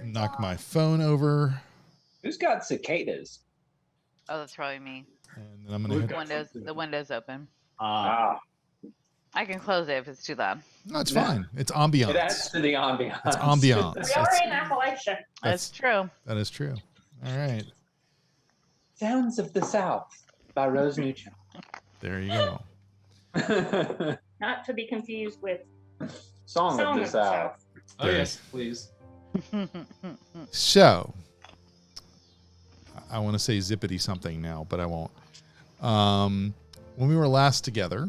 Knock my phone over. Who's got cicadas? Oh, that's probably me. And then I'm going to hit... The window's open. Ah. I can close it if it's too loud. No, it's fine. It's ambiance. It adds to the ambiance. It's ambiance. We are in Appalachia. That's true. That is true. All right. Sounds of the South by Rose Newton. There you go. Not to be confused with Song of the South. Oh, yes, please. So, I want to say zippity something now, but I won't. When we were last together,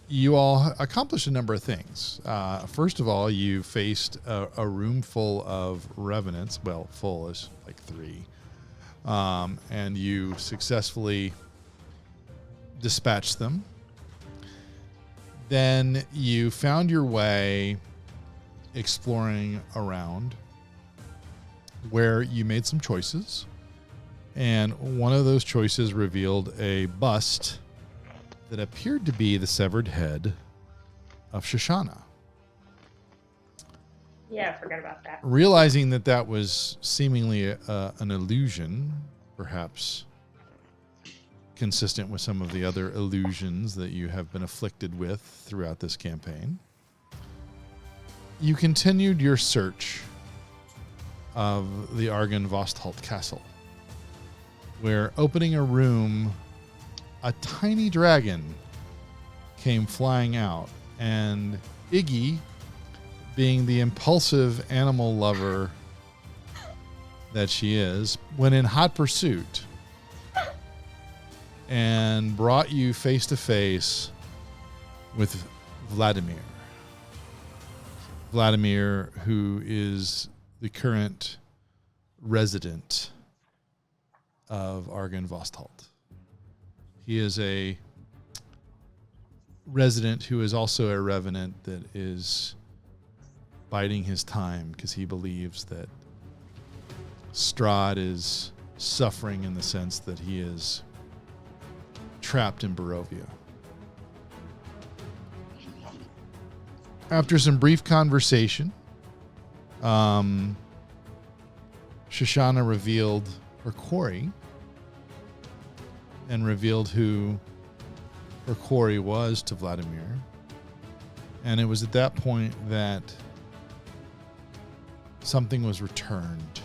you all accomplished a number of things. First of all, you faced a room full of revenants. Well, full is like 3. And you successfully dispatched them. Then you found your way exploring around where you made some choices. And one of those choices revealed a bust that appeared to be the severed head of Shoshana. Yeah, I forgot about that. Realizing that that was seemingly an illusion, perhaps consistent with some of the other illusions that you have been afflicted with throughout this campaign, you continued your search of the Argynvostholt Castle, where, opening a room, a tiny dragon came flying out, and Iggy, being the impulsive animal lover that she is, went in hot pursuit and brought you face to face with Vladimir. Vladimir, who is the current resident of Argynvostholt. He is a resident who is also a revenant that is biding his time because he believes that Strahd is suffering in the sense that he is trapped in Barovia. After some brief conversation, Shoshana revealed her quarry and revealed who her quarry was to Vladimir. And it was at that point that something was returned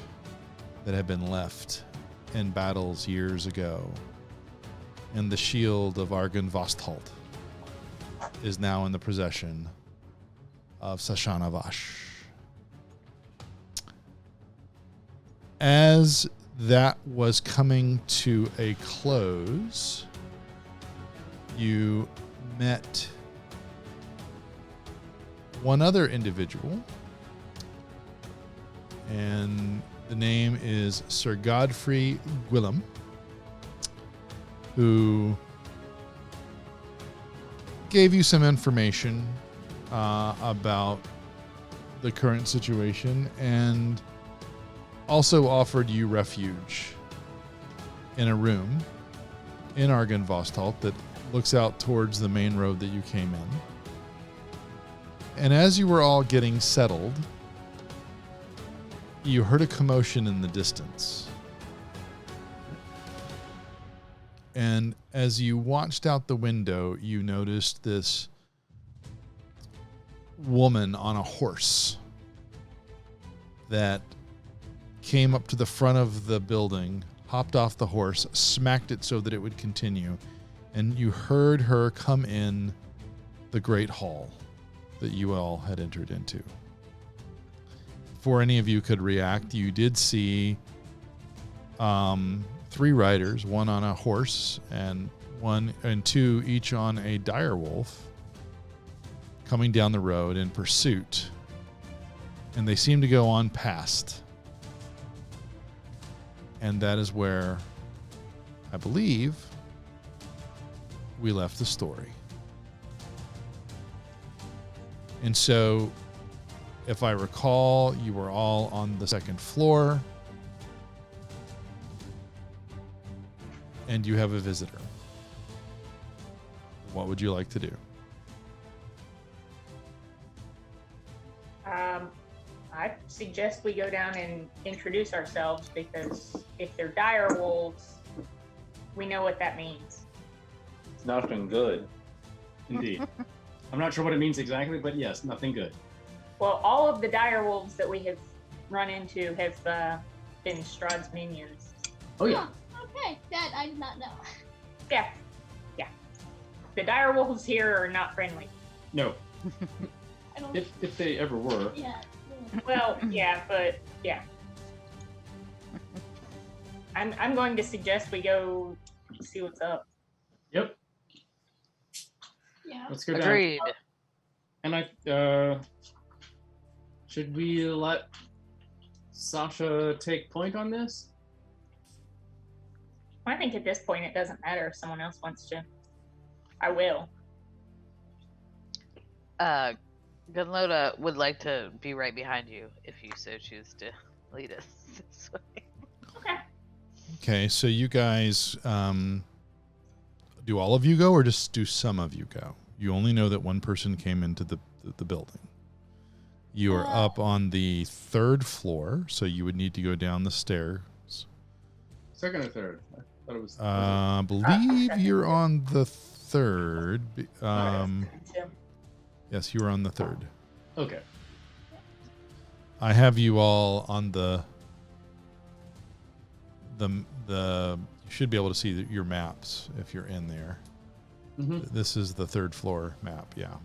that had been left in battles years ago. And the shield of Argynvostholt is now in the possession of Shoshana Vash. As that was coming to a close, you met one other individual, and the name is Sir Godfrey Gwillem, who gave you some information about the current situation and also offered you refuge in a room in Argynvostholt that looks out towards the main road that you came in. And as you were all getting settled, you heard a commotion in the distance. And as you watched out the window, you noticed this woman on a horse that came up to the front of the building, hopped off the horse, smacked it so that it would continue, and you heard her come in the great hall that you all had entered into. Before any of you could react, you did see 3 riders, one on a horse and 1 and 2 each on a dire wolf coming down the road in pursuit. And they seem to go on past. And that is where I believe we left the story. And so, if I recall, you were all on the second floor. And you have a visitor. What would you like to do? I suggest we go down and introduce ourselves, because if they're dire wolves, we know what that means. It's nothing good. Indeed. I'm not sure what it means exactly, but yes, nothing good. Well, all of the dire wolves that we have run into have been Strahd's minions. Oh yeah. Okay, that I did not know. Yeah. The dire wolves here are not friendly. No. I don't. If they ever were. Yeah. Well, yeah, but yeah. I'm going to suggest we go see what's up. Yep. Yeah. Let's go down. Agreed. And should we let Sasha take point on this? I think at this point it doesn't matter if someone else wants to. I will. Gunloda would like to be right behind you if you so choose to lead us this way. Okay. Okay, so you guys, do all of you go or just do some of you go? You only know that one person came into the building. You are up on the 3rd floor, so you would need to go down the stairs. Second or third? I thought it was. I believe you're on the 3rd. Yes, you are on the 3rd. Okay. I have you all on the you should be able to see your maps if you're in there. Mm-hmm. This is the 3rd floor map, yeah.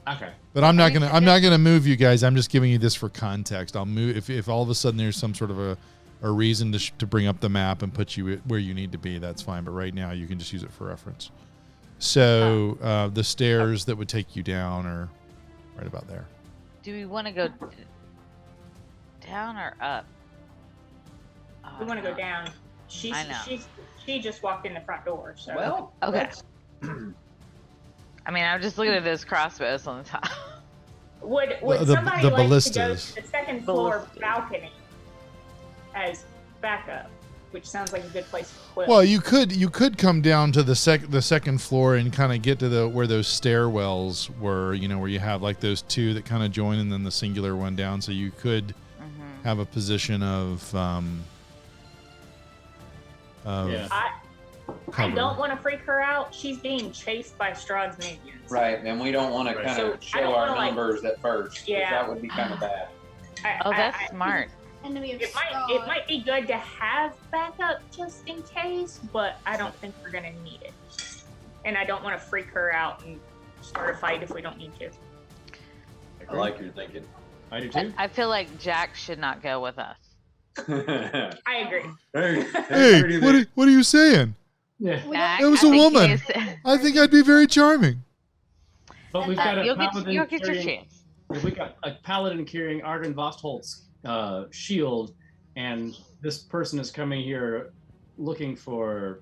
Okay. But I'm not gonna move you guys. I'm just giving you this for context. I'll move if all of a sudden there's some sort of a reason to bring up the map and put you where you need to be. That's fine. But right now you can just use it for reference. So the stairs that would take you down are right about there. Do we want to go down or up? We want to go down. She just walked in the front door. So Well, Okay. that's- I mean, I'm just looking at those crossbows on the top. would The somebody like ballistas. to go to the second floor balcony as backup? Which sounds like a good place to quit. Well, you could come down to the second floor and kind of get to where those stairwells were. You know, where you have like those two that kind of join and then the singular one down. So you could have a position of Yeah. I cover. don't want to freak her out. She's being chased by Strahd's minions. right, and we don't want to Right. kind So, of I show don't our wanna, like- numbers at first. 'Cause Yeah. that would be kind of bad. Oh, that's smart. And then we have It might be good to have backup just in case, but I don't think we're gonna need it. And I don't want to freak her out and start a fight if we don't need to. I like your thinking. I do too. I feel like Jack should not go with us. I agree. Hey, what are you saying? Yeah. Jack, It was I a think he woman. is- I think I'd be very charming. But we've got a you'll paladin get your carrying, chance. we got a paladin carrying Arden Vostholt's shield, and this person is coming here looking for,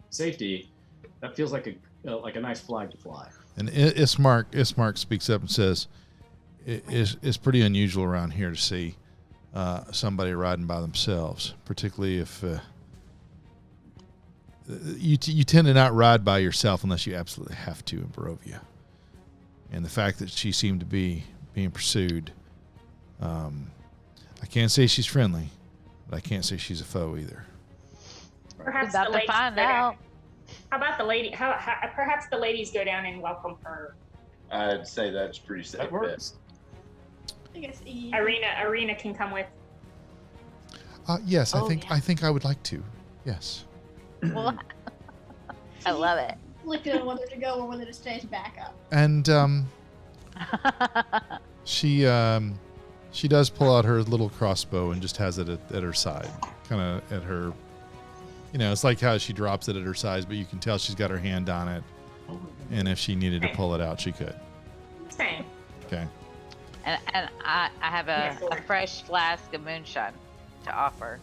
safety. That feels like a nice flag to fly. And Ismark speaks up and says, "It's pretty unusual around here to see somebody riding by themselves, particularly if you tend to not ride by yourself unless you absolutely have to in Barovia. And the fact that she seemed to be being pursued, I can't say she's friendly, but I can't say she's a foe either." Perhaps About the to ladies find go down. out. How about the lady? Perhaps the ladies go down and welcome her. I'd say that's pretty safe. That works. I guess Ireena can come with. Yes, Oh, I think I would like to. Yes. Well, I love it. looking at whether to go or whether to stay as backup. And she does pull out her little crossbow and just has it at her side, kind of at her it's like how she drops it at her size, but you can tell she's got her hand on it. And if she needed to pull it out, she could. Same. Okay. And I have a Yeah, fresh flask of moonshine to offer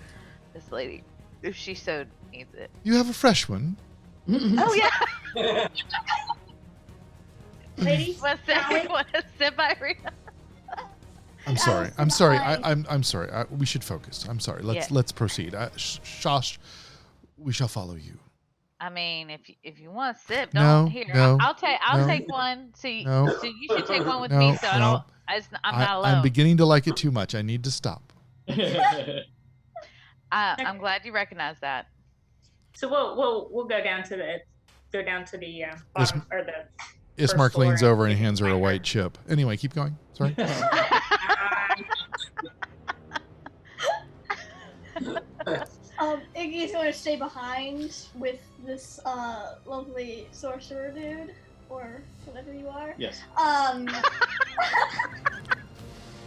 this lady if she so needs it. You have a fresh one. Oh yeah. Ladies, Want to sip, Ireena? I'm sorry. I'm sorry. I'm sorry. We should focus. I'm sorry. Let's proceed. Shosh, we shall follow you. I mean, if you want to sip, No, don't. Here, no, I'll no, take one. So you should take one with No, me. So I no. don't. I'm not alone. I'm beginning to like it too much. I need to stop. I'm glad you recognize that. so we'll go down to the bottom or the. Ismark First floor. leans over and hands her a white chip. Anyway, keep going. Sorry. Iggy's going to stay behind with this lovely sorcerer dude, or whatever you are. Yes.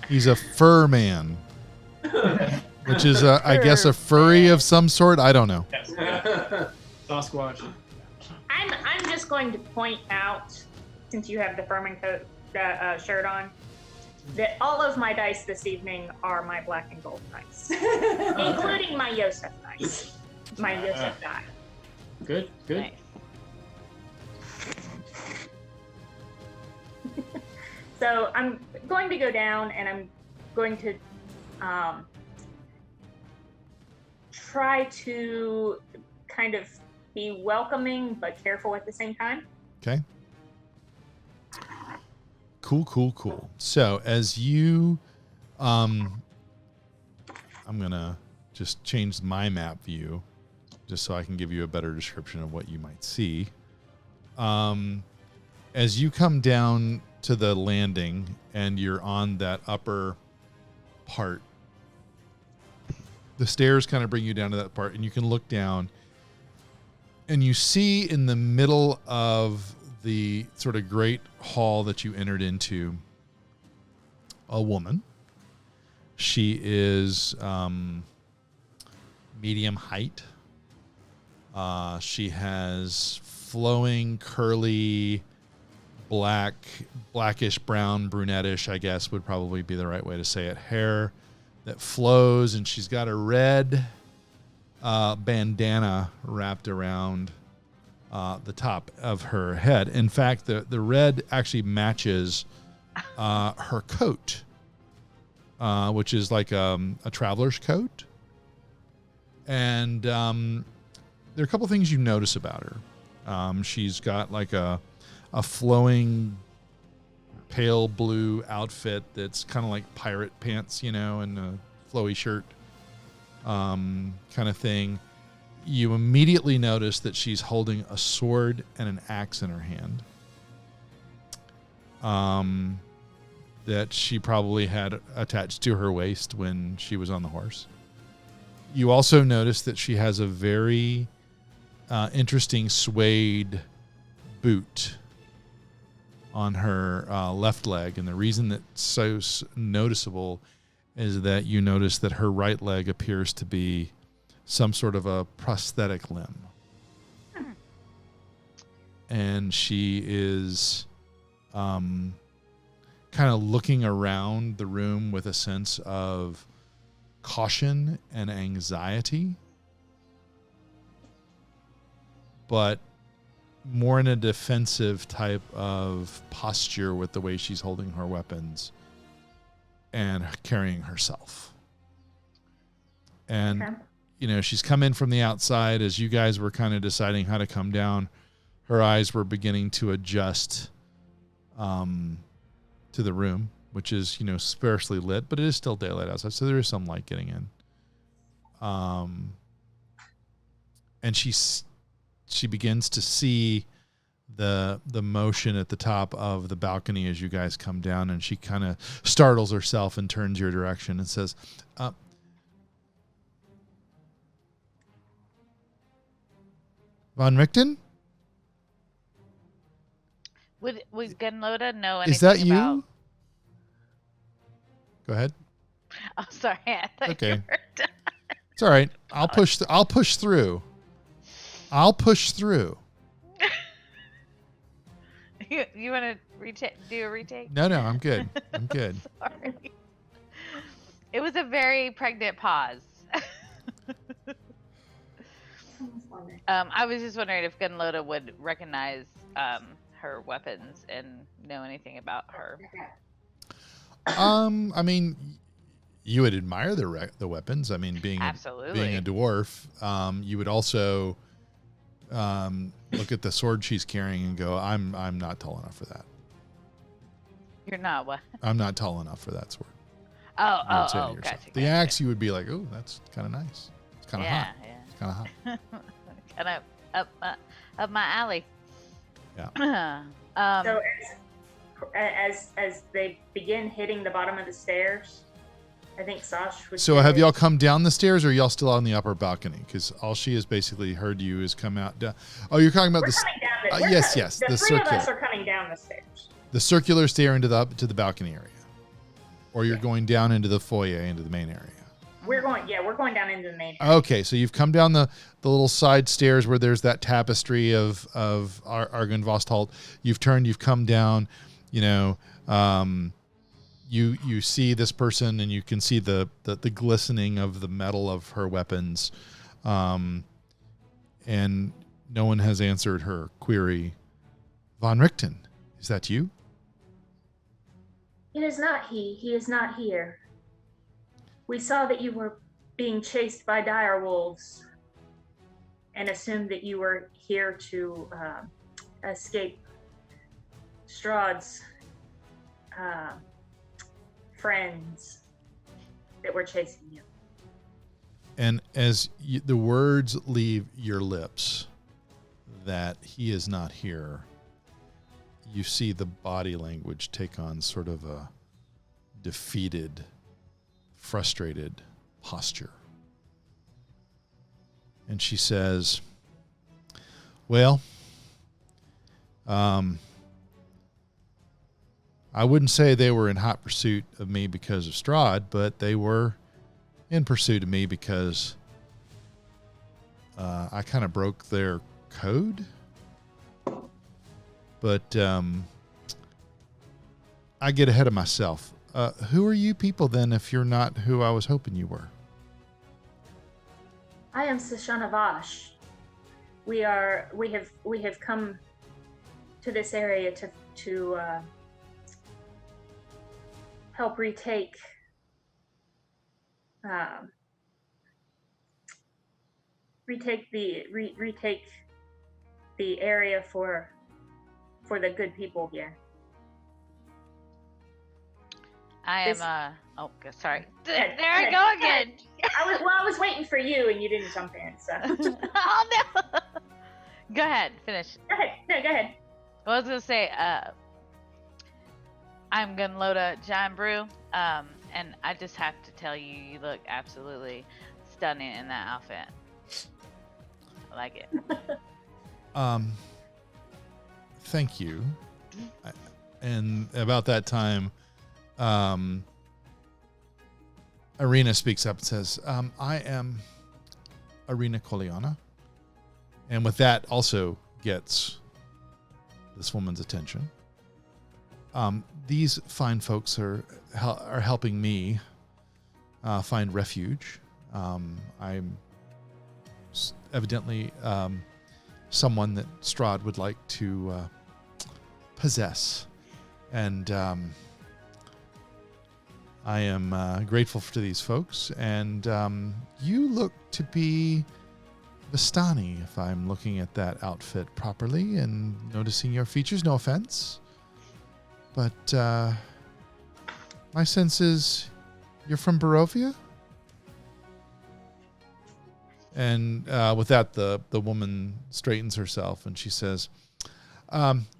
He's a fur man, which is, I guess, a furry of some sort. I don't know. Yes. Sasquatch. I'm just going to point out, since you have the Furman coat shirt on, that all of my dice this evening are my black and gold dice, including my Yosef dice, my Yosef die. Good. Nice. So I'm going to go down and I'm going to try to kind of be welcoming but careful at the same time. Okay. Cool. So as you, I'm going to just change my map view just so I can give you a better description of what you might see. As you come down to the landing and you're on that upper part, the stairs kind of bring you down to that part, and you can look down and you see in the middle of the sort of great hall that you entered into a woman. She is medium height. She has flowing, curly, blackish brown, brunettish, I guess would probably be the right way to say it, hair that flows, and she's got a red bandana wrapped around the top of her head. In fact, the red actually matches her coat, which is like a traveler's coat. And there are a couple things you notice about her. She's got like a flowing pale blue outfit that's kind of like pirate pants, and a flowy shirt kind of thing. You immediately notice that she's holding a sword and an axe in her hand that she probably had attached to her waist when she was on the horse. You also notice that she has a very interesting suede boot on her left leg. And the reason that's so noticeable is that you notice that her right leg appears to be some sort of a prosthetic limb. And she is kind of looking around the room with a sense of caution and anxiety, but more in a defensive type of posture with the way she's holding her weapons and carrying herself. And she's come in from the outside as you guys were kind of deciding how to come down. Her eyes were beginning to adjust to the room, which is, sparsely lit, but it is still daylight outside, so there is some light getting in. And she begins to see the motion at the top of the balcony as you guys come down, and she kind of startles herself and turns your direction and says, Von Richten? Would Gunloda know anything Is that you? about... Go ahead. Oh, sorry. I thought Okay. you were done. It's all right. I'll push through. I'll push through. You want to do a retake? No, I'm good. I'm good. Sorry. It was a very pregnant pause. I was just wondering if Gunloda would recognize her weapons and know anything about her. I mean, you would admire the weapons. I mean, being a dwarf, you would also look at the sword she's carrying and go, I'm not tall enough for that. You're not what? I'm not tall enough for that sword. Gotcha. The axe, you would be like, oh, that's kind of nice. It's kind of hot. Yeah. It's kind of hot. Kind of up my alley. Yeah. So as they begin hitting the bottom of the stairs, I think Sash was. So have y'all come down the stairs, or are y'all still on the upper balcony? Because all she has basically heard you is come out. Oh, you're talking about Coming down yes. The three circular. of us are coming down the stairs. The circular stair into the balcony area, or you're going down into the foyer into the main area. We're going down into the main area. Okay, so you've come down the little side stairs where there's that tapestry of Argon Vostholt. You've turned, you've come down, you see this person and you can see the glistening of the metal of her weapons. And no one has answered her query. Von Richten, is that you? It is not he. He is not here. We saw that you were being chased by dire wolves and assumed that you were here to escape Strahd's friends that were chasing you. And as the words leave your lips that he is not here, you see the body language take on sort of a defeated, frustrated posture. And she says, well, I wouldn't say they were in hot pursuit of me because of Strahd, but they were in pursuit of me because I kind of broke their code. But I get ahead of myself. Who are you people then if you're not who I was hoping you were? I am Sashana Vash. We have come to this area to help retake the area for the good people here. Sorry. There I go again. I was waiting for you and you didn't jump in, so. Oh no. Go ahead, finish. Go ahead. No, go ahead. Well, I was gonna say, I'm Gunloda John Brew, and I just have to tell you, you look absolutely stunning in that outfit. I like it. Thank you. And about that time, Ireena speaks up and says, I am Ireena Coliana. And with that also gets this woman's attention. These fine folks are helping me find refuge. I'm evidently someone that Strahd would like to possess. And I am grateful to these folks. And you look to be Vistani, if I'm looking at that outfit properly and noticing your features. No offense. But my sense is you're from Barovia? And with that, the woman straightens herself and she says,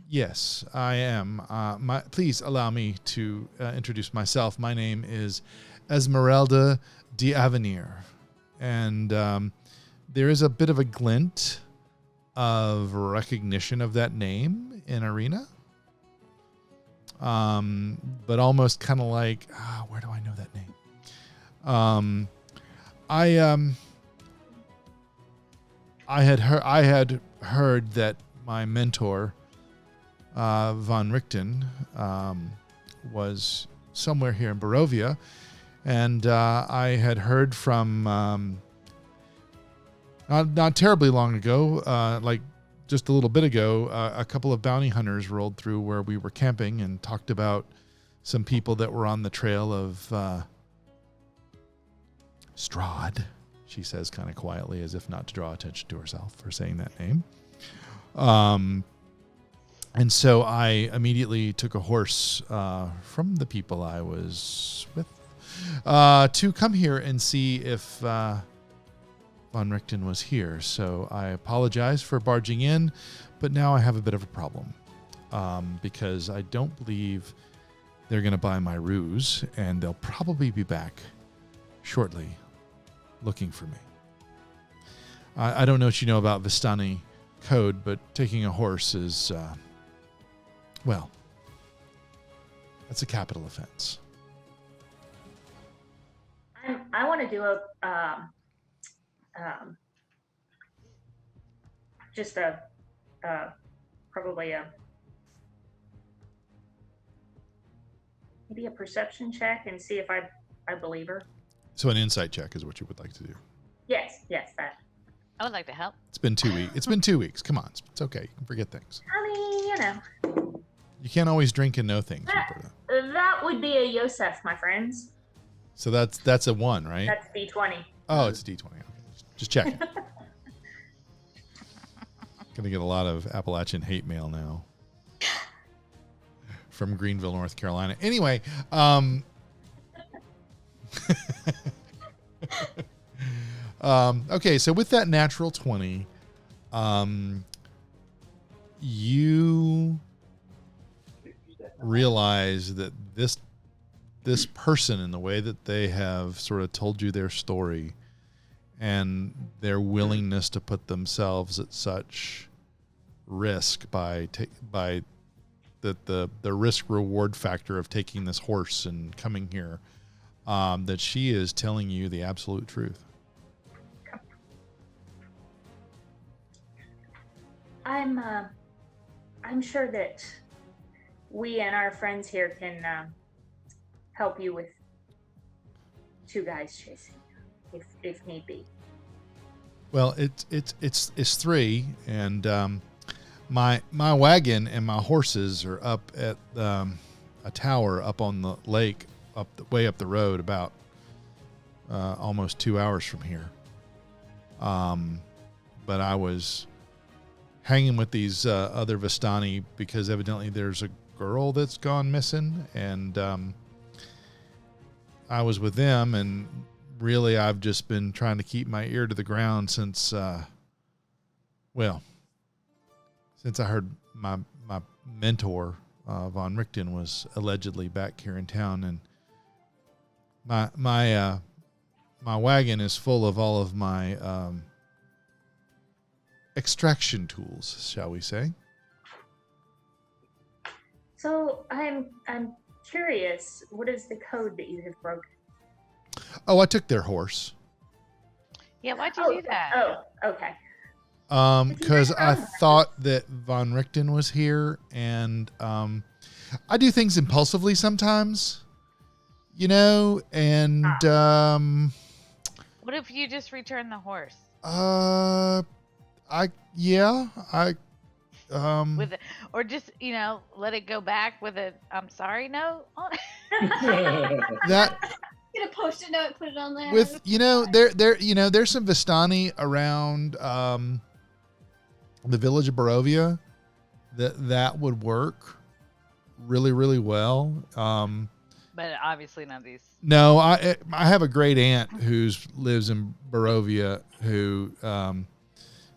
yes, I am. Please allow me to introduce myself. My name is Esmeralda d'Avenir. And there is a bit of a glint of recognition of that name in Ireena. But almost kind of like, where do I know that I had heard that my mentor, von Richten, was somewhere here in Barovia, and I had heard from not terribly long ago, like just a little bit ago, a couple of bounty hunters rolled through where we were camping and talked about some people that were on the trail of Strahd, she says kind of quietly, as if not to draw attention to herself for saying that name. And so I immediately took a horse from the people I was with to come here and see if von Richten was here. So I apologize for barging in, but now I have a bit of a problem because I don't believe they're going to buy my ruse, and they'll probably be back shortly looking for me. I don't know what you know about Vistani code, but taking a horse is, well, that's a capital offense. I want to do probably maybe a perception check and see if I believe her. So an insight check is what you would like to do. Yes, that. I would like to help. It's been 2 weeks. It's been 2 weeks. Come on, it's okay. You can forget things. I mean, you know. You can't always drink and know things. That would be a Yosef, my friends. So that's a 1, right? That's D20. Oh, it's a D20. Okay, just checking. Gonna get a lot of Appalachian hate mail now from Greenville, North Carolina. Anyway, okay, so with that natural 20, you realize that this person, in the way that they have sort of told you their story and their willingness to put themselves at such risk by the risk reward factor of taking this horse and coming here, that she is telling you the absolute truth. I'm sure that we and our friends here can help you with 2 guys chasing you, if need be. Well, it's 3, and my wagon and my horses are up at a tower up on the lake, way up the road, about almost 2 hours from here. But I was hanging with these other Vistani because evidently there's a girl that's gone missing, and I was with them, and really I've just been trying to keep my ear to the ground since since I heard my mentor von Richten was allegedly back here in town, and my wagon is full of all of my extraction tools, shall we say. So I'm curious, what is the code that you have broken? Oh, I took their horse. Yeah, why'd you do that? Oh, okay. Because I thought that von Richten was here, and I do things impulsively sometimes, and What if you just return the horse? Or just let it go back with a "I'm sorry" note on it. that Get a post-it note, put it on there. with there's some Vistani around the village of Barovia that would work really, really well. But obviously not these. No, I have a great aunt who lives in Barovia who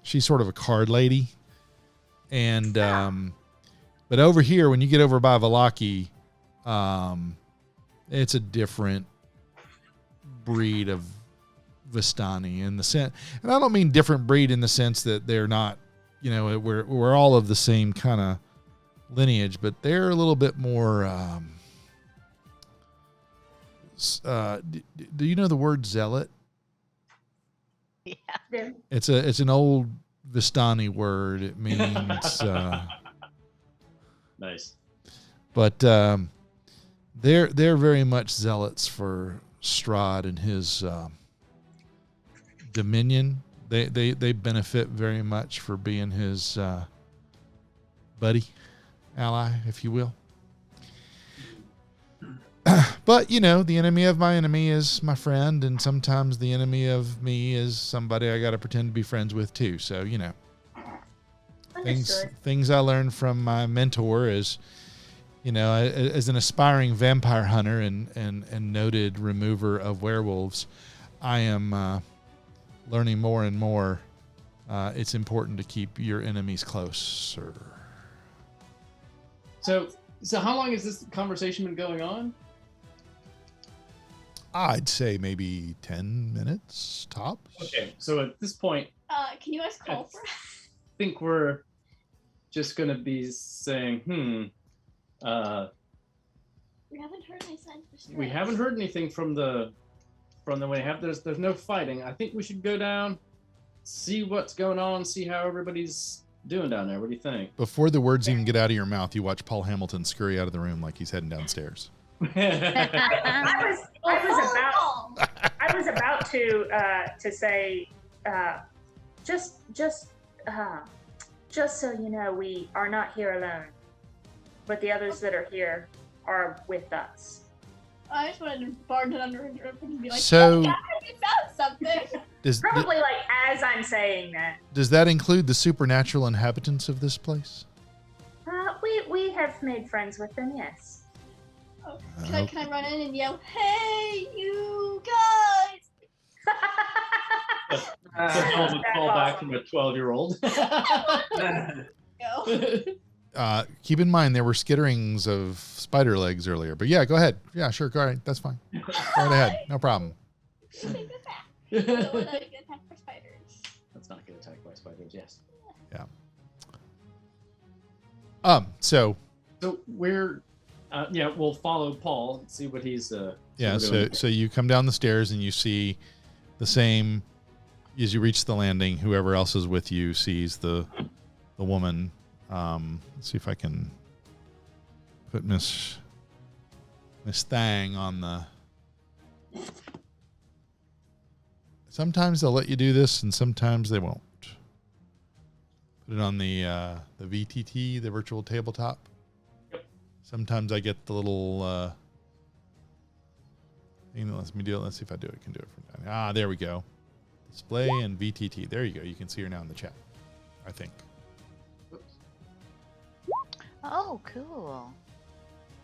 she's sort of a card lady, and but over here when you get over by Valaki, it's a different breed of Vistani in the sense, and I don't mean different breed in the sense that they're not, we're all of the same kind of lineage, but they're a little bit more. Do you know the word zealot? Yeah. It's an old Vistani word. It means, Nice. but they're very much zealots for Strahd and his dominion. They benefit very much for being his buddy, ally, if you will. But, you know, the enemy of my enemy is my friend, and sometimes the enemy of me is somebody I got to pretend to be friends with, too. So, you know, things I learned from my mentor is, you know, as an aspiring vampire hunter and noted remover of werewolves, I am learning more and more. It's important to keep your enemies closer. So how long has this conversation been going on? I'd say maybe 10 minutes tops. Okay, so at this point, Can you guys call for? I think we're just gonna be saying, We haven't heard any signs for Strahd. we haven't heard anything from the there's no fighting. I think we should go down, see what's going on, see how everybody's doing down there. What do you think? Before the words even get out of your mouth, you watch Paul Hamilton scurry out of the room like he's heading downstairs. I was about to say, just so you know, we are not here alone, but the others that are here are with us. I just wanted to barge it under his roof and be like, So- "Oh, guys, we found something." Probably like as I'm saying that. Does that include the supernatural inhabitants of this place? We have made friends with them, yes. Oh, can I run in and yell, "Hey, you guys!" Call back from a 12-year-old. Go. Keep in mind there were skitterings of spider legs earlier, but yeah, go ahead. Yeah, sure. Go ahead. That's fine. Go right ahead. No problem. Take this back. I don't want to get attacked by spiders. Let's not get attacked by spiders. Yes. So we're we'll follow Paul and see what he's yeah, doing. so you come down the stairs and you see the same as you reach the landing. Whoever else is with you sees the woman. Let's see if I can put Miss Thang on the. Sometimes they'll let you do this, and sometimes they won't. Put it on the VTT, the virtual tabletop. Yep. Sometimes I get the little thing that lets me do it. Let's see if I can do it from down. Ah, there we go. Display and VTT. There you go. You can see her now in the chat, I think. Oh, cool.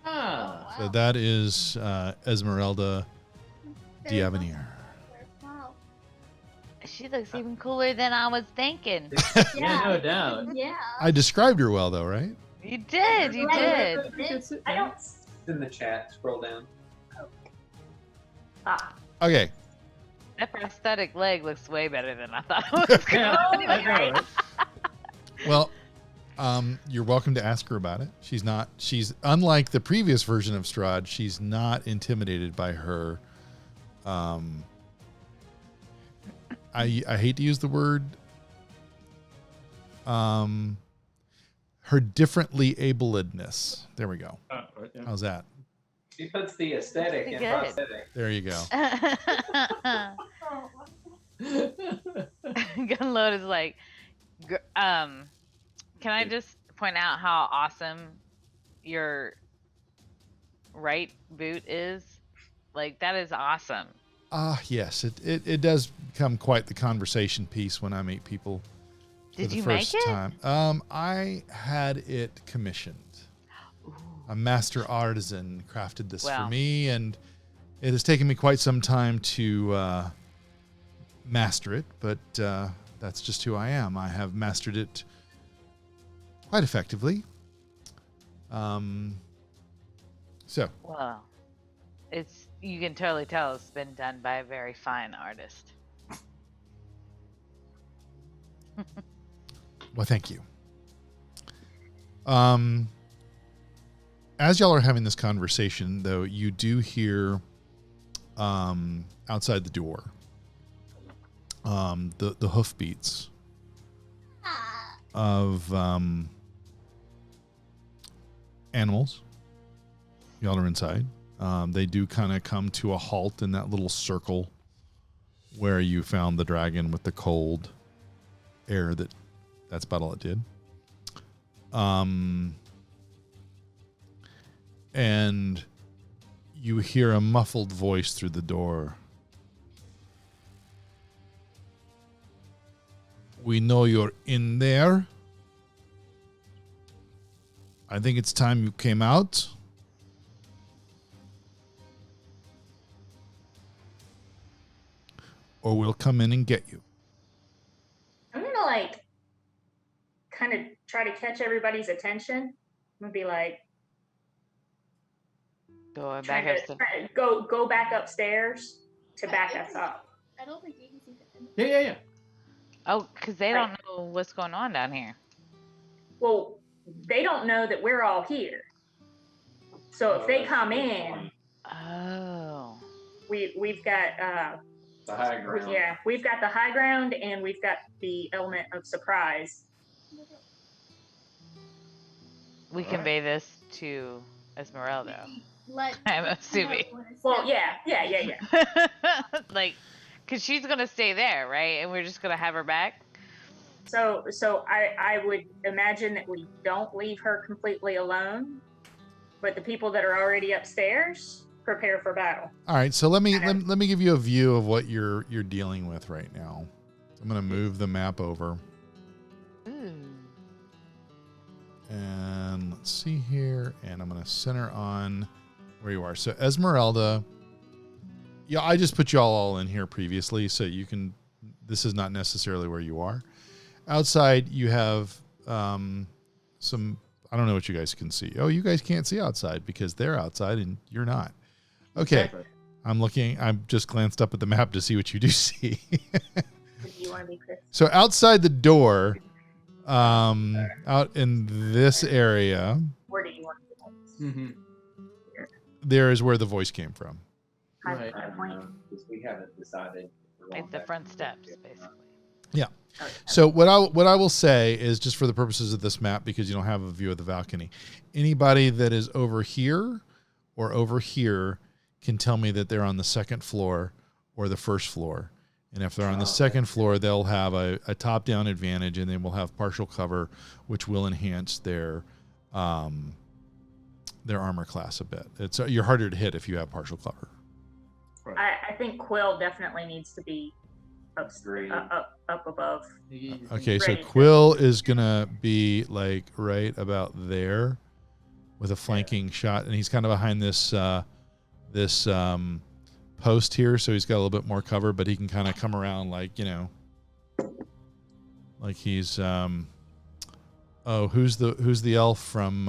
Ah. So that is Esmeralda Diavenir. Wow. She looks even cooler than I was thinking. Yeah, no doubt. Yeah. I described her well, though, right? You did. You did. I don't. It's in the chat. Scroll down. Okay. That prosthetic leg looks way better than I thought it was Yeah, going I know, right? Well, you're welcome to ask her about it. She's unlike the previous version of Strahd. She's not intimidated by her. I hate to use the word. Her differently abledness. There we go. Right, yeah. How's that? She puts the aesthetic Pretty in good. prosthetic. There you go. Gunload is like, can I just point out how awesome your right boot is? Like, that is awesome. Yes, it does become quite the conversation piece when I meet people for Did the you first make it? time. I had it commissioned. A master artisan crafted this for Wow. me, and it has taken me quite some time to master it, but that's just who I am. I have mastered it quite effectively. So, Well, you can totally tell it's been done by a very fine artist. well, thank you. As y'all are having this conversation, though, you do hear outside the door the hoofbeats of animals. Y'all are inside. They do kind of come to a halt in that little circle where you found the dragon with the cold air. That's about all it did. And you hear a muffled voice through the door. We know you're in there. I think it's time you came out. Or we'll come in and get you. I'm gonna like kind of try to catch everybody's attention. I'm gonna be like Going trying back to, up. trying to go back upstairs to back us up. I don't think you can see them. Yeah. Oh, because they don't know what's going on down here. Well, they don't know that we're all here. So if they come in, Oh. we've got The high ground. yeah, we've got the high ground and we've got the element of surprise. We convey this to Esmeralda. Let I'm assuming. Well, yeah. Like, because she's going to stay there, right? And we're just going to have her back? So I would imagine that we don't leave her completely alone, but the people that are already upstairs prepare for battle. All right, so let me give you a view of what you're dealing with right now. I'm going to move the map over. Ooh. And let's see here, and I'm going to center on where you are. So Esmeralda, yeah, I just put y'all all in here previously, so you can, this is not necessarily where you are. Outside, you have some, I don't know what you guys can see. Oh, you guys can't see outside because they're outside and you're not. Okay. Exactly. I'm just glanced up at the map to see what you do see. Do you want to be Chris? So outside the door, out in this area, Where do you want to be? Mm-hmm. there is where the voice came from. Right. Because we haven't decided. Like the front steps, basically. Yeah. So what I will say is, just for the purposes of this map, because you don't have a view of the balcony, anybody that is over here or over here can tell me that they're on the second floor or the first floor. And if they're on the second floor, they'll have a top-down advantage, and they will have partial cover, which will enhance their armor class a bit. You're harder to hit if you have partial cover. I think Quill definitely needs to be up above. Okay, so Ready. Quill is gonna be like right about there with a flanking shot, and he's kind of behind this post here, so he's got a little bit more cover, but he can kind of come around like he's who's the elf from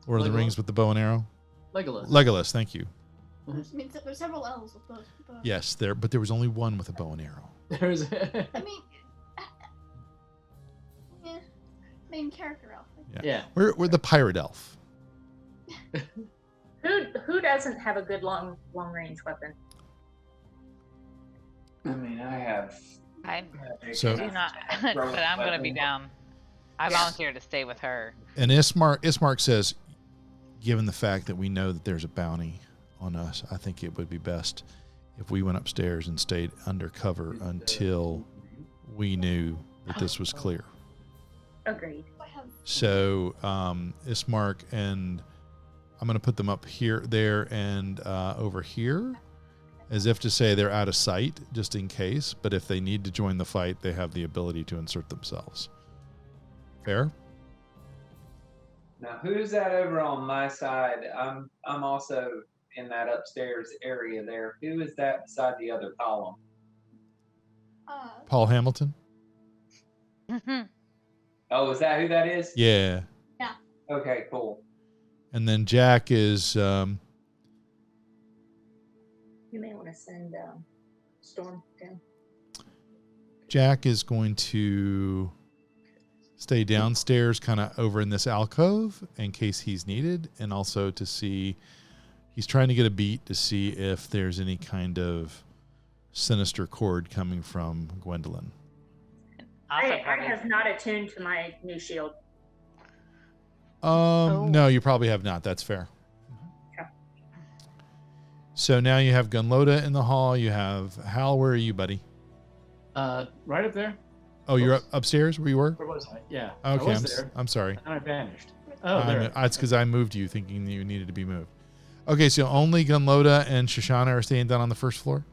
Lord of the Rings with the bow and arrow? Legolas, thank you. I mean, there's several elves with both. Yes, but there was only one with a bow and arrow. I mean, yeah, main character elf. Yeah. We're the pirate elf. Who doesn't have a good long range weapon? I mean, I have. I So- do not, but I'm going to be down. I volunteer to stay with her. And Ismark says, given the fact that we know that there's a bounty on us, I think it would be best if we went upstairs and stayed undercover until we knew that this was clear. Agreed. So Ismark and I'm going to put them up here, there, and over here, as if to say they're out of sight, just in case. But if they need to join the fight, they have the ability to insert themselves. Fair? Now, who's that over on my side? I'm also in that upstairs area there. Who is that beside the other column? Paul Hamilton? Oh, is that who that is? Yeah. Okay, cool. And then Jack is... You may want to send Storm down. Jack is going to stay downstairs, kind of over in this alcove in case he's needed, and also to see... He's trying to get a beat to see if there's any kind of sinister chord coming from Gwendolyn. Also I probably. have not attuned to my new shield. No, you probably have not. That's fair. Okay. So now you have Gunloda in the hall. You have Hal. Where are you, buddy? Right up there. Oh, you're upstairs where you were? Where was I? Yeah. Okay, I was there. I'm sorry. And I vanished. Oh, there. It's because I moved you thinking you needed to be moved. Okay, so only Gunloda and Shoshana are staying down on the first floor?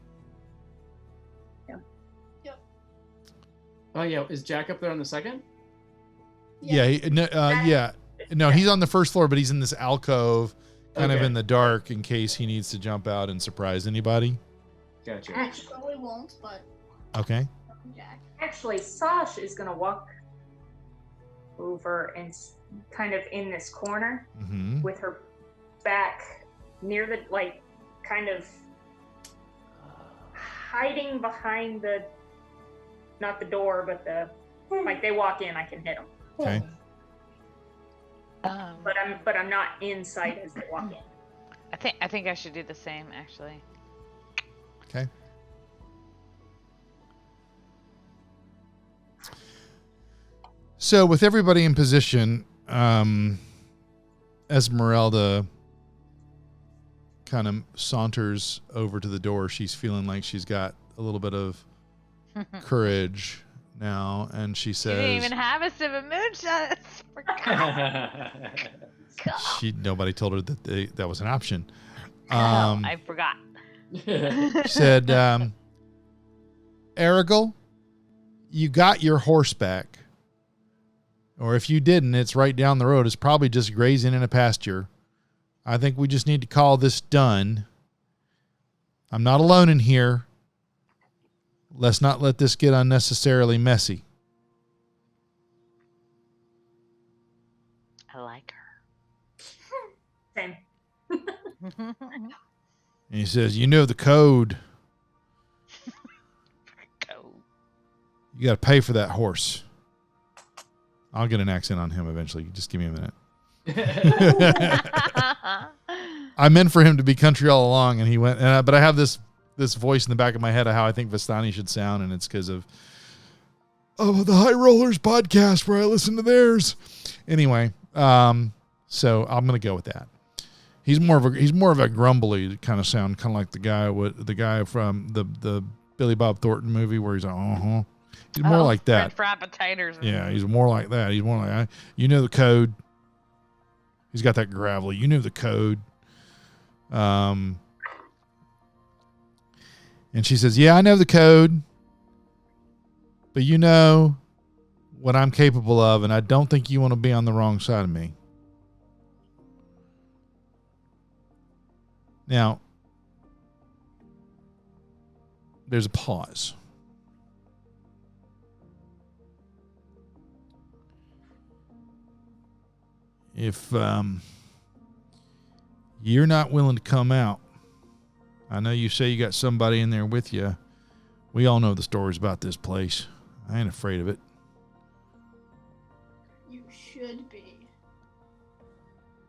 Oh, yeah. Is Jack up there on the second? No, he's on the first floor, but he's in this alcove, kind of Okay. in the dark, in case he needs to jump out and surprise anybody. Gotcha. Probably won't, but Okay. Jack. Actually, Sash is gonna walk over and kind of in this corner Mm-hmm. with her back near the, like, kind of hiding behind the, not the door, but the, like, they walk in, I can hit them. Okay. But I'm not in sight as they walk in. I think I should do the same actually. Okay. So with everybody in position, Esmeralda kind of saunters over to the door. She's feeling like she's got a little bit of courage now, and she You says, didn't even have a sip of moonshine. Nobody told her that that was an option. I forgot. She said, Aragal, you got your horse back. Or if you didn't, it's right down the road. It's probably just grazing in a pasture. I think we just need to call this done. I'm not alone in here. Let's not let this get unnecessarily messy. I like Same. her. And he says, you know the code. Go. You got to pay for that horse. I'll get an accent on him eventually. Just give me a minute. I meant for him to be country all along, and he went. But I have this voice in the back of my head of how I think Vistani should sound, and it's because of the High Rollers podcast where I listen to theirs. Anyway, so I'm gonna go with that. He's more of a grumbly kind of sound, kind of like the guy from the Billy Bob Thornton movie where he's like, He's more like that. For appetiters. Yeah, he's more like that. He's more like, you know the code. He's got that gravelly. You know the code. And she says, yeah, I know the code. But you know what I'm capable of, and I don't think you want to be on the wrong side of me. Now, there's a pause. If you're not willing to come out, I know you say you got somebody in there with you. We all know the stories about this place. I ain't afraid of it. You should be.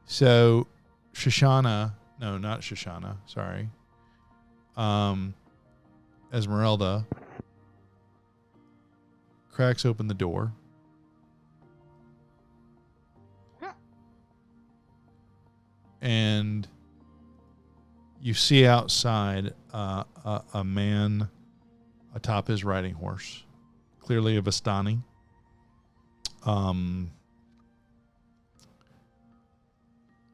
So, Shoshana, no, not Shoshana, sorry. Esmeralda cracks open the door. And you see outside a man atop his riding horse, clearly a Vistani.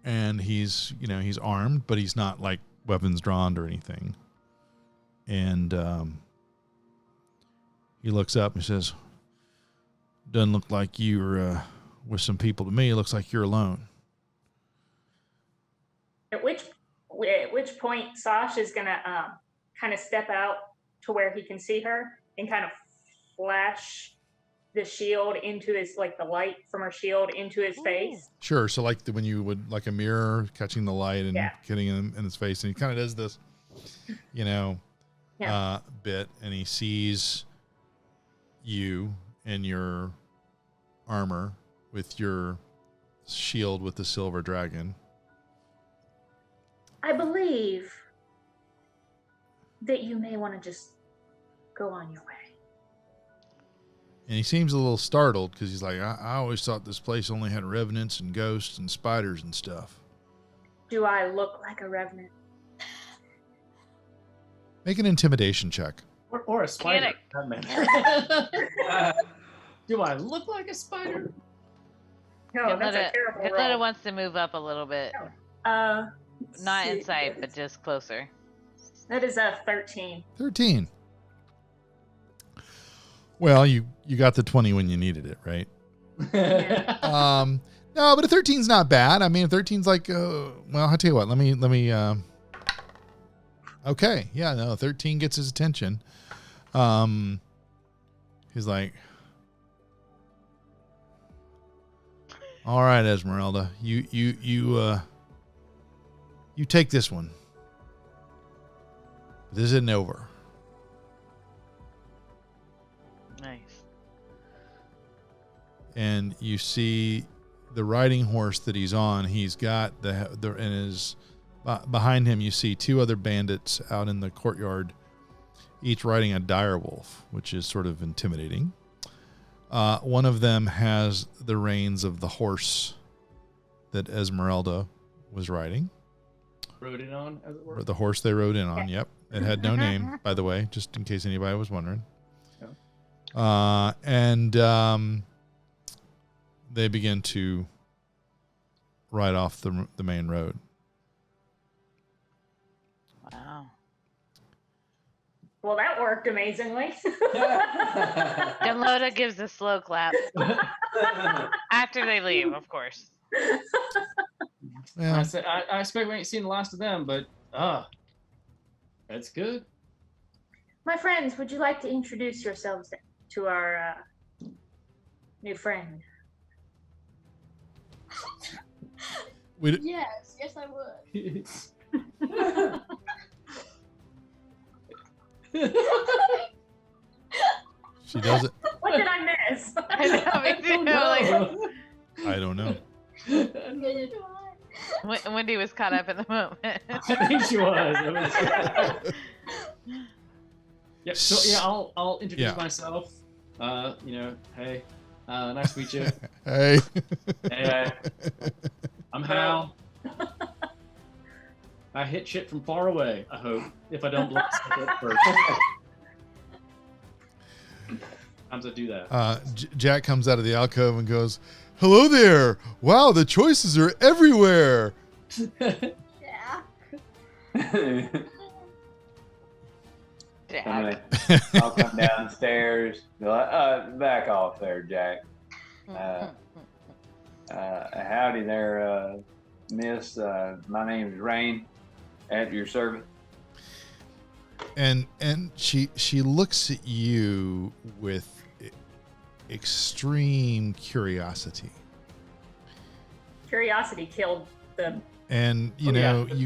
And he's armed, but he's not like weapons drawn or anything. And he looks up and says, doesn't look like you're with some people to me. It looks like you're alone. At which point Sash is gonna kind of step out to where he can see her and kind of flash the shield into his, like the light from her shield into his face. Sure. So like when you would, like a mirror catching the light and hitting him in his face, and he kind of does this, bit, and he sees you in your armor with your shield with the silver dragon. I believe that you may want to just go on your way. And he seems a little startled because he's like, I always thought this place only had revenants and ghosts and spiders and stuff. Do I look like a revenant? Make an intimidation check. Or a spider. for that matter. Do I look like a spider? No, that's a terrible roll. Hitletta wants to move up a little bit. Not in sight, but just closer. That is a 13. 13. Well, you got the 20 when you needed it, right? No, but a 13's not bad. I mean, a 13's like, well, I'll tell you what. Let me. Okay, yeah, no, 13 gets his attention. He's like, all right, Esmeralda, you take this one. This isn't over. Nice. And you see the riding horse that he's on. He's got and his behind him. You see two other bandits out in the courtyard, each riding a dire wolf, which is sort of intimidating. One of them has the reins of the horse that Esmeralda was riding. Rode it on, as it were. The horse they rode in on. Yep, it had no name, by the way, just in case anybody was wondering. Yeah. And they begin to ride off the main road. Wow. Well, that worked amazingly. Loda gives a slow clap. After they leave, of course. Yeah. I expect we ain't seen the last of them, but that's good. My friends, would you like to introduce yourselves to our new friend? Yes, I would. She does it. What did I miss? I know, me too. I don't know. Wendy was caught up in the moment. I think she was. Yep. So yeah, I'll introduce myself. Hey, nice to meet you. Hey. Hey, I'm Hal. I hit shit from far away. I hope, if I don't blast it first. Sometimes I do that. Jack comes out of the alcove and goes, "Hello there! Wow, the choices are everywhere." Yeah. I'll come downstairs. Back off there, Jack. Howdy there, miss. My name is Rain. At your service. And she looks at you with extreme curiosity. Curiosity killed them. And you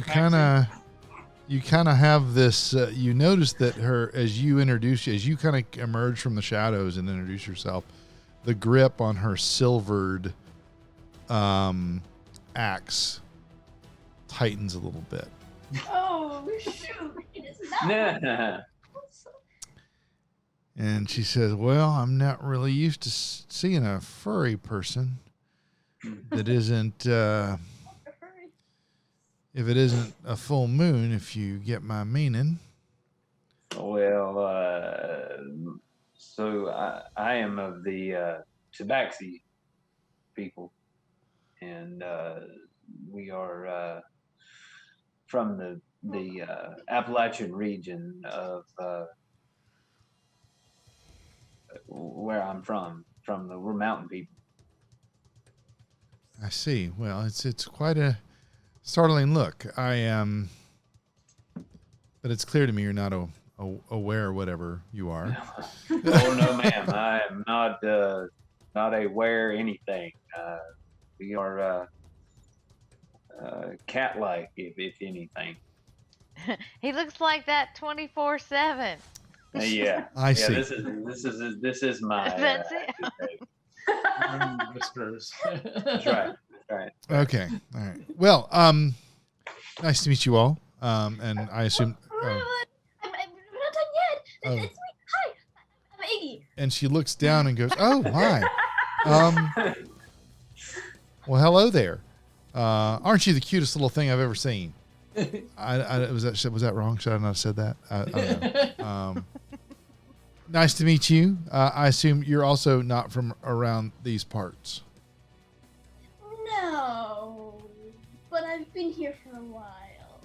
kind of have this. You notice that as you kind of emerge from the shadows and introduce yourself, the grip on her silvered axe tightens a little bit. Oh, shoot. It is not. And she says, "Well, I'm not really used to seeing a furry person that isn't, if it isn't a full moon, if you get my meaning." Well, so I am of the Tabaxi people, and we are from the Appalachian region of where I'm from. We're mountain people. I see. Well, it's quite a startling look. I am, but it's clear to me you're not aware of whatever you are. Oh no, ma'am. I am not aware anything. We are cat-like, if anything. He looks like that 24/7. Yeah, I see. This is my. That's it. Whispers. That's right. Okay. All right. Well, nice to meet you all. And I assume. I'm not done yet. Oh. It's me. Hi, I'm Iggy. and she looks down and goes, "Oh, hi. Well, hello there. Aren't you the cutest little thing I've ever seen?" Was that wrong? Should I not have said that? I don't know. Nice to meet you. I assume you're also not from around these parts. No, but I've been here for a while.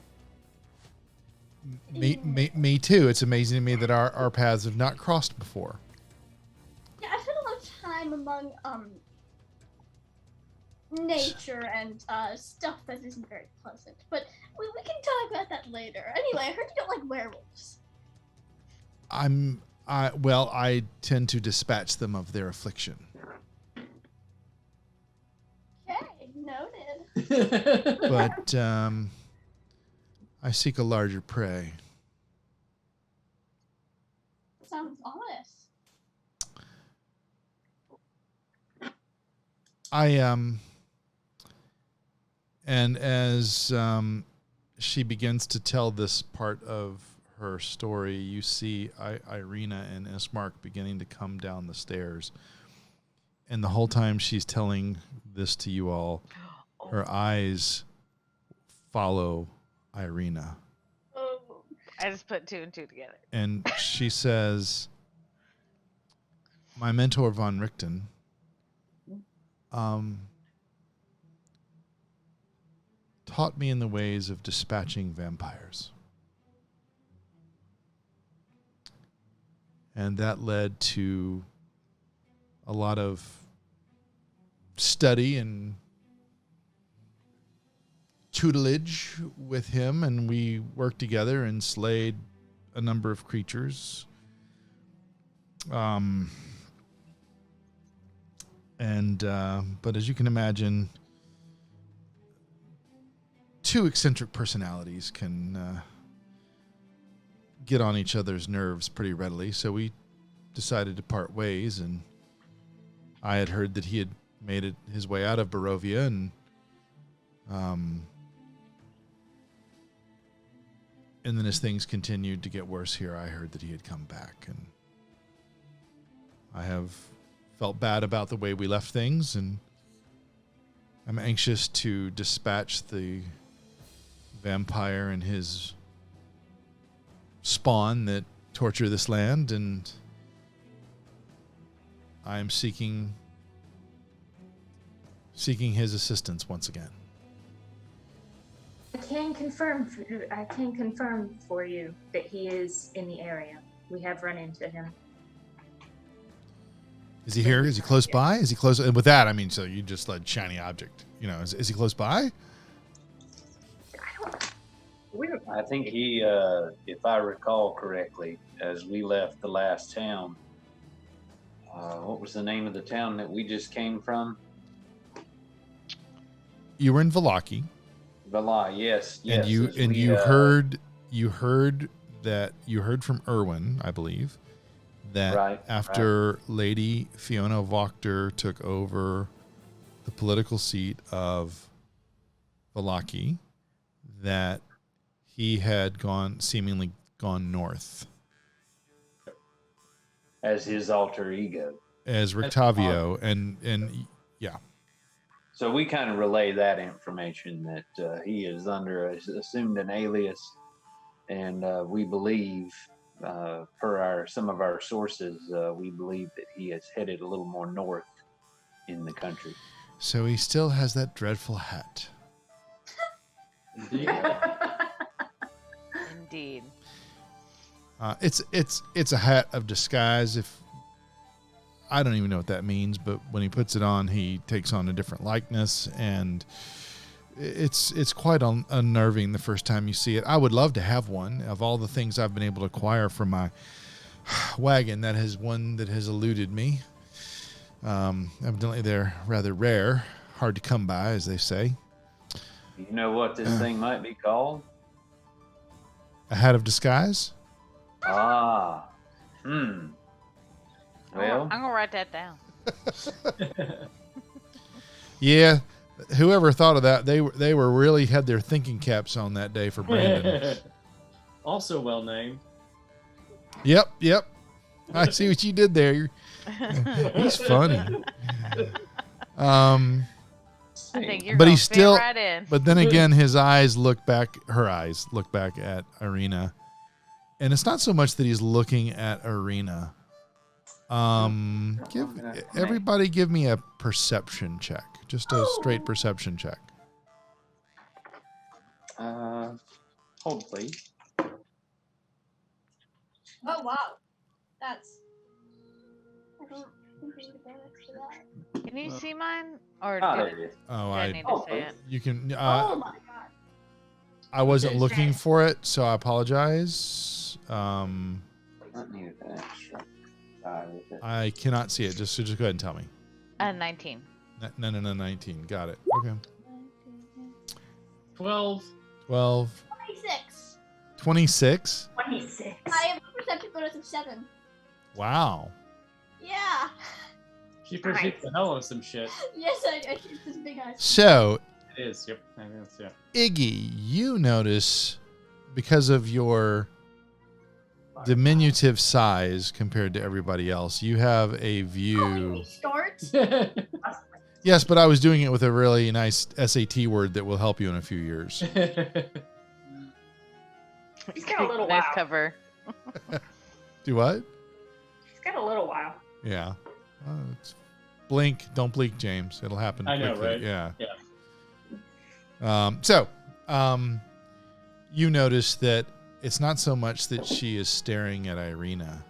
Me too. It's amazing to me that our paths have not crossed before. Yeah, I've spent a lot of time among nature and stuff that isn't very pleasant. But we can talk about that later. Anyway, I heard you don't like werewolves. I tend to dispatch them of their affliction. Okay, noted. But I seek a larger prey. Sounds honest. And as she begins to tell this part of her story, you see Ireena and Ismark beginning to come down the stairs. And the whole time she's telling this to you all, her eyes follow Ireena. Oh. I just put 2 and 2 together. And she says, "My mentor, Von Richten, taught me in the ways of dispatching vampires. And that led to a lot of study and tutelage with him, and we worked together and slayed a number of creatures. But as you can imagine, 2 eccentric personalities can get on each other's nerves pretty readily. So we decided to part ways, and I had heard that he had made his way out of Barovia, and then as things continued to get worse here, I heard that he had come back, and I have felt bad about the way we left things, and I'm anxious to dispatch the vampire and his spawn that torture this land, and I'm seeking his assistance once again. I can confirm for you that he is in the area. We have run into him. Is he here? Is he close by? Is he close? And with that, I mean, so you just like shiny object. You know, is he close by? I think he, if I recall correctly, as we left the last town, what was the name of the town that we just came from? You were in Vallaki. Yes. And you heard from Erwin, I believe, that after Lady Fiona Wachter took over the political seat of Vallaki, that he had seemingly gone north. As his alter ego. As Rictavio, and yeah. So we kind of relay that information that he is assumed an alias, and we believe, per some of our sources, we believe that he is headed a little more north in the country. So he still has that dreadful hat. Indeed. It's a hat of disguise. If I don't even know what that means, but when he puts it on, he takes on a different likeness, and it's quite unnerving the first time you see it. I would love to have one. Of all the things I've been able to acquire from my wagon, that is one that has eluded me. Evidently, they're rather rare, hard to come by, as they say. You know what this thing might be called? A hat of disguise? Well, I'm gonna write that down. Yeah, whoever thought of that, they were really had their thinking caps on that day for Brandon. Also well named. Yep. I see what you did there. He's funny. I think you're But gonna he's still- fit right in. But then again, her eyes look back at Ireena. And it's not so much that he's looking at Ireena. Everybody give me a perception check. Just a straight perception check. Hold, please. Oh wow, that's. I don't think there's advantage to that. Can you see mine? Or Oh, do there it is. Oh, I need to say it? you can. Oh my god. I wasn't Okay. looking for it, so I apologize. I need an extra die with it. I cannot see it. Just go ahead and tell me. 19. No, 19. Got it. Okay. 12. 12. 26. 26? 26. I have a perception bonus of 7. Wow. Yeah. She perceived the hell out of some shit. Yes, I shoot this big eyes. So, It is. Yep. I guess, yeah. Iggy, you notice, because of your diminutive size compared to everybody else, you have a view. Start. Yes, but I was doing it with a really nice SAT word that will help you in a few years. He's got a little Nice while. cover. Do what? He's got a little while. Yeah. It's blink. Don't blink, James. It'll happen I know, quickly. right? Yeah. Yeah. You notice that it's not so much that she is staring at Ireena.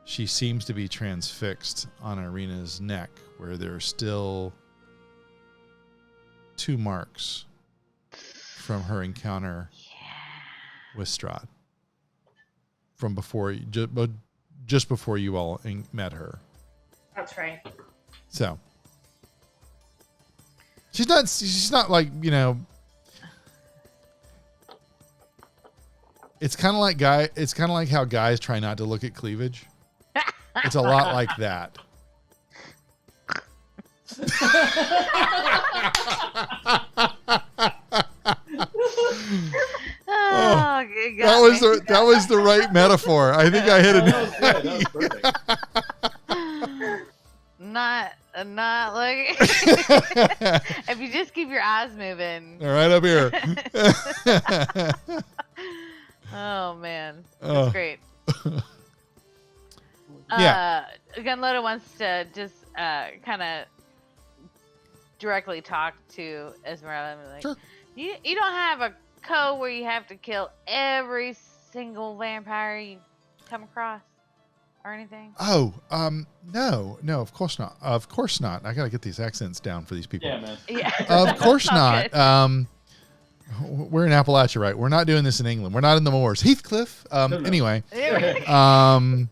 She seems to be transfixed on Ireena's neck, where there are still 2 marks from her encounter with Strahd from before, just before you all met her. That's right. So she's not like, it's kind of like how guys try not to look at cleavage. It's a lot like that. Oh, good God. That was the right metaphor. I think I hit it. That was good. That was perfect. Not like if you just keep your eyes moving. All right, up here. Oh man, Oh. that's great. Yeah. Gunloader wants to just kind of directly talk to Esmeralda. And be like, Sure. You don't have a code where you have to kill every single vampire you come across or anything? Oh, no, of course not. Of course not. I got to get these accents down for these people. Yeah, man. Yeah. Of course It's all not. We're in Appalachia, right? We're not doing this in England. We're not in the moors. Heathcliff. No. Anyway, good.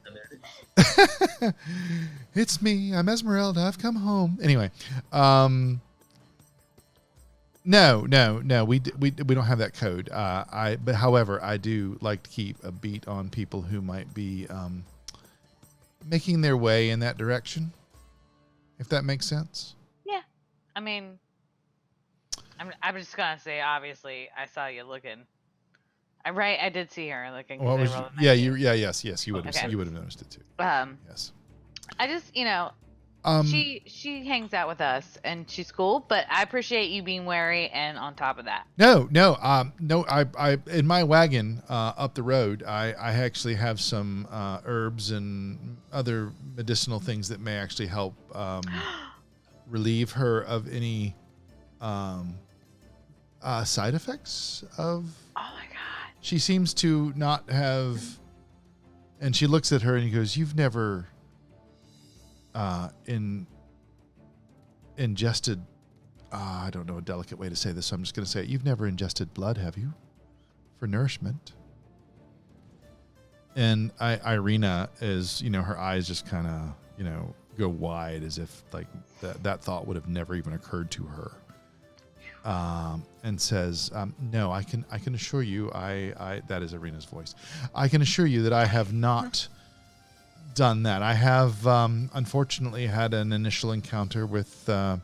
it's me. I'm Esmeralda. I've come home. Anyway, no. We don't have that code. But however, I do like to keep a beat on people who might be making their way in that direction. If that makes sense. Yeah. I mean, I'm just gonna say, obviously, I saw you looking. I did see her looking. 'cause What I was? rolled a Yeah, 19. yes. You would have. Okay. You would have noticed it too. Yes. I just, she hangs out with us and she's cool, but I appreciate you being wary and on top of that. No. I in my wagon up the road, I actually have some herbs and other medicinal things that may actually help relieve her of any side effects of. Oh my god. She seems to not have, and she looks at her and he goes, "You've never ingested, I don't know a delicate way to say this, so I'm just going to say it. You've never ingested blood, have you? For nourishment?" And Ireena is, her eyes just kind of, go wide as if like that thought would have never even occurred to her. And says, "No, I can assure you, I that is Ireena's voice. I can assure you that I have not done that. I have unfortunately had an initial encounter with Mr.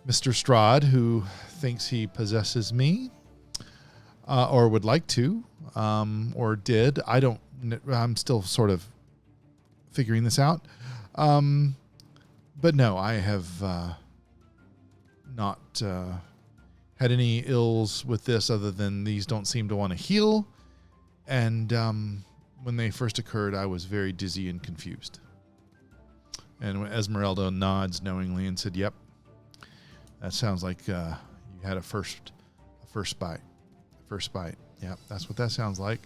Strahd, who thinks he possesses me, or would like to, or did. I'm still sort of figuring this out. But no, I have not had any ills with this other than these don't seem to want to heal. And when they first occurred, I was very dizzy and confused. And when Esmeralda nods knowingly and said, "Yep, that sounds like you had a first bite. First bite. Yep, that's what that sounds like.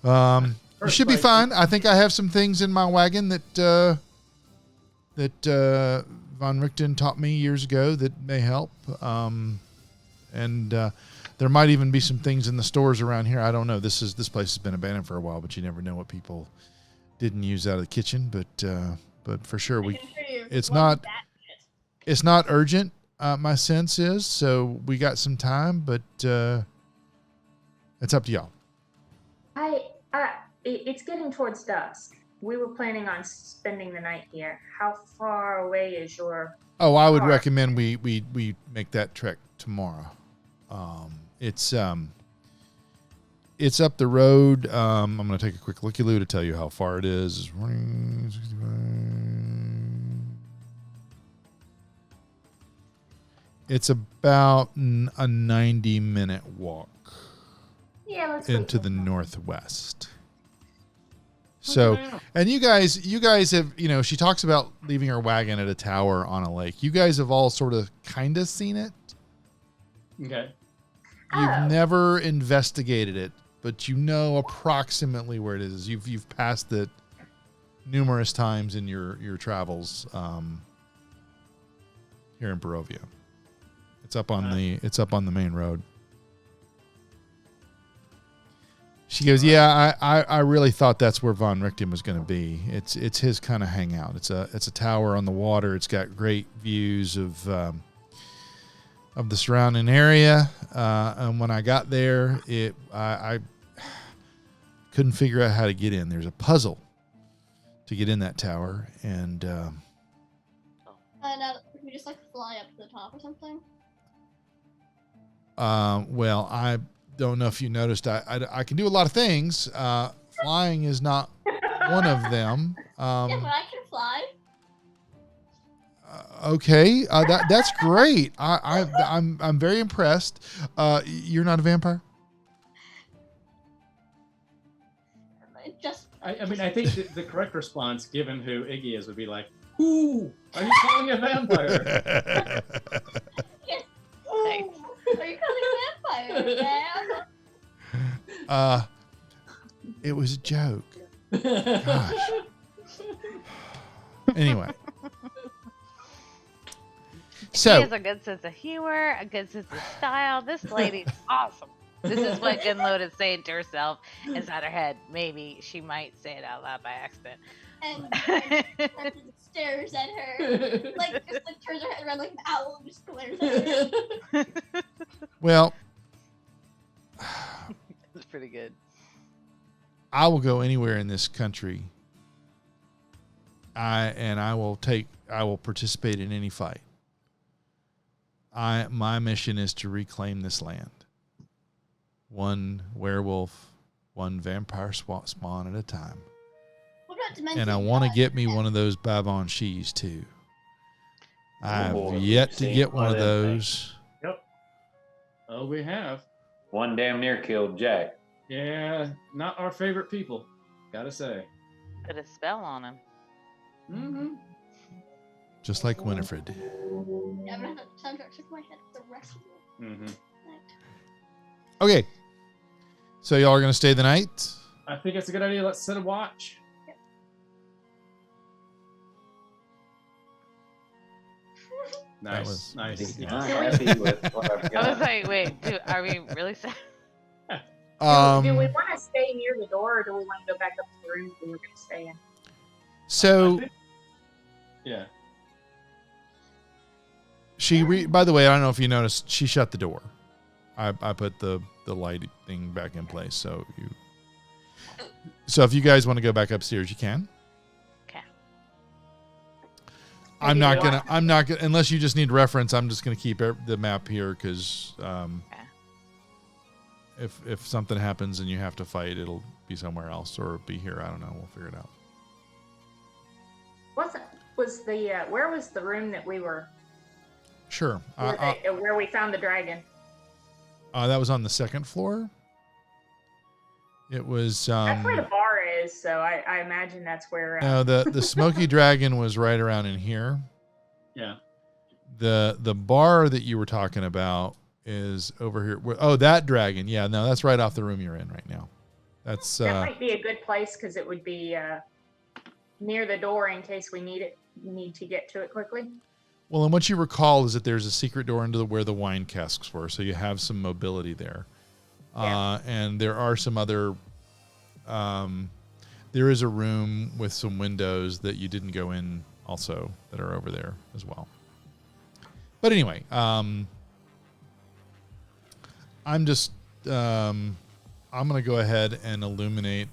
You should be fine. I think I have some things in my wagon that Von Richten taught me years ago that may help. And there might even be some things in the stores around here. I don't know. This place has been abandoned for a while, but you never know what people didn't use out of the kitchen. But for sure, it's not urgent. My sense is, so we got some time, but it's up to y'all. It's getting towards dusk. We were planning on spending the night here. How far away is your? Oh, I would recommend we make that trek tomorrow. It's up the road. I'm going to take a quick looky-loo to tell you how far it is. It's about a 90-minute walk into the northwest. So, and you guys have, she talks about leaving her wagon at a tower on a lake. You guys have all sort of kind of seen it. Okay. You've never investigated it, but you know approximately where it is. You've passed it numerous times in your travels here in Barovia. It's up on the main road. She goes, "Yeah, I really thought that's where Von Richten was going to be. It's his kind of hangout. It's a tower on the water. It's got great views of the surrounding area. And when I got there, I couldn't figure out how to get in. There's a puzzle to get in that tower, and we just fly up to the top or something. Well, I don't know if you noticed. I can do a lot of things. Flying is not one of them. Yeah, but I can fly. Okay, that's great. I'm very impressed. You're not a vampire? I think the correct response, given who Iggy is, would be like, "Ooh, are you calling a vampire?" Thanks. Are you calling a vampire, man? It was a joke. Gosh. Anyway. She has a good sense of humor, a good sense of style. This lady's awesome. This is what Gunload is saying to herself inside her head. Maybe she might say it out loud by accident. And stares at her. Just turns her head around like an owl and just glares at her. Well, that's pretty good. I will go anywhere in this country. I will participate in any fight. My mission is to reclaim this land. One werewolf, one vampire spawn at a time. And I want to get me one of those Babanshees too. I've yet to get one of those. Yep. Oh, we have. One damn near killed Jack. Yeah, not our favorite people, gotta say. Put a spell on him. Mm-hmm. Just like Winifred. Yeah, I'm gonna have that soundtrack stuck in my head for the rest of the Mm-hmm. night. Okay. So y'all are going to stay the night? I think it's a good idea. Let's set a watch. Yep. Nice. He's Yeah. not happy with what I've got. I was like, wait, are we really sad? Do we want to stay near the door, or do we want to go back up to the room we were going to stay in? So Yeah. by the way, I don't know if you noticed, she shut the door. I put the light thing back in place, so if you guys want to go back upstairs, you can. Okay. I'm not gonna unless you just need reference. I'm just gonna keep the map here because if something happens and you have to fight, it'll be somewhere else or be here. I don't know. We'll figure it out. was the where was the room that we were Sure. where we found the dragon? That was on the second floor. It was. That's where the bar is, so I imagine that's where. No, the Smoky Dragon was right around in here. Yeah. The bar that you were talking about is over here. Oh, that dragon. Yeah, no, that's right off the room you're in right now. That's that might be a good place because it would be near the door in case we need to get to it quickly. well, and what you recall is that there's a secret door into where the wine casks were, so you have some mobility there. Yeah. And there are some other. There is a room with some windows that you didn't go in, also that are over there as well. But anyway, I'm just I'm going to go ahead and illuminate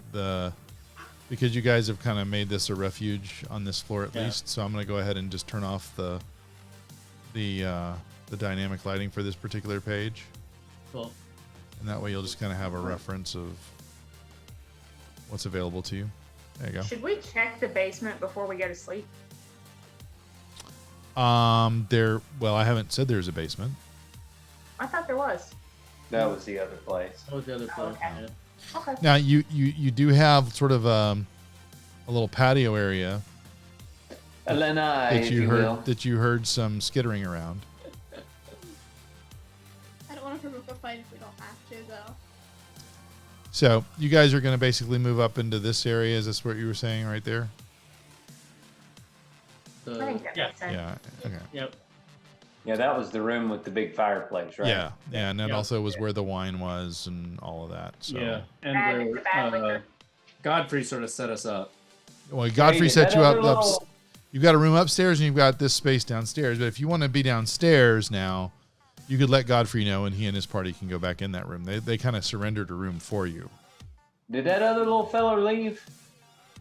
because you guys have kind of made this a refuge on this floor at least. So I'm going to go ahead and just turn off the dynamic lighting for this particular page. Cool. And that way you'll just kind of have a reference of what's available to you. There you go. Should we check the basement before we go to sleep? Well, I haven't said there's a basement. I thought there was. That was the other place. That was the other place. Okay. Yeah. Okay. Now you do have sort of a little patio area Ireena, that if you will. heard some skittering around. I don't want to provoke a fight if we don't have to, though. So you guys are going to basically move up into this area. Is this what you were saying right there? I think that Yeah. makes sense. Yeah. Okay. Yep. Yeah, that was the room with the big fireplace, right? Yeah. And that Yeah. also was where the wine was and all of that. So. Yeah. Bad- And it's a bad where liquor. Godfrey sort of set us up. Well, Godfrey Hey, set that you up. other little- You've got a room upstairs and you've got this space downstairs. But if you want to be downstairs now, you could let Godfrey know, and he and his party can go back in that room. They kind of surrendered a room for you. Did that other little fella leave?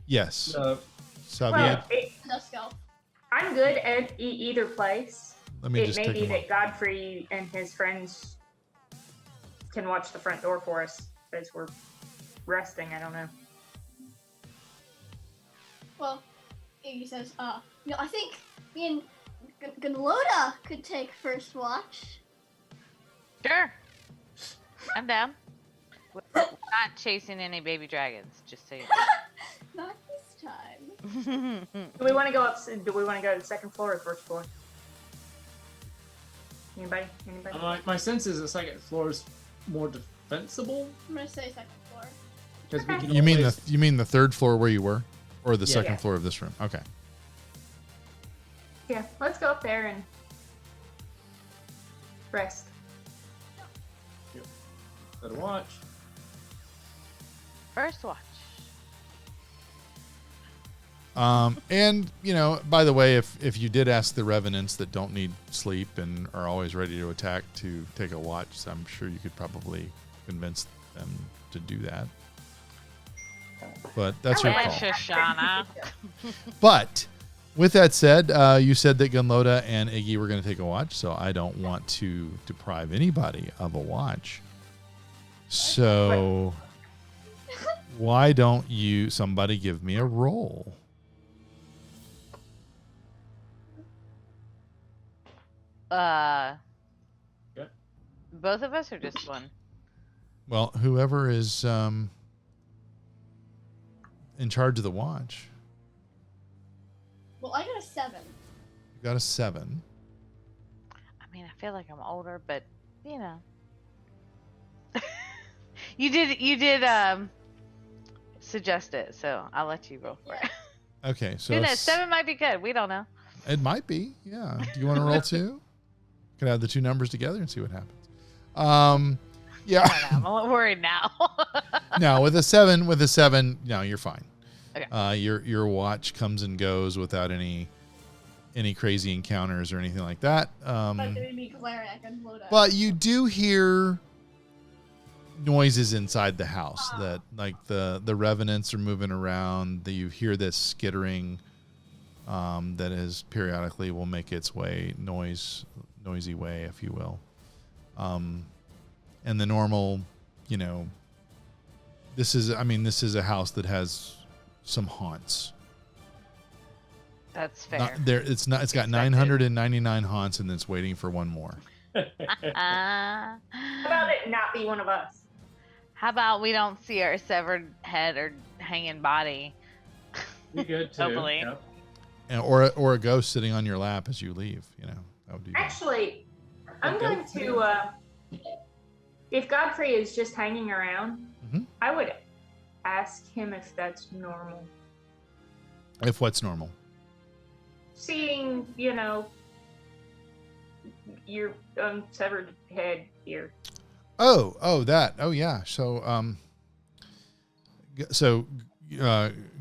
Yes. Well, Saviet. Let's go. I'm good at either place. Let me It just may take be him that Godfrey and his friends can watch the front door for us as we're resting. I don't know. Well, Iggy says, I think me and Gunloda could take first watch. Sure. I'm down. We're not chasing any baby dragons, just so you Not this time. know. Do we want to go up? Do we want to go to the second floor or first floor? Anybody? My sense is the second floor is more defensible. I'm gonna say second floor. Because we can You mean always- you mean the third floor where you were, or the Yeah. second floor of this room? Okay. Yeah, let's go up there and rest. Better watch. First watch. And by the way, if you did ask the revenants that don't need sleep and are always ready to attack to take a watch, I'm sure you could probably convince them to do that. But that's your I call. like Shoshana. But with that said, you said that Gunloda and Iggy were going to take a watch, so I don't want to deprive anybody of a watch. So why don't somebody give me a roll? Yeah. Both of us or just one? Well, whoever is in charge of the watch. Well, I got a 7. You got a 7. I mean, I feel like I'm older, but you did suggest it, so I'll let you go for it. Okay, so Who knows? 7 might be good. We don't know. it might be. Yeah. Do you want to roll 2? Can I add the two numbers together and see what happens? Yeah. I don't know. I'm a little worried now. No, with a 7, no, you're fine. Okay. Your watch comes and goes without any crazy encounters or anything like that. But they made me glare at Gunloda. But you do hear noises inside the house that like the revenants are moving around. That you hear this skittering that is periodically will make its noisy way, if you will. And the normal, this is a house that has some haunts. That's fair. Not, there, it's not. It's got 999 haunts, and it's waiting for one more. How about it not be one of us? How about we don't see our severed head or hanging body? You good too. Hopefully. Yep. And, or a ghost sitting on your lap as you leave. You know, that would be bad. Actually, I'm going to. If Godfrey is just hanging around, Mhm. I would ask him if that's normal. If what's normal? Seeing, your unsevered head here. Oh, that. Oh, yeah. So,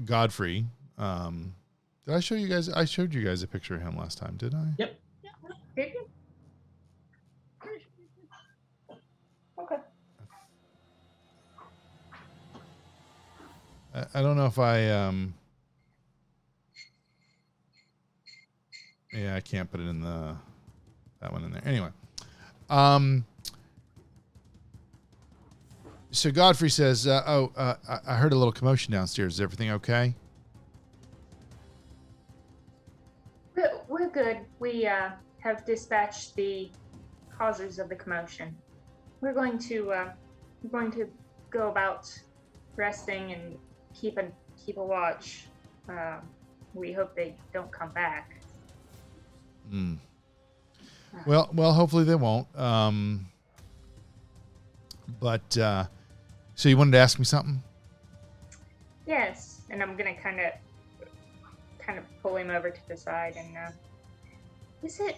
Godfrey. Did I show you guys? I showed you guys a picture of him last time, did I? Yep. Did you? Okay. I don't know if I. Yeah, I can't put it in that one in there. Anyway, so Godfrey says, I heard a little commotion downstairs. Is everything okay? We're good. We have dispatched the causers of the commotion. We're going to go about resting and keep a watch. We hope they don't come back. Mm. Well, hopefully they won't. But so you wanted to ask me something? Yes, and I'm gonna kind of pull him over to the side and is it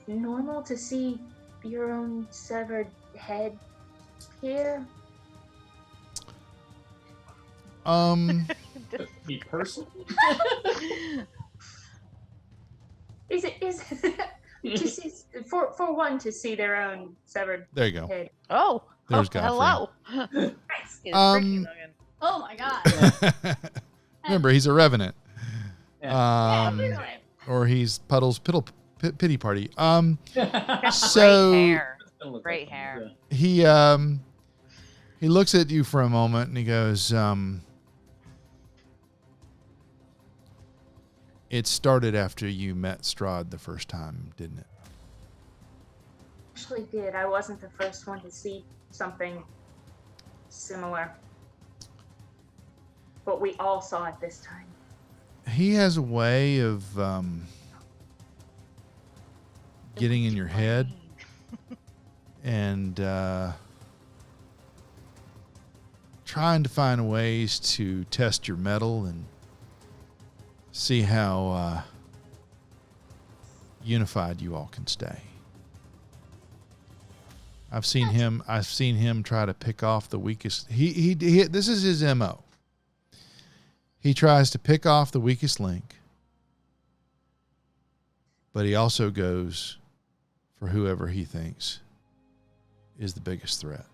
normal to see your own severed head here? Me personally? Is it to see, for one to see their own severed There you go. head? Oh, There's Godfrey. hello. Nice. It's Um, freaky looking. Oh my god. Remember, he's a revenant. Yeah, he's right. Or he's Puddle's pity party. Great So hair. Great hair. he looks at you for a moment and he goes, it started after you met Strahd the first time, didn't it? Actually did. I wasn't the first one to see something similar. But we all saw it this time. He has a way of getting in your head and trying to find ways to test your mettle and see how unified you all can stay. I've seen him try to pick off the weakest. He this is his MO. He tries to pick off the weakest link, but he also goes for whoever he thinks is the biggest threat.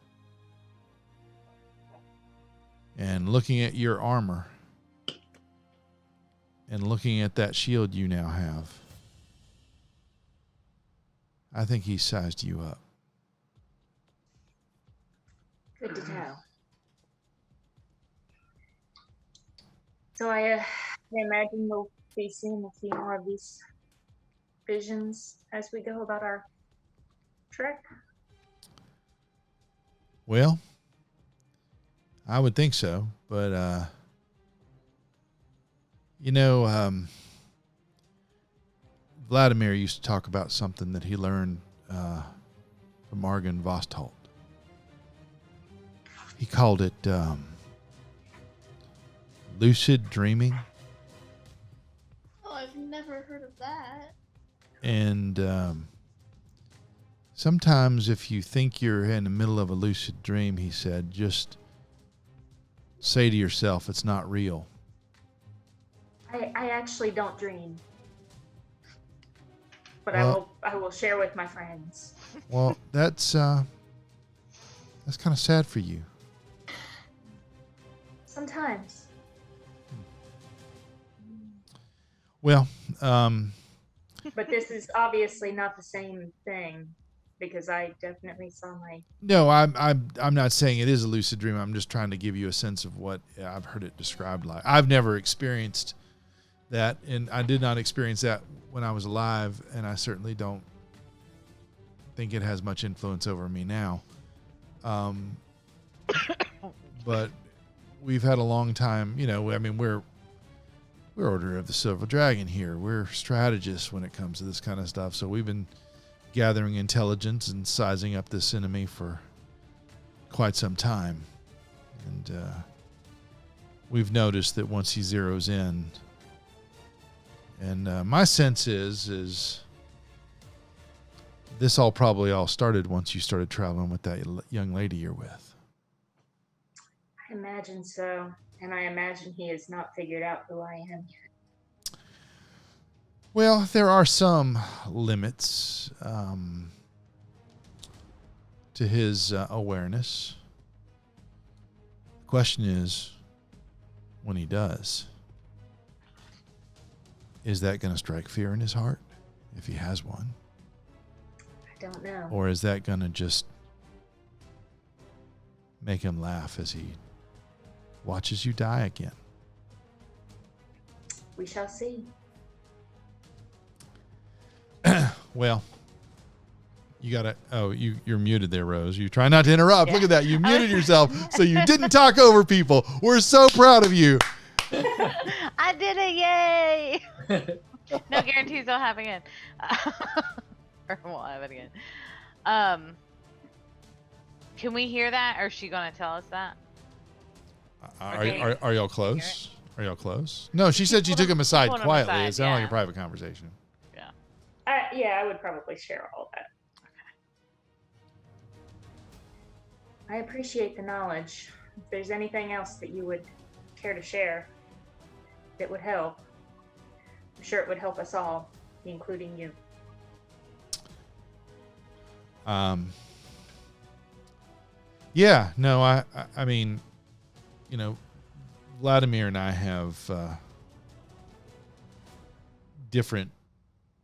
And looking at your armor and looking at that shield you now have, I think he's sized you up. Good to know. So I imagine we'll be seeing a few more of these visions as we go about our trek. Well, I would think so, but Vladimir used to talk about something that he learned from Argon Vostholt. He called it lucid dreaming. Oh, I've never heard of that. And sometimes if you think you're in the middle of a lucid dream, he said, just say to yourself, it's not real. I actually don't dream. But Well- I will share with my friends. Well, that's kind of sad for you. Sometimes. Well, But this is obviously not the same thing because I definitely saw my no, I'm not saying it is a lucid dream. I'm just trying to give you a sense of what I've heard it described like. I've never experienced that, and I did not experience that when I was alive, and I certainly don't think it has much influence over me now. But we've had a long time, you know, I mean, we're Order of the Silver Dragon here. We're strategists when it comes to this kind of stuff. So we've been gathering intelligence and sizing up this enemy for quite some time. And we've noticed that once he zeroes in, and my sense is this probably all started once you started traveling with that young lady you're with. I imagine so. And I imagine he has not figured out who I am yet. Well, there are some limits to his awareness. The question is, when he does, is that going to strike fear in his heart, if he has one? I don't know. Or is that going to just make him laugh as he watches you die again? We shall see. Well, you gotta. Oh, you're muted there, Rose. You try not to interrupt. Yeah. Look at that. You muted yourself, so you didn't talk over people. We're so proud of you. I did it! Yay! No guarantees I'll have again. Or won't have it again. Can we hear that, or is she gonna tell us that? Are y'all close? Are y'all close? No, she said she took him aside quietly. It sounded like a private conversation. Yeah, I would probably share all that. I appreciate the knowledge. If there's anything else that you would care to share that would help, I'm sure it would help us all, including you. Yeah, no, I mean, you know, Vladimir and I have different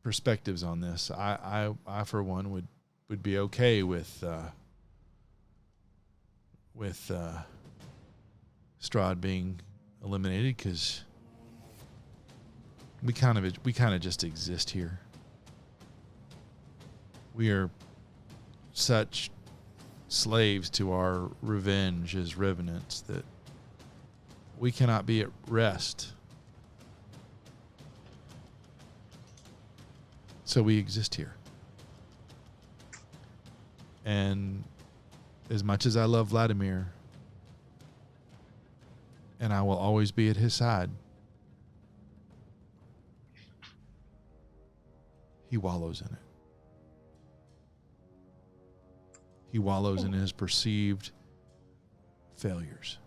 perspectives on this. I for one would be okay with Strahd being eliminated, because we kind of just exist here. We are such slaves to our revenge as revenants that we cannot be at rest. So we exist here. And as much as I love Vladimir, and I will always be at his side, he wallows in it. He wallows in his perceived failures.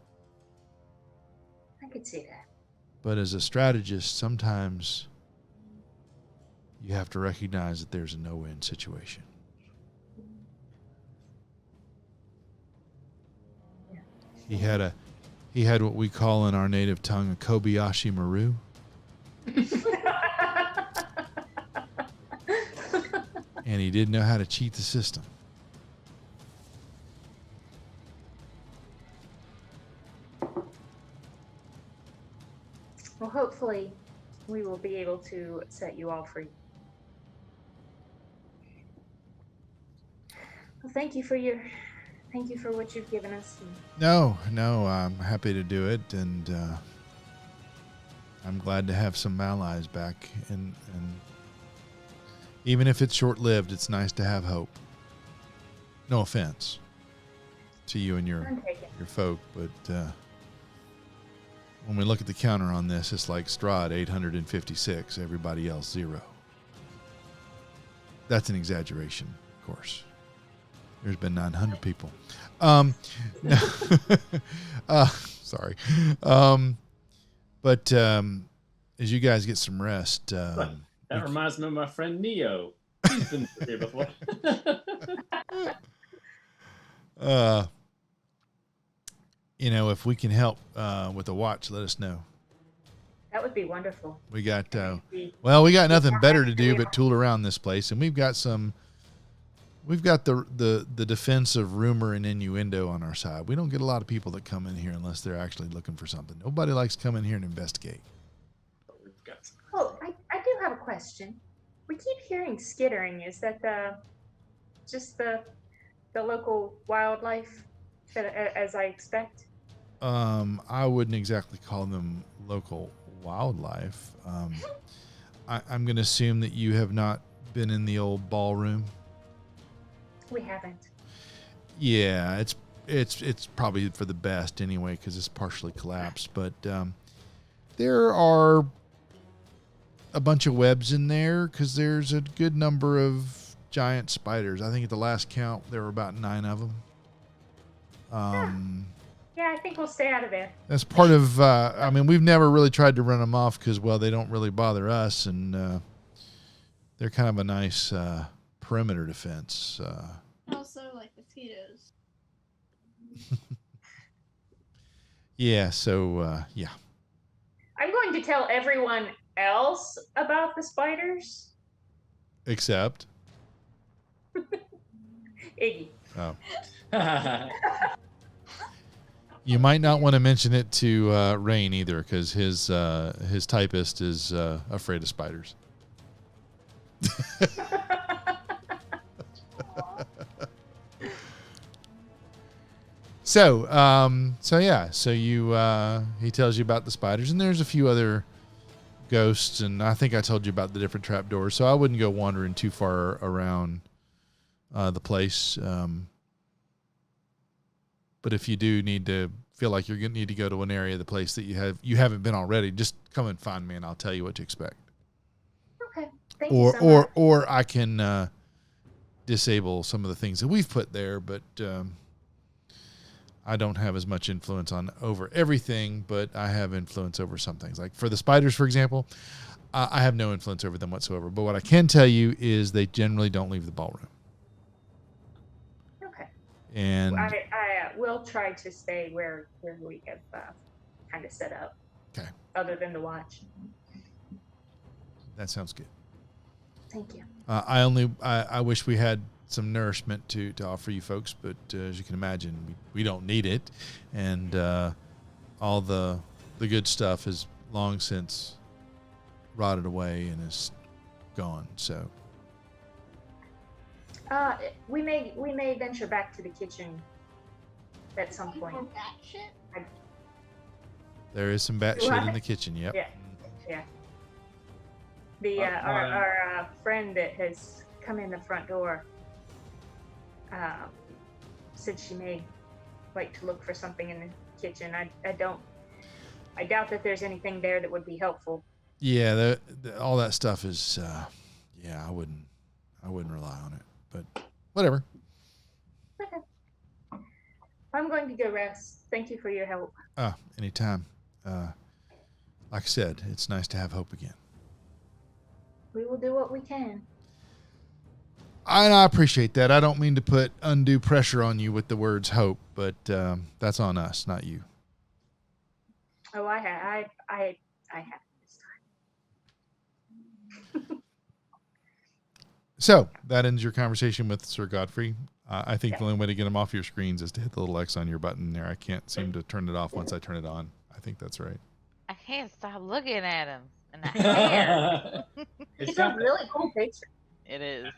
I could see that. But as a strategist, sometimes you have to recognize that there's a no-win situation. Yeah. He had what we call in our native tongue a Kobayashi Maru. And he didn't know how to cheat the system. Well, hopefully we will be able to set you all free. Well, thank you for what you've given us. No, I'm happy to do it, and I'm glad to have some allies back. And even if it's short-lived, it's nice to have hope. No offense to you and your folk, but when we look at the counter on this, it's like Strahd 856, everybody else 0. That's an exaggeration, of course. There's been 900 people. Sorry. But as you guys get some rest. That reminds me of my friend Neo. He's been here before. You know, if we can help with a watch, let us know. That would be wonderful. We got we got nothing better to do but tool around this place, and we've got the defense of rumor and innuendo on our side. We don't get a lot of people that come in here unless they're actually looking for something. Nobody likes to come in here and investigate. We've got some question. We keep hearing skittering. Is that just the local wildlife as I expect? I wouldn't exactly call them local wildlife. I'm going to assume that you have not been in the old ballroom. We haven't. Yeah, it's probably for the best anyway because it's partially collapsed. But there are a bunch of webs in there because there's a good number of giant spiders. I think at the last count there were about 9 of them. Yeah, I think we'll stay out of there. That's part of. I mean, we've never really tried to run them off because, well, they don't really bother us, and they're kind of a nice perimeter defense. Also, like mosquitoes. Yeah. So yeah. I'm going to tell everyone else about the spiders. Except. Iggy. Oh. You might not want to mention it to Rain either, because his typist is afraid of spiders. So yeah. So he tells you about the spiders, and there's a few other ghosts, and I think I told you about the different trapdoors. So I wouldn't go wandering too far around the place. But if you do need to feel like you're going to need to go to an area of the place that you haven't been already, just come and find me, and I'll tell you what to expect. Okay. Thank you so much. Or I can disable some of the things that we've put there, but I don't have as much influence over everything, but I have influence over some things. Like for the spiders, for example, I have no influence over them whatsoever. But what I can tell you is they generally don't leave the ballroom. Okay. And I will try to stay where we have kind of set up. Okay. Other than the watch. That sounds good. Thank you. I wish we had some nourishment to offer you folks, but as you can imagine, we don't need it, and all the good stuff has long since rotted away and is gone. So we may venture back to the kitchen at some point. There is some bat shit in the kitchen. Yep. Yeah. The our friend that has come in the front door said she may like to look for something in the kitchen. I doubt that there's anything there that would be helpful. Yeah, all that stuff is. I wouldn't rely on it, but whatever. Okay. I'm going to go rest. Thank you for your help. Anytime. Like I said, it's nice to have hope again. We will do what we can. I appreciate that. I don't mean to put undue pressure on you with the words hope, but that's on us, not you. Oh, I have this time. So that ends your conversation with Sir Godfrey. I think the only way to get him off your screens is to hit the little X on your button there. I can't seem to turn it off once I turn it on. I think that's right. I can't stop looking at him. And I can't. It's a really cool picture. It is.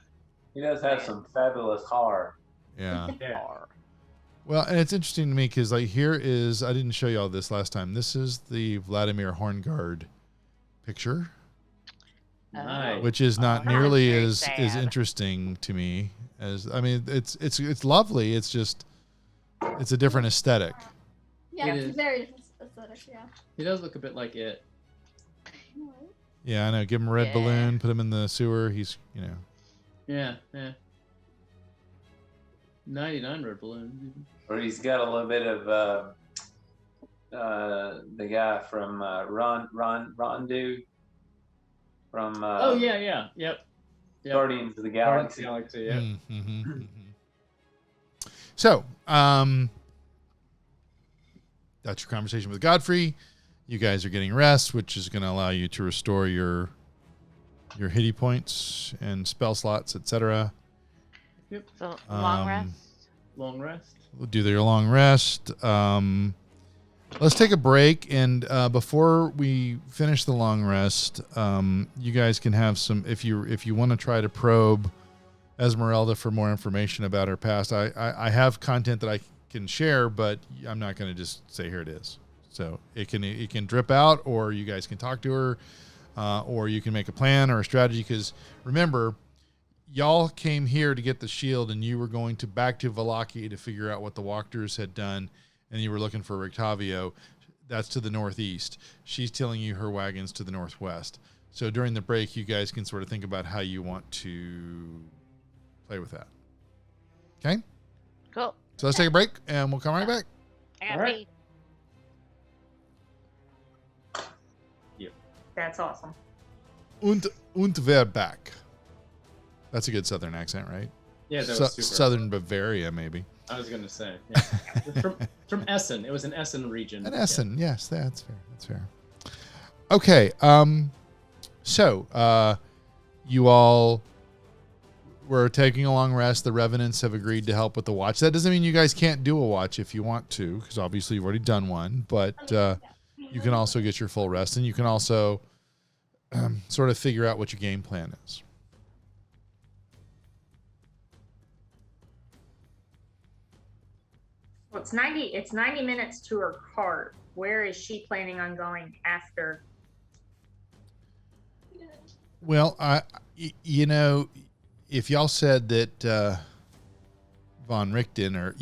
He does have some fabulous hair. Yeah. Far. Well, and it's interesting to me because like here is, I didn't show you all this last time. This is the Vladimir Horngard picture, Nice. which is not Oh, nearly that's as very sad. interesting to me as, I mean, it's lovely. It's just, it's a different aesthetic. Yeah, It it's is. very aesthetic, yeah. He does look a bit like it. Yeah, I know. Give him a red Yeah. balloon, put him in the sewer. He's, Yeah. 99 red balloon. Or he's got a little bit of the guy from Rondu from Oh yeah. Yep. Guardians of the Galaxy. Galaxy. Yeah. Mm-hmm. So, that's your conversation with Godfrey. You guys are getting rest, which is going to allow you to restore your hitty points and spell slots, etc. So long Um, rest. Long rest. Do your long rest. Let's take a break, and before we finish the long rest, you guys can have some. If you want to try to probe Esmeralda for more information about her past, I have content that I can share, but I'm not going to just say here it is. So it can drip out, or you guys can talk to her, or you can make a plan or a strategy. Because remember, y'all came here to get the shield, and you were going back to Appalachia to figure out what the walkers had done. And you were looking for Rictavio. That's to the northeast. She's telling you her wagon's to the northwest. So during the break, you guys can sort of think about how you want to play with that. Okay? Cool. So let's take a break, and we'll come right back. I got All right. paid. That's awesome. Und wer back. That's a good southern accent, right? Yeah, that was super. Southern Bavaria, maybe. I was gonna say. Yeah. from Essen. It was an Essen region. An Essen, yes, that's fair. That's fair. Okay, so you all were taking a long rest. The Revenants have agreed to help with the watch. That doesn't mean you guys can't do a watch if you want to, because obviously you've already done one. But you can also get your full rest, and you can also sort of figure out what your game plan is. Well, it's 90 minutes to her cart. Where is she planning on going after? Well, if y'all said that Von Richten, or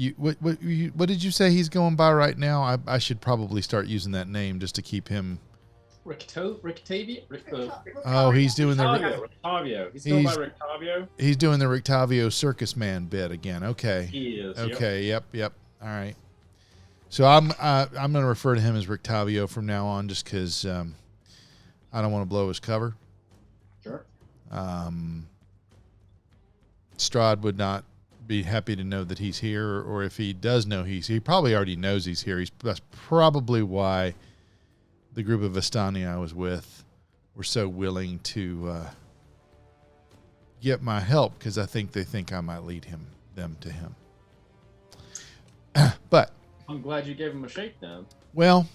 what did you say he's going by right now? I should probably start using that name just to keep him. Rictavio? Oh, he's doing the Rictavio. He's going by Rictavio. He's doing the Rictavio circus man bit again. Okay. He is. Okay. Yep. All right. So I'm going to refer to him as Rictavio from now on, just because I don't want to blow his cover. Sure. Strahd would not be happy to know that he's here, or if he does know he probably already knows he's here. That's probably why the group of Vistani I was with were so willing to get my help, because I think they think I might lead them to him. But I'm glad you gave him a shakedown. well,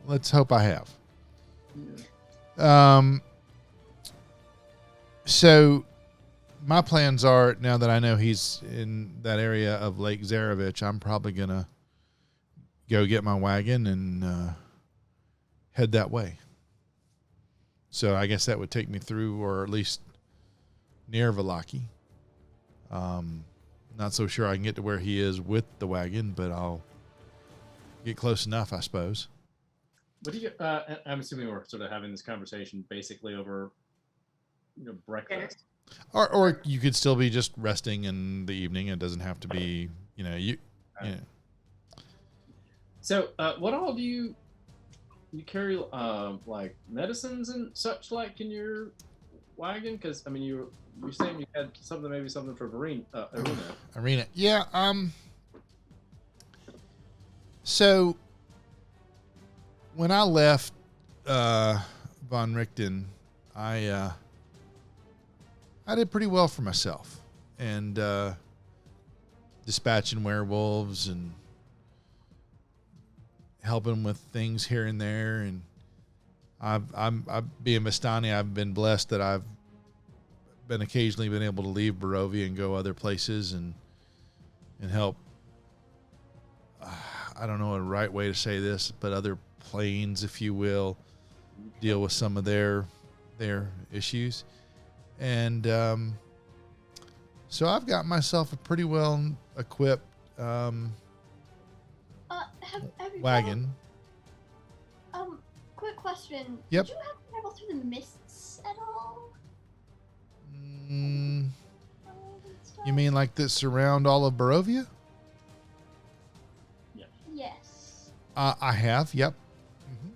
let's hope I have. Yeah. So my plans are, now that I know he's in that area of Lake Zarevich, I'm probably going to go get my wagon and head that way. So I guess that would take me through, or at least near Valaki. Not so sure I can get to where he is with the wagon, but I'll get close enough, I suppose. What do you? I'm assuming we're sort of having this conversation basically over, breakfast. Or you could still be just resting in the evening. It doesn't have to be, So, what all do you carry? Like medicines and such like in your wagon? Because you saying you had something for Ireena. Ireena. Yeah. So when I left Von Richten, I did pretty well for myself, and dispatching werewolves and helping with things here and there. And I'm being Vistani, I've been blessed that I've been occasionally been able to leave Barovia and go other places and help. I don't know a right way to say this, but other planes, if you will, deal with some of their issues. And so I've got myself a pretty well equipped Have you wagon. Quick question. Yep. Did you have to travel through the mists at all? You mean like that surround all of Barovia? Yes. I have, yep. Mm-hmm.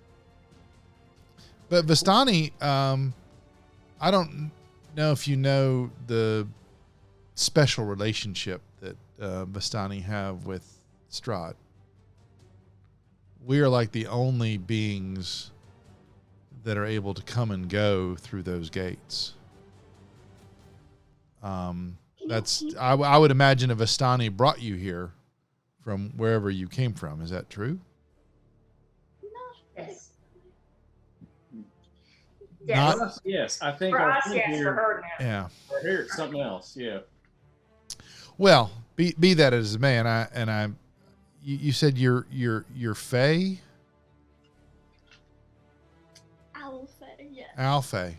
But Vistani, I don't know if you know the special relationship that Vistani have with Strahd. We are like the only beings that are able to come and go through those gates. I would imagine if Vistani brought you here from wherever you came from. Is that true? Yes. For us, yes. I think For our us, friend yes. For here, her, no. Yeah. or here it's something else. Yeah. Well, be that as it may, you said you're Fae? Alpha, yes. Alpha.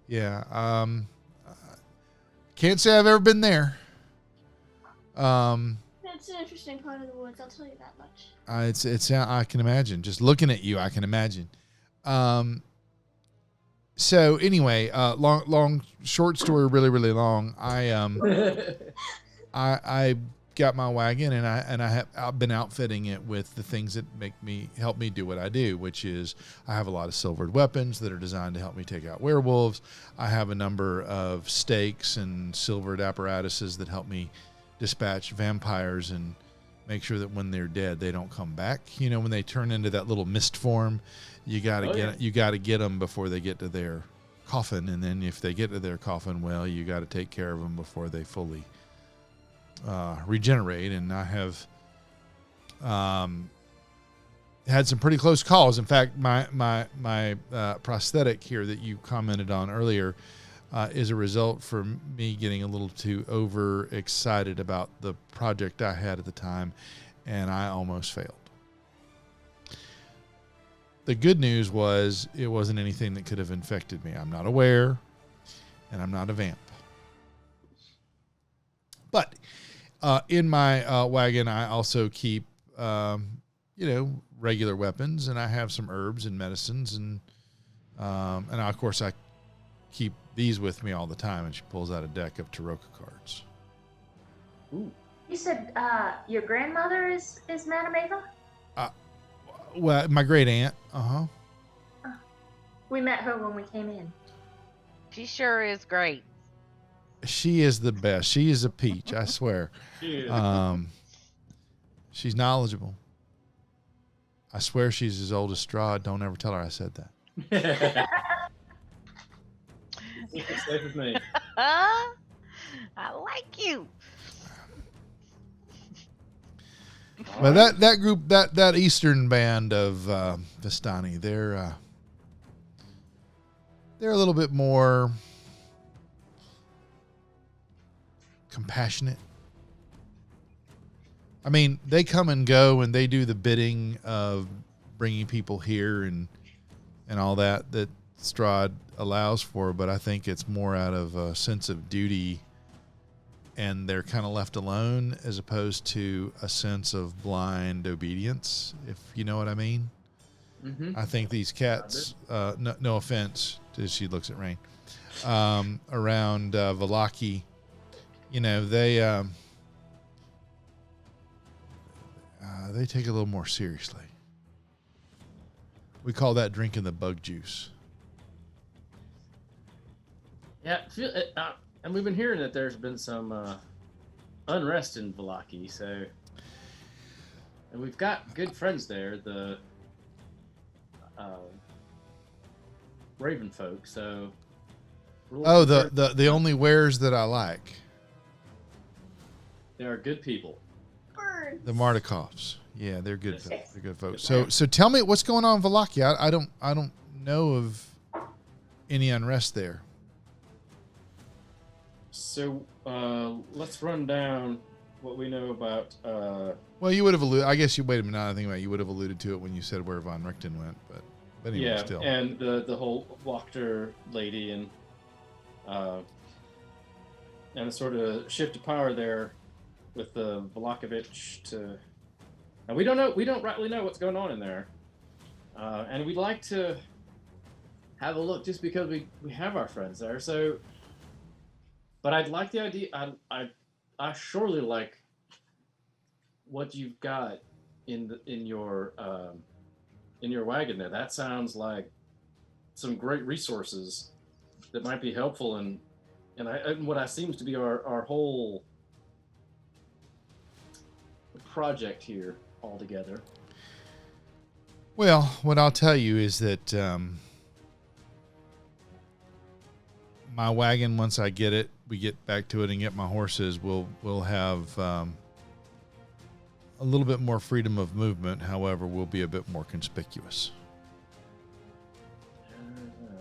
Yeah. Can't say I've ever been there. It's an interesting part of the woods, I'll tell you that much. It's I can imagine. Just looking at you, I can imagine. So anyway, short story, really long. I got my wagon and I've been outfitting it with the things that help me do what I do, which is I have a lot of silvered weapons that are designed to help me take out werewolves. I have a number of stakes and silvered apparatuses that help me dispatch vampires and make sure that when they're dead, they don't come back. You know, when they turn into that little mist form, you got to get them before they get to their coffin. And then if they get to their coffin, well, you got to take care of them before they fully regenerate. And I have had some pretty close calls. In fact, my prosthetic here that you commented on earlier is a result from me getting a little too overexcited about the project I had at the time, and I almost failed. The good news was it wasn't anything that could have infected me. I'm not aware, and I'm not a vamp. But in my wagon, I also keep, regular weapons, and I have some herbs and medicines, and of course I keep these with me all the time. And she pulls out a deck of Tarot cards. Ooh. You said your grandmother is Madame Ava? Well, my great aunt. We met her when we came in. She sure is great. She is the best. She is a peach, I swear. She's knowledgeable. I swear she's as old as Strahd. Don't ever tell her I said that. It's safe with me. I like you. But that group, that eastern band of Vistani, they're a little bit more compassionate. I mean, they come and go, and they do the bidding of bringing people here and all that Strahd allows for, but I think it's more out of a sense of duty, and they're kind of left alone as opposed to a sense of blind obedience, if you know what I mean. Mm-hmm. I think these cats, no offense, as she looks at Rain, around Valaki, they take it a little more seriously. We call that drinking the bug juice. Yeah, and we've been hearing that there's been some unrest in Valaki, so, and we've got good friends there, the Raven folk. So, the only wares that I like. They are good people. Birds. The Mardikovs. Yeah, they're good. Yes. They're good folks. So tell me what's going on in Valaki. I don't know of any unrest there. So let's run down what we know about. Well, you would have alluded. I guess you wait a minute. Now I think about it, you would have alluded to it when you said where Von Richten went, but anyway, yeah, still. And the whole Wachter lady and a sort of shift of power there with the Vlakovich to. And we don't rightly know what's going on in there, and we'd like to have a look just because we have our friends there. So, but I'd like the idea. I surely like what you've got in your wagon there. That sounds like some great resources that might be helpful and what I seems to be our whole project here all together. Well, what I'll tell you is that my wagon, once I get it, we get back to it and get my horses, we'll have a little bit more freedom of movement. However, we'll be a bit more conspicuous.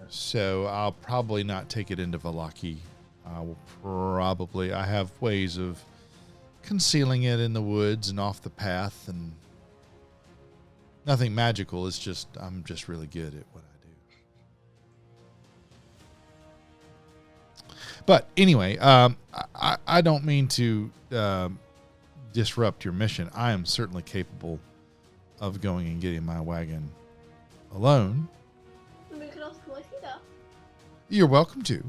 So I'll probably not take it into Valaki. I have ways of concealing it in the woods and off the path, and nothing magical. It's just, I'm just really good at what I do. But anyway, I don't mean to disrupt your mission. I am certainly capable of going and getting my wagon alone. We could also go with you, though. You're welcome to.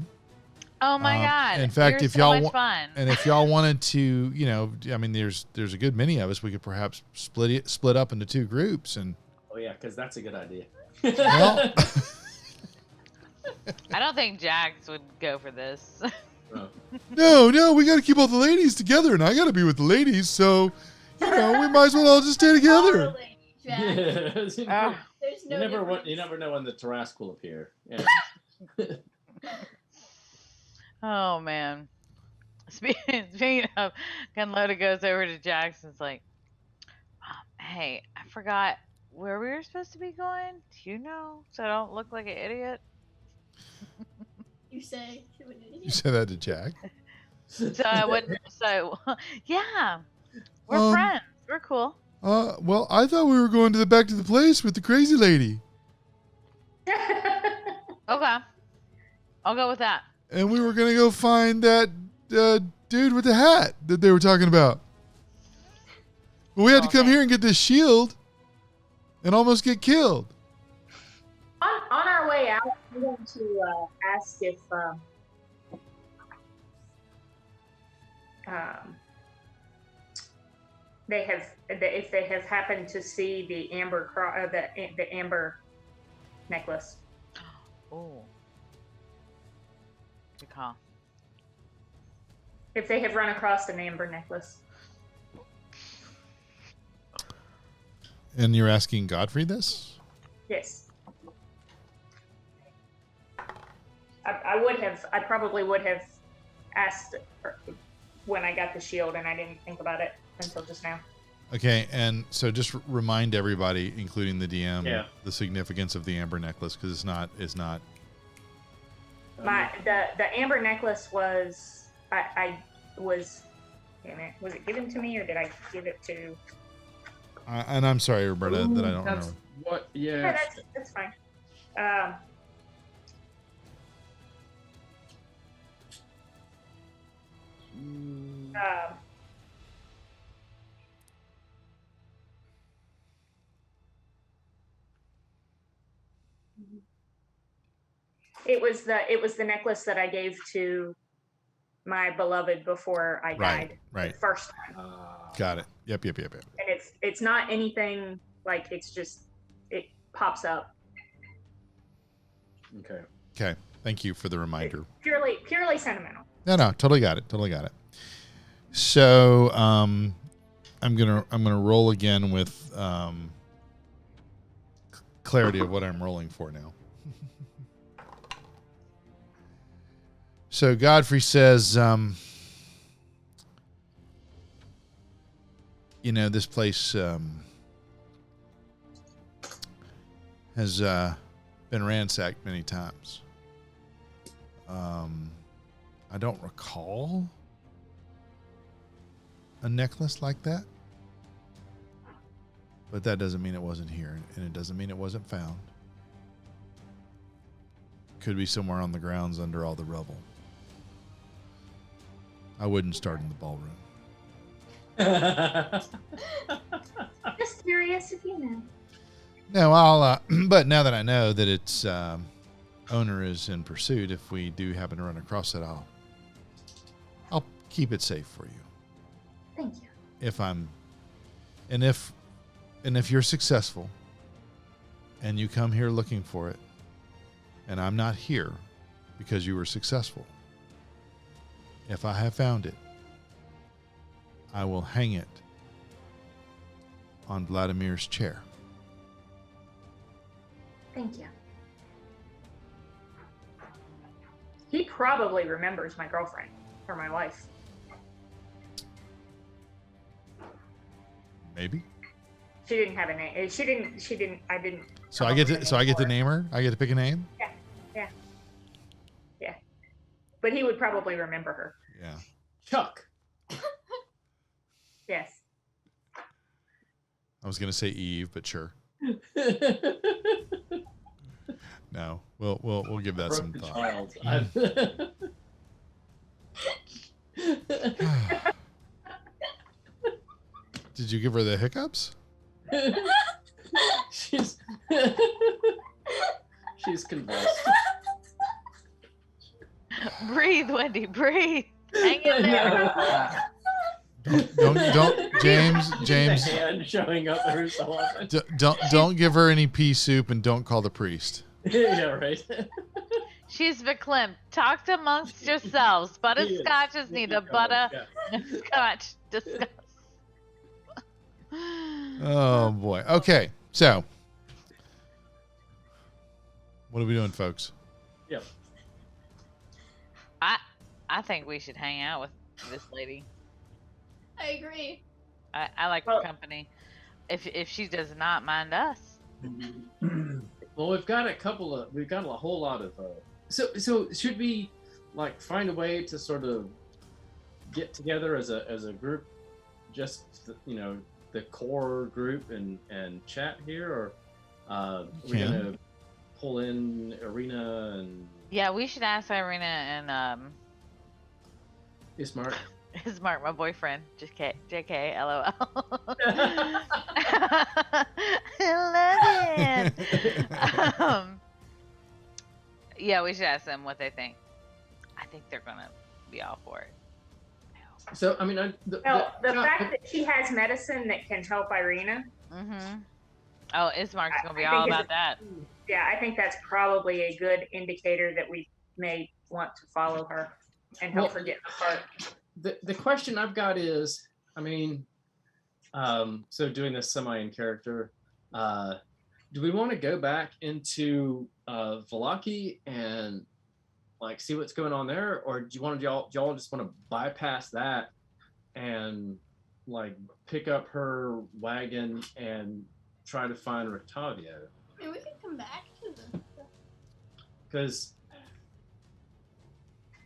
Oh my God! In fact, You're if so y'all much fun. and if y'all wanted to, you know, I mean, there's a good many of us. We could perhaps split up into 2 groups, and Oh yeah, because that's a good idea. well, I don't think Jax would go for this. no, we got to keep all the ladies together, and I got to be with the ladies, so you know, we might as well all just stay together. There's you no never difference. you never know when the Tarrasque will appear. Yeah. Oh man. Speaking of, Gunloda goes over to Jax and is like, "Hey, I forgot where we were supposed to be going. Do you know? So I don't look like an idiot." You say to an idiot. You said that to Jack. So I wouldn't. So yeah, we're friends. We're cool. Well, I thought we were going to back to the place with the crazy lady, Okay, I'll go with that. and we were gonna go find that dude with the hat that they were talking about. But we had to come Okay. here and get this shield, and almost get killed. On our way out, I'm going to ask if they have happened to see the the amber necklace. Oh, good call. If they have run across an amber necklace. And you're asking Godfrey this? Yes. I probably would have asked when I got the shield, and I didn't think about it until just now. Okay, and so just remind everybody, including the DM, Yeah. the significance of the amber necklace, because it's not. The amber necklace was was it given to me, or did I give it to? And I'm sorry, Roberta, that I don't That's remember. what? Yeah, Yeah. that's fine. It was the necklace that I gave to my beloved before I died. Right. The first time. Got it. Yep. And it's not anything like, it's just, it pops up. Okay. Thank you for the reminder. It's purely sentimental. No, totally got it. So, I'm gonna roll again with clarity of what I'm rolling for now. So Godfrey says, this place has been ransacked many times. I don't recall a necklace like that, but that doesn't mean it wasn't here, and it doesn't mean it wasn't found. Could be somewhere on the grounds under all the rubble. I wouldn't start in the ballroom. Just curious if you know. No, I'll. But now that I know that its owner is in pursuit, if we do happen to run across it, I'll keep it safe for you. Thank you. If you're successful, and you come here looking for it, and I'm not here because you were successful, if I have found it, I will hang it on Vladimir's chair. Thank you. He probably remembers my girlfriend or my wife. Maybe. She didn't have a name. She didn't. I didn't. So I get to name her. I get to pick a name. Yeah. but he would probably remember her. Yeah. Chuck. Yes. I was gonna say Eve, but sure. No, we'll give that some thought. Child. Did you give her the hiccups? She's convulsed. Breathe, Wendy, breathe. Hang in there. Don't, James. The hand showing up every so often. Don't give her any pea soup, and don't call the priest. Yeah, right. She's verklempt. Talk amongst yourselves. Butterscotch is neither butter nor scotch. Discuss. Oh boy. Okay, so what are we doing, folks? Yep. I think we should hang out with this lady. I agree. I like her company. If she does not mind us. Well, we've got a whole lot of. So should we like find a way to sort of get together as a group, just the core group and chat here, or we're gonna pull in Ireena and Yeah, we should ask Ireena and Ismark. Ismark, my boyfriend. JK, LOL. I love it. Yeah, we should ask them what they think. I think they're gonna be all for it. So I mean, the fact that she has medicine that can help Ireena. Mm-hmm. Oh, Ismark's gonna be all about that. Yeah, I think that's probably a good indicator that we may want to follow her and help her get in the part. The question I've got is, I mean, so doing this semi in character, do we want to go back into Valaki and like see what's going on there, or do y'all just want to bypass that and like pick up her wagon and try to find Rictavio? I mean, we can come back to this. Because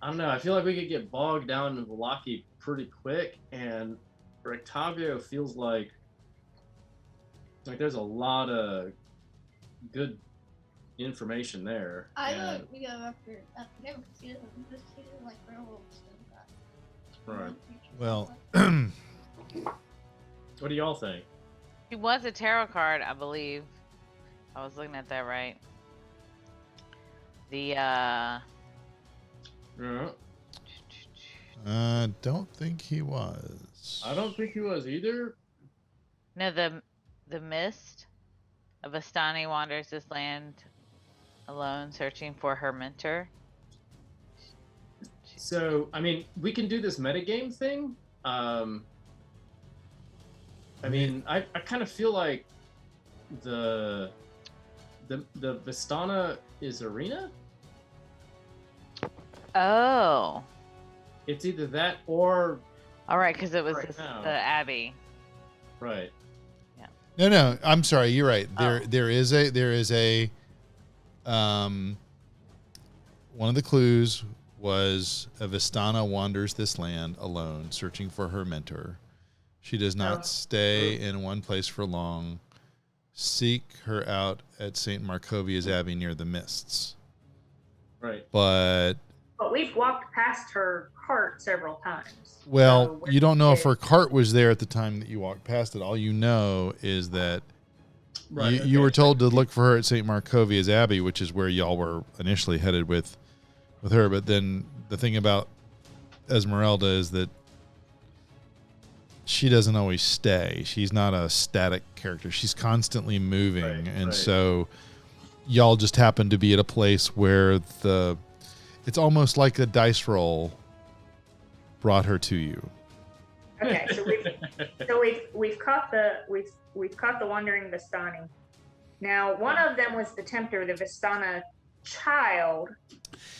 I don't know, I feel like we could get bogged down in Valaki pretty quick, and Rictavio feels like there's a lot of good information there. I know we go after him because he doesn't like werewolves and that. Right. Well, What do y'all think? She was a tarot card, I believe. I was looking at that right. Yeah. don't think he was. I don't think he was either. No, the mist of Astani wanders this land alone, searching for her mentor. So, I mean, we can do this metagame thing. I mean, I kind of feel like the Vistana is Ireena. Oh. It's either that or All right, because it was Right the now. Abbey. right. No, I'm sorry. You're right. Oh. There is a one of the clues was a Vistana wanders this land alone, searching for her mentor. She does not stay in one place for long. Seek her out at St. Markovia's Abbey near the Mists. Right. But we've walked past her cart several times. well, So you don't know if her cart was there at the time that you walked past it. All you know is that Right. you were told to look for her at St. Markovia's Abbey, which is where y'all were initially headed with her. But then the thing about Esmeralda is that she doesn't always stay. She's not a static character. She's constantly moving. Right, and right. so y'all just happen to be at a place where it's almost like a dice roll brought her to you. Okay, so we've caught the wandering Vistani. Now, one of them was the tempter, the Vistana child,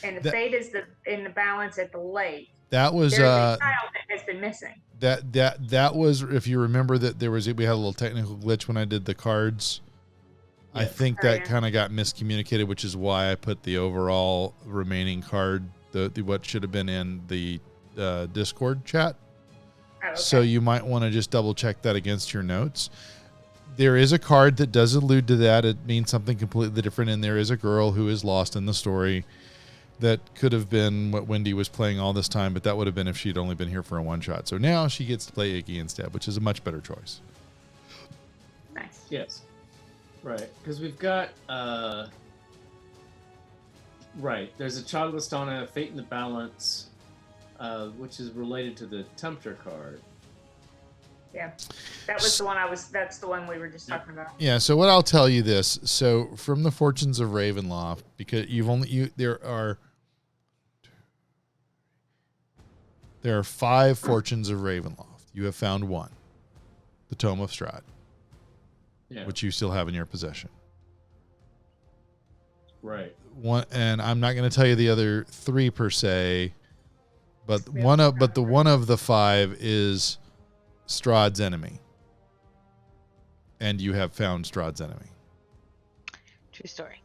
and the fate is in the balance at the lake. That was There's a child that has been missing. That was, if you remember, that we had a little technical glitch when I did the cards. I Yes. think Oh, that yeah. kind of got miscommunicated, which is why I put the overall remaining card the what should have been in the Discord chat. Oh, okay. So you might want to just double check that against your notes. There is a card that does allude to that. It means something completely different, and there is a girl who is lost in the story that could have been what Wendy was playing all this time, but that would have been if she'd only been here for a one-shot. So now she gets to play Iggy instead, which is a much better choice. Nice. Yes. Right. Because we've got right. There's a childless Donna, Fate in the Balance, which is related to the Tempter card. Yeah, that was the one that's the one we were just talking about. Yeah, so what I'll tell you this. So from the Fortunes of Ravenloft, because there are 5 Fortunes of Ravenloft. You have found one. The Tome of Strahd. Yeah. Which you still have in your possession. Right. One, and I'm not going to tell you the other 3 per se, but the one of the 5 is Strahd's enemy. And you have found Strahd's enemy. True story.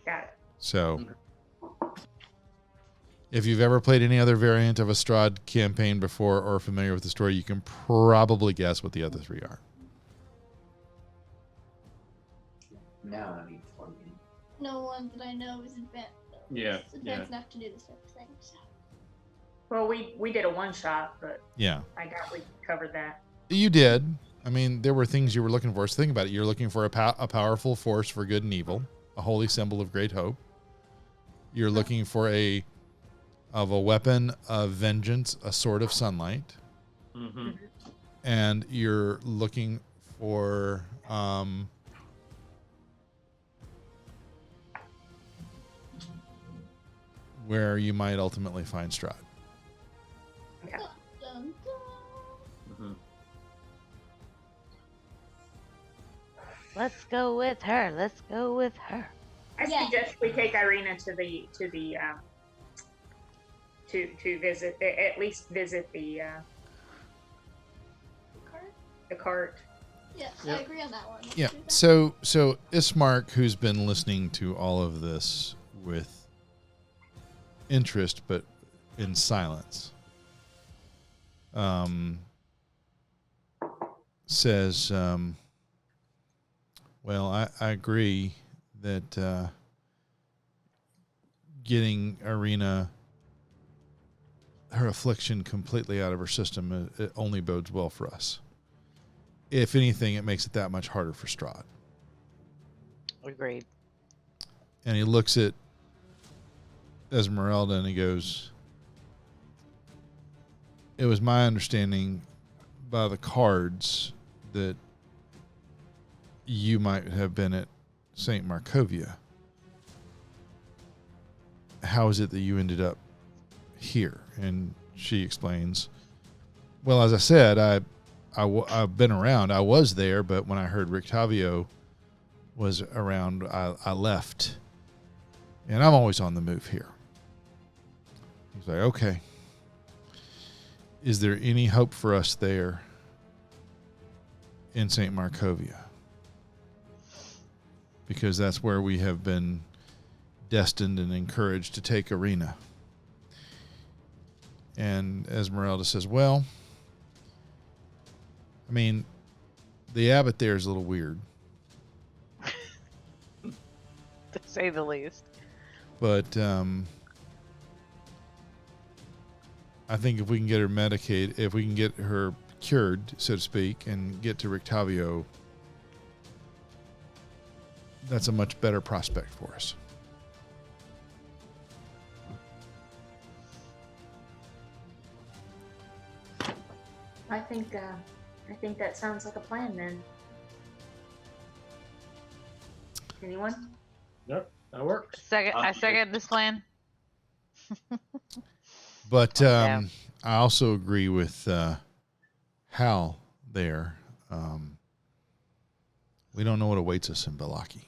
Got it. So, if you've ever played any other variant of a Strahd campaign before or are familiar with the story, you can probably guess what the other 3 are. Now I need to plug in. No one that I know is advanced. Yeah, Advanced enough to do this type of thing. So. Well, we did a one shot, but Yeah. I doubt we covered that. You did. I mean, there were things you were looking for. So think about it. You're looking for a powerful force for good and evil, a holy symbol of great hope. You're looking for a weapon of vengeance, a sword of sunlight. Mm-hmm. And you're looking for where you might ultimately find Strahd. Okay. Dun, dun, dun. Mm-hmm. Let's go with her. Let's go with her. I Yeah. suggest we take Ireena to visit, at least visit the Card? cart. Yeah, Yep. I agree on that one. Let's Yeah. do that. So Ismark, who's been listening to all of this with interest, but in silence, says, well, I agree that getting Ireena her affliction completely out of her system, it only bodes well for us. If anything, it makes it that much harder for Strahd. Agreed. And he looks at Esmeralda and he goes, it was my understanding by the cards that you might have been at St. Markovia. How is it that you ended up here? And she explains, well, as I said, I've been around. I was there, but when I heard Rictavio was around, I left. And I'm always on the move here. He's like, okay. Is there any hope for us there in St. Markovia? Because that's where we have been destined and encouraged to take Ireena. And Esmeralda says, well, I mean, the abbot there is a little weird. To say the least. But I think if we can get her medicated, if we can get her cured, so to speak, and get to Rictavio, that's a much better prospect for us. I think that sounds like a plan then. Anyone? Yep, that works. I second this plan. But Yeah. I also agree with Hal there. We don't know what awaits us in Appalachia.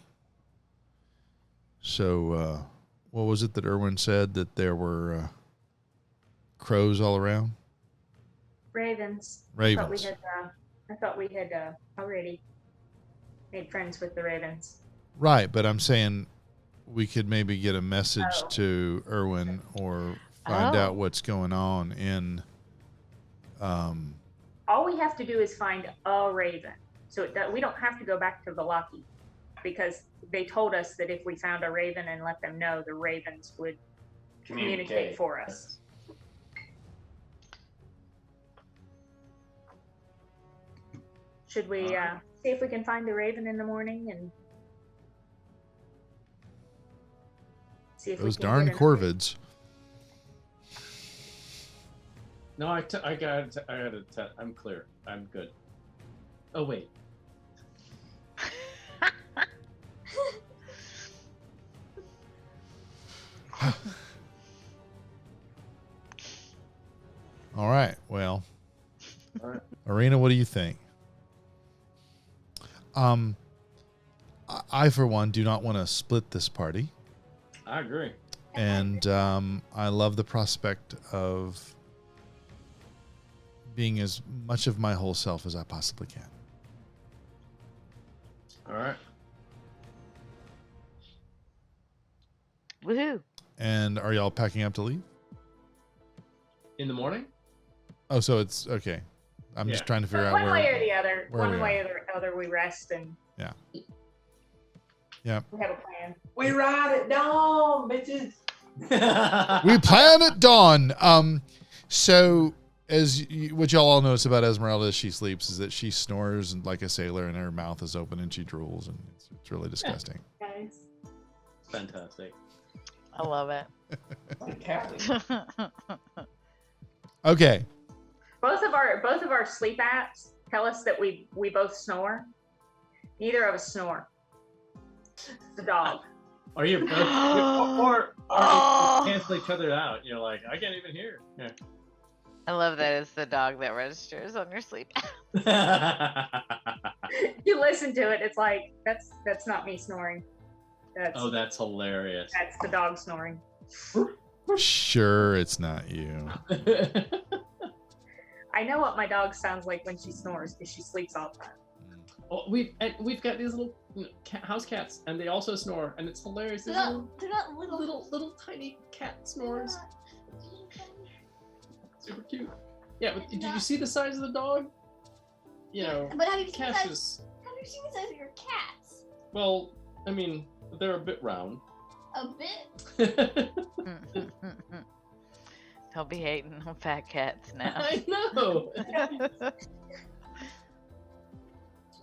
So, what was it that Erwin said? That there were crows all around? Ravens. Ravens. I thought we had already made friends with the ravens. Right, but I'm saying we could maybe get a message to Erwin or find out what's going on in. All we have to do is find a raven, so we don't have to go back to Valaki, because they told us that if we found a raven and let them know, the ravens would communicate for us. Should we see if we can find the raven in the morning and see if Those we can darn get corvids. No, I got it. I'm clear. I'm good. Oh wait. All right. Well, All right. Ireena, what do you think? I for one do not want to split this party, I agree. and I love the prospect of being as much of my whole self as I possibly can. All right. Woohoo! And are y'all packing up to leave? In the morning? Oh, so it's okay. I'm just trying to figure out one where. way or the other. where we One way are. or the other, we rest and Yeah. we have a plan. We ride at dawn, bitches. We plan at dawn. So what y'all all notice about Esmeralda as she sleeps is that she snores and like a sailor, and her mouth is open and she drools, and it's really disgusting. Guys. Fantastic. I love it. Like Captain. Okay. Both of our sleep apps tell us that we both snore. Neither of us snore. The dog. Are you or you cancel each other out? You're like, I can't even hear. Yeah. I love that it's the dog that registers on your sleep. You listen to it, it's like that's not me snoring. That's hilarious. That's the dog snoring. Sure, it's not you. I know what my dog sounds like when she snores because she sleeps all the time. Oh, we've got these little house cats, and they also snore, and it's hilarious. They're not Little tiny cat snores. Super cute. Yeah, but did you see the size of the dog? You know, But have you seen cats the is size of your cats? well. I mean, they're a bit round. A bit. Don't be hating on fat cats now. I know.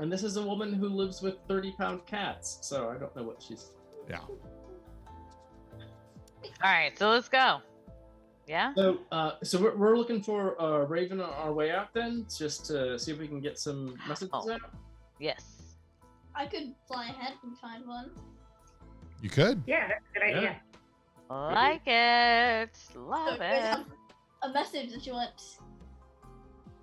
And this is a woman who lives with 30-pound cats, so I don't know what she's. Yeah. All right, so let's go. Yeah. So we're looking for a raven on our way out then, just to see if we can get some messages out. Yes. I could fly ahead and find one. You could. Yeah, that's a good idea. Like it. Love So, it. a message that you want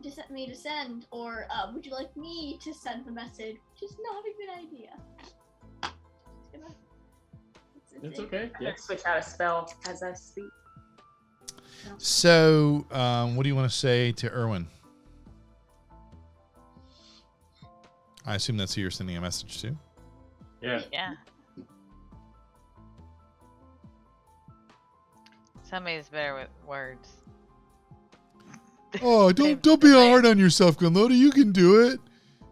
to send me to send, or would you like me to send the message? Which is not a good idea. It's okay. I'm gonna Yes. switch out a spell as I speak. So, what do you want to say to Erwin? I assume that's who you're sending a message to. Yeah. Yeah. Somebody's better with words. Oh, don't be hard on yourself, Glenloda. You can do it.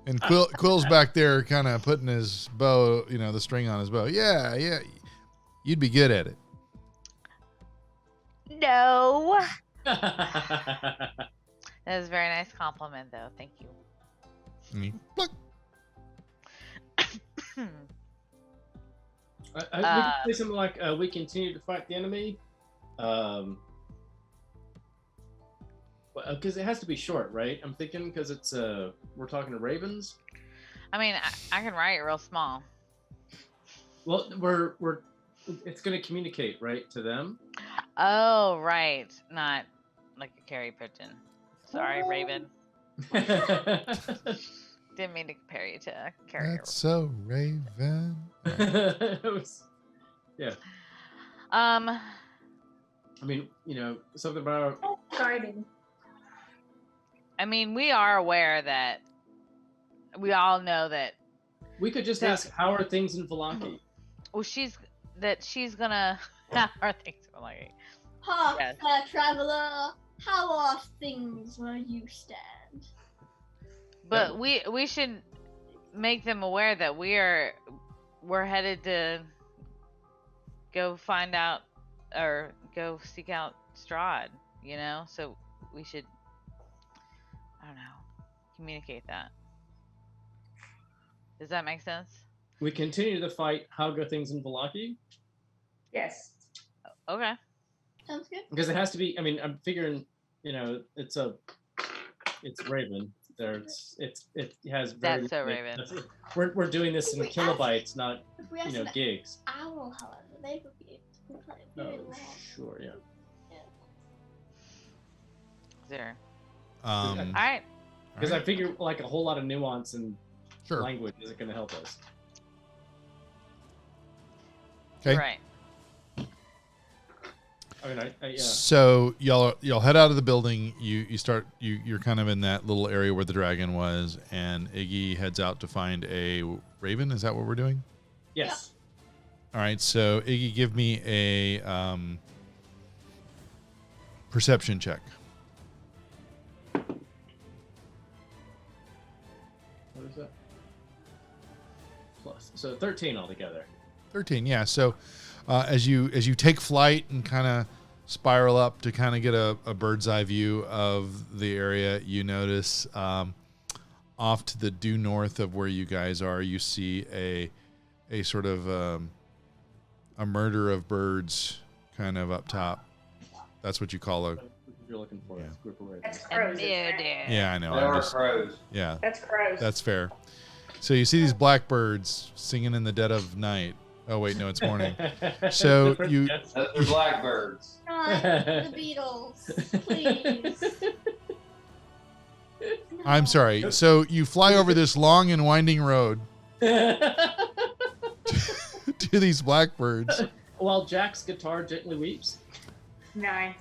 And Quill's back there, kind of putting his bow, the string on his bow. Yeah, you'd be good at it. No. That was a very nice compliment, though. Thank you. And he, pluck. We can say something like, "We continue to fight the enemy," because it has to be short, right? I'm thinking because it's we're talking to ravens. I mean, I can write real small. Well, it's going to communicate right to them. Oh, right. Not like a carrier pigeon. Sorry, Raven. Didn't mean to compare you to a carrier. That's so Raven. Yeah. Um. I mean, something about. Oh, sorry, baby. I mean, we are aware that we all know that. We could just ask, "How are things in Valaki?" Well, she's that she's gonna have our things like. Ha, Yes. traveler, how are things where you stand? But we should make them aware that we're headed to go find out or go seek out Strahd, you know? So we should, I don't know, communicate that. Does that make sense? We continue to fight. How go things in Appalachia? Yes. Okay. Sounds good. Because it has to be. I mean, I'm figuring. It's Raven. It has very. That's so Raven. We're doing this in If we kilobytes, not If we ask an gigs. owl, however, they would be able to play it very Oh, long. sure, yeah. There. Um, All right. Because I figure like a whole lot of nuance and Sure. language isn't going to help us. Okay. Right. I mean, yeah. So y'all head out of the building. You're kind of in that little area where the dragon was, and Iggy heads out to find a raven. Is that what we're doing? Yes. All right. So Iggy, give me a perception check. What is that? Plus, so 13 altogether. 13. Yeah. So as you take flight and kind of spiral up to kind of get a bird's eye view of the area, you notice off to the due north of where you guys are, you see a sort of a murder of birds kind of up top. That's what you call a. You're looking for Yeah. a group of ravens. That's crows. isn't it? Yeah, I know. There I'm are just, crows. yeah, That's crows. that's fair. So you see these blackbirds singing in the dead of night. Oh wait, no, it's morning. So Different- you- yes. Those are blackbirds. Not the Beatles, please. I'm sorry. So you fly over this long and winding road to these blackbirds. While Jack's guitar gently weeps. Nice.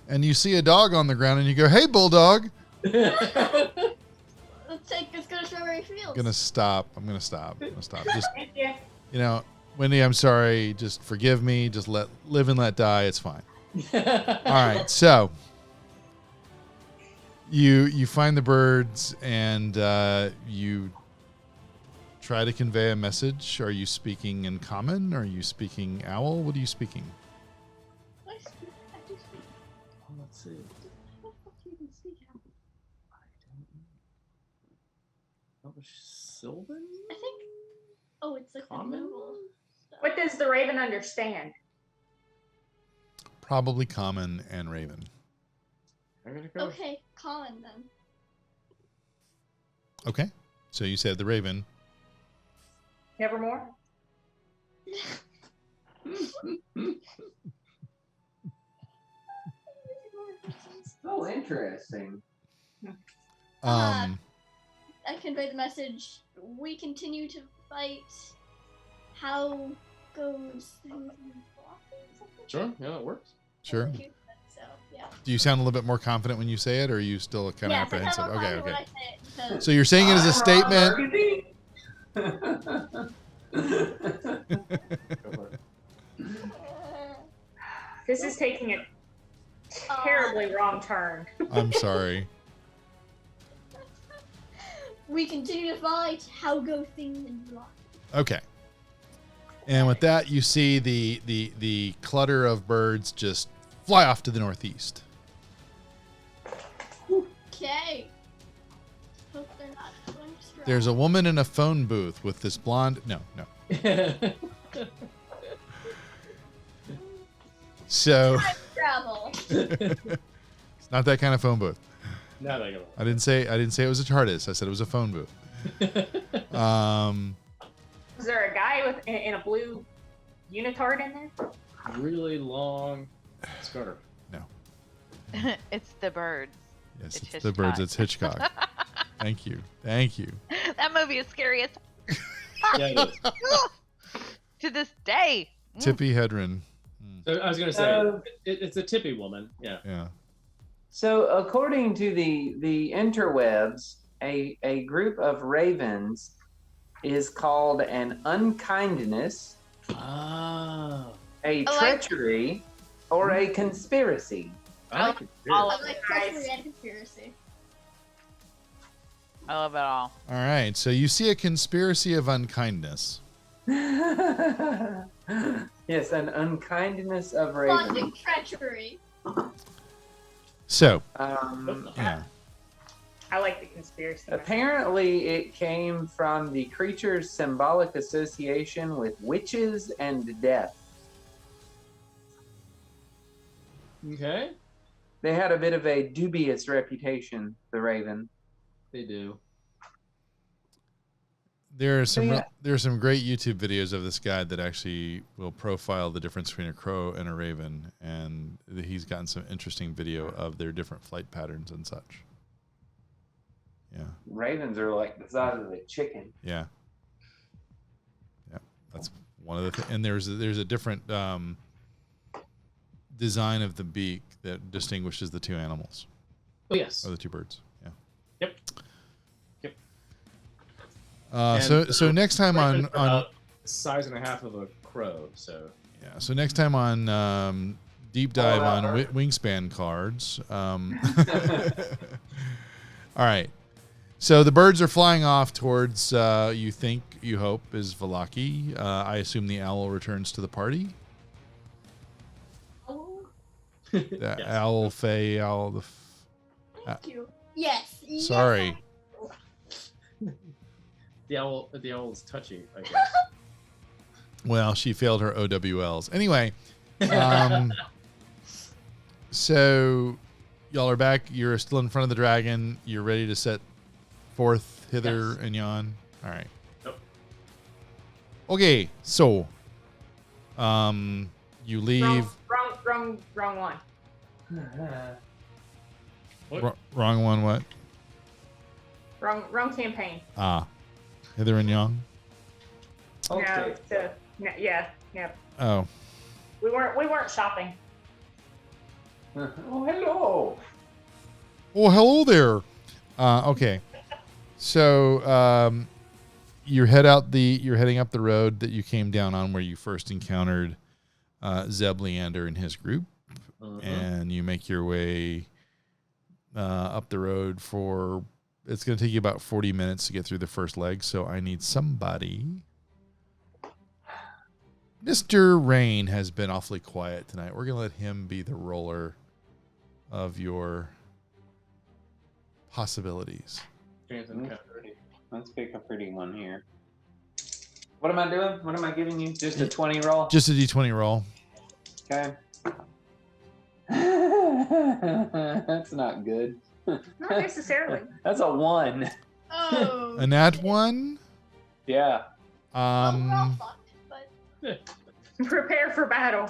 And you see a dog on the ground and you go, "Hey, bulldog." Let's go to Strawberry Fields. I'm gonna stop. Just, Thank you. Wendy, I'm sorry. Just forgive me. Just live and let die. It's fine. All right. So you find the birds and you try to convey a message. Are you speaking in common? Are you speaking owl? What are you speaking? I do speak. Let's see. How the fuck do you even speak? That was Sylvan? I think. Oh, it's like Common? the noble stuff. What does the raven understand? Probably common and raven. I'm gonna go. Okay, common then. Okay. So you said the raven. Nevermore? Oh, interesting. Um, I convey the message. We continue to fight. How goes things in Appalachia? Sure, yeah, that works. sure. So, yeah. Do you sound a little bit more confident when you say it, or are you still kind of Yes, I apprehensive? sound more Okay, confident okay. when I say it because So you're saying it as a statement. Go for it. This is taking a terribly wrong turn. I'm sorry. we continue to fight. How go things in Appalachia? Okay. And with that, you see the clutter of birds just fly off to the northeast. Okay. Hope they're not going strong. There's a woman in a phone booth with this blonde. No. So travel. it's not that kind of phone booth. Now they go. I didn't say it was a TARDIS. I said it was a phone booth. Is there a guy with in a blue unitard in there? Really long scarf. It's the birds. Yes, It's it's the birds. Hitchcock. It's Hitchcock. Thank you. That movie is scary as Yeah, it is. to this day. Tippy Hedren. So I was gonna say it's a tippy woman. Yeah. Yeah. So, according to the interwebs, a group of ravens is called an unkindness, Oh. a I like- treachery, or a conspiracy. I like it. all I of like it. treachery and conspiracy. I love it all. All right. So you see a conspiracy of unkindness. Yes, an unkindness of Logic Raven. treachery. So, Yeah. I like the conspiracy. Apparently, it came from the creature's symbolic association with witches and death. Okay. They had a bit of a dubious reputation, the Raven. They do. there are some yeah. there are some great YouTube videos of this guy that actually will profile the difference between a crow and a raven, and he's gotten some interesting video of their different flight patterns and such. Yeah. Ravens are like the size of a chicken. Yeah. Yeah. That's one of the things. And there's a different design of the beak that distinguishes the two animals. Oh, yes. Or the two birds. Yeah. Yep. Yep. So next time on size and a half of a crow, so yeah, so next time on deep dive on wingspan cards. All right. So the birds are flying off towards you hope is Vallaki. I assume the owl returns to the party. Oh, The Yes. owl, fey, owl. thank you. Yes. Sorry. the owl is touchy, I guess. Well, she failed her OWLs. Anyway, so y'all are back. You're still in front of the dragon. You're ready to set forth hither Yes. and yon. All right. Yep. Okay, so you leave. Wrong one. What? Wrong one. What? Wrong campaign. Hither and yon. Okay. Yeah. Oh, We weren't shopping. Oh, hello. well, hello there. Okay, so you're heading up the road that you came down on where you first encountered Zeb Leander and his group, and you make your way up the road for. It's going to take you about 40 minutes to get through the first leg, so I need somebody. Mr. Rain has been awfully quiet tonight. We're going to let him be the roller of your possibilities. Let's pick a pretty one here. What am I doing? What am I giving you? Just a 20 roll? Just a D20 roll. Okay. That's not good. Not necessarily. That's a 1. Oh. A nat 1? Yeah. Well, we're all fucked, but Prepare for battle.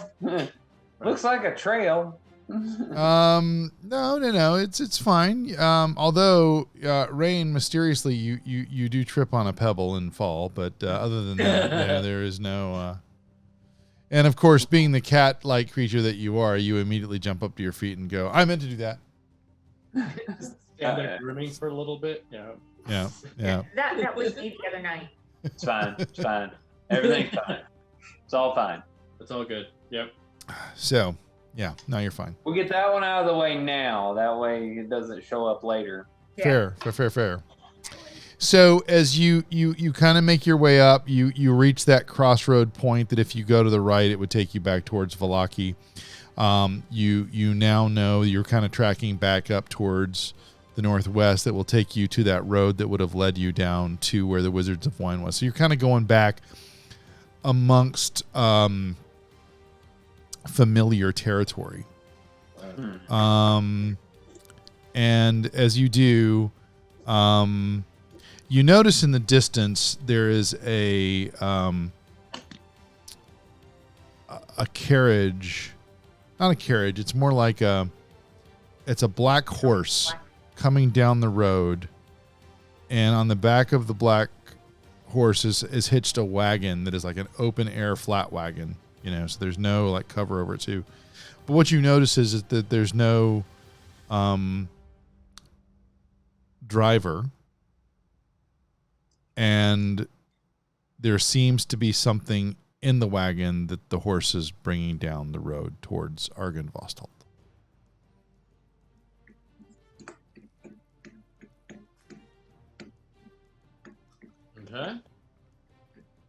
Looks like a trail. No. It's fine. Although Rain, mysteriously, you do trip on a pebble and fall, but other than that, there is no. And of course, being the cat-like creature that you are, you immediately jump up to your feet and go, "I meant to do that." Stand there grooming for a little bit. Yeah. Yeah. That was me the other night. It's fine. It's fine. Everything's fine. It's all fine. It's all good. Yep. So, yeah, now you're fine. We'll get that one out of the way now. That way it doesn't show up later. Yeah. Fair. So as you kind of make your way up, you reach that crossroad point that if you go to the right, it would take you back towards Vallaki. You now know you're kind of tracking back up towards the northwest that will take you to that road that would have led you down to where the Wizards of Wine was. So you're kind of going back amongst familiar territory. And as you do, you notice in the distance there is a carriage. Not a carriage. It's more like it's a black horse coming down the road, and on the back of the black horse is hitched a wagon that is like an open air flat wagon. So there's no like cover over it too. But what you notice is that there's no driver, and there seems to be something in the wagon that the horse is bringing down the road towards Argenvostholt. Okay.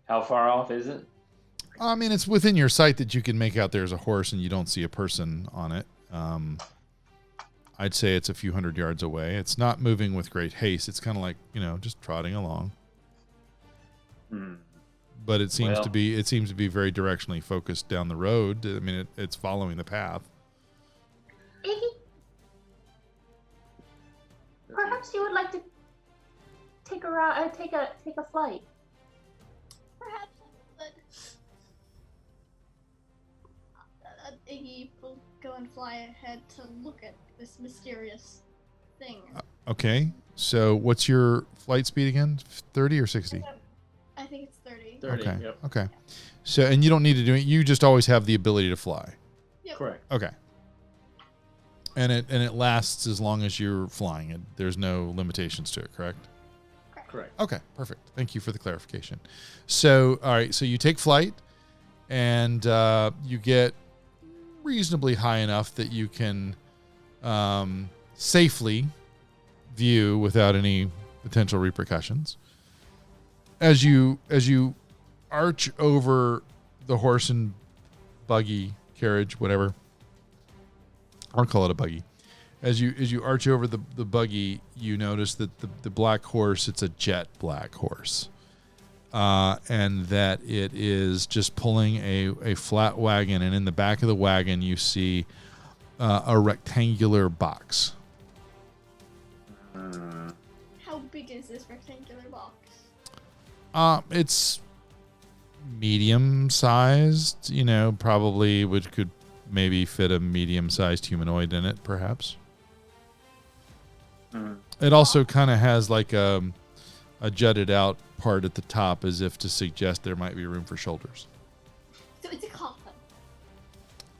How far off is it? I mean, it's within your sight that you can make out there's a horse and you don't see a person on it. I'd say it's a few hundred yards away. It's not moving with great haste. It's kind of like, just trotting along. But it seems to be very directionally focused down the road. I mean, it's following the path. Iggy, perhaps you would like to take a flight. Perhaps I would. Iggy will go and fly ahead to look at this mysterious thing. Okay. So what's your flight speed again? 30 or 60? I think it's 30. 30. Okay. Yep. Okay. So, and you don't need to do it. You just always have the ability to fly. Yep. Correct. Okay. And it lasts as long as you're flying it. There's no limitations to it, correct? Correct. Okay, perfect. Thank you for the clarification. So, all right, so you take flight, and you get reasonably high enough that you can safely view without any potential repercussions. As you arch over the horse and buggy carriage, whatever, I'll call it a buggy. As you arch over the buggy, you notice that the black horse, it's a jet black horse. And that it is just pulling a flat wagon. And in the back of the wagon, you see a rectangular box. How big is this rectangular box? It's medium-sized, probably could maybe fit a medium-sized humanoid in it, perhaps. It also kind of has like a jutted out part at the top as if to suggest there might be room for shoulders. So it's a coffin.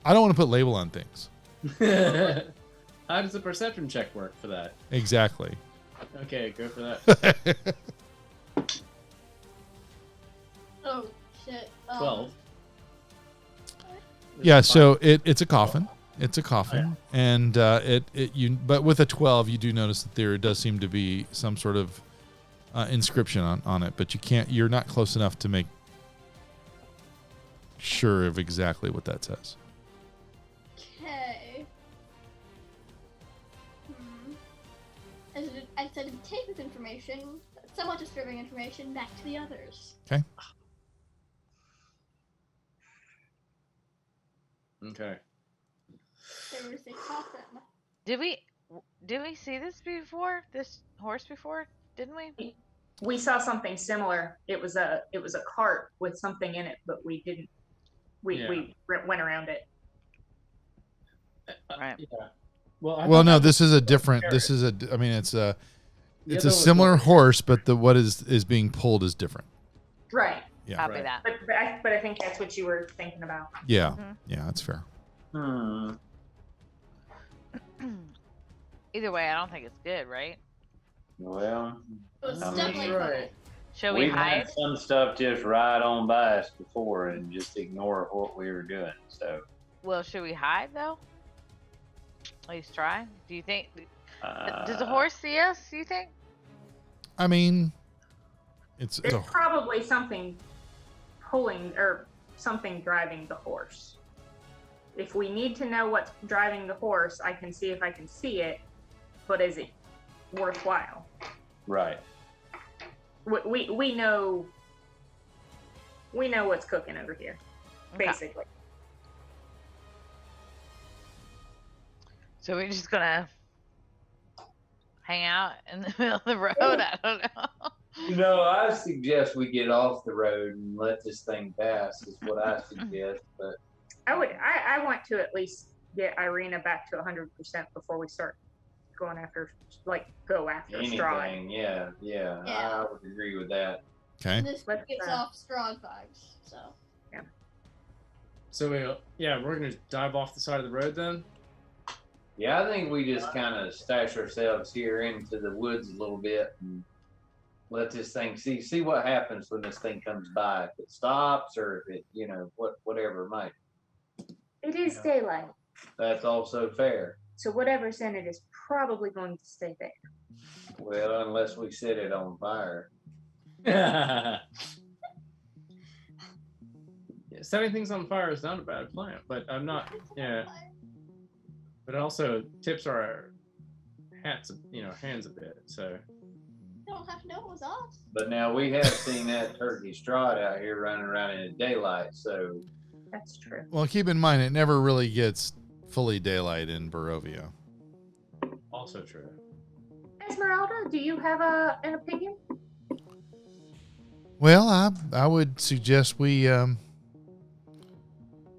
I don't want to put label on things. How does the perception check work for that? Exactly. Okay, go for that. Oh, shit. 12. Yeah, so it's a coffin. It's a coffin, and but with a 12, you do notice that there does seem to be some sort of inscription on it, but you're not close enough to make sure of exactly what that says. Okay. I said to take this information, somewhat disturbing information, back to the others. Okay. Okay. There was a coffin. Did we see this before? This horse before? Didn't we? We saw something similar. It was a cart with something in it, but we didn't. We went around it. Right. Yeah. Well, no, this is a different. This is I mean, it's a similar horse, but what is being pulled is different. Right. Yeah. Copy Right. that. But I think that's what you were thinking about. Yeah. Mhm. Yeah, that's fair. Either way, I don't think it's good, right? Well, It was I mean, definitely right. Shall we we've hide? had some stuff just ride on by us before and just ignore what we were doing. So, Well, should we hide though? At least try. Do you think? Does the uh, horse see us? Do you think? I mean, it's There's a, probably something pulling or something driving the horse. If we need to know what's driving the horse, I can see if I can see it, but is it worthwhile? right. We know what's cooking over here, Okay. basically. So we're just gonna hang out in the middle of the road? I don't know. No, I suggest we get off the road and let this thing pass. Is what I suggest. But I want to at least get Ireena back to 100% before we start going after, go after Strahd. anything, yeah, Yeah. I would agree with that. okay. This Let's, gives off Strahd vibes, so. So we're gonna dive off the side of the road then. Yeah, I think we just kind of stash ourselves here into the woods a little bit, and let this thing see what happens when this thing comes by. If it stops or if it, whatever it might. It is daylight, That's also fair. so whatever's in it is probably going to stay there. Well, unless we set it on fire. Yeah, setting things on fire is not a bad plan, but I'm not. Yeah, but also tips our hands a bit. So You don't have to know it was us. But now we have seen that turkey Strahd out here running around in the daylight, so That's true. Well, keep in mind, it never really gets fully daylight in Barovia. also true. Esmeralda, do you have an opinion? Well, I would suggest we, yeah,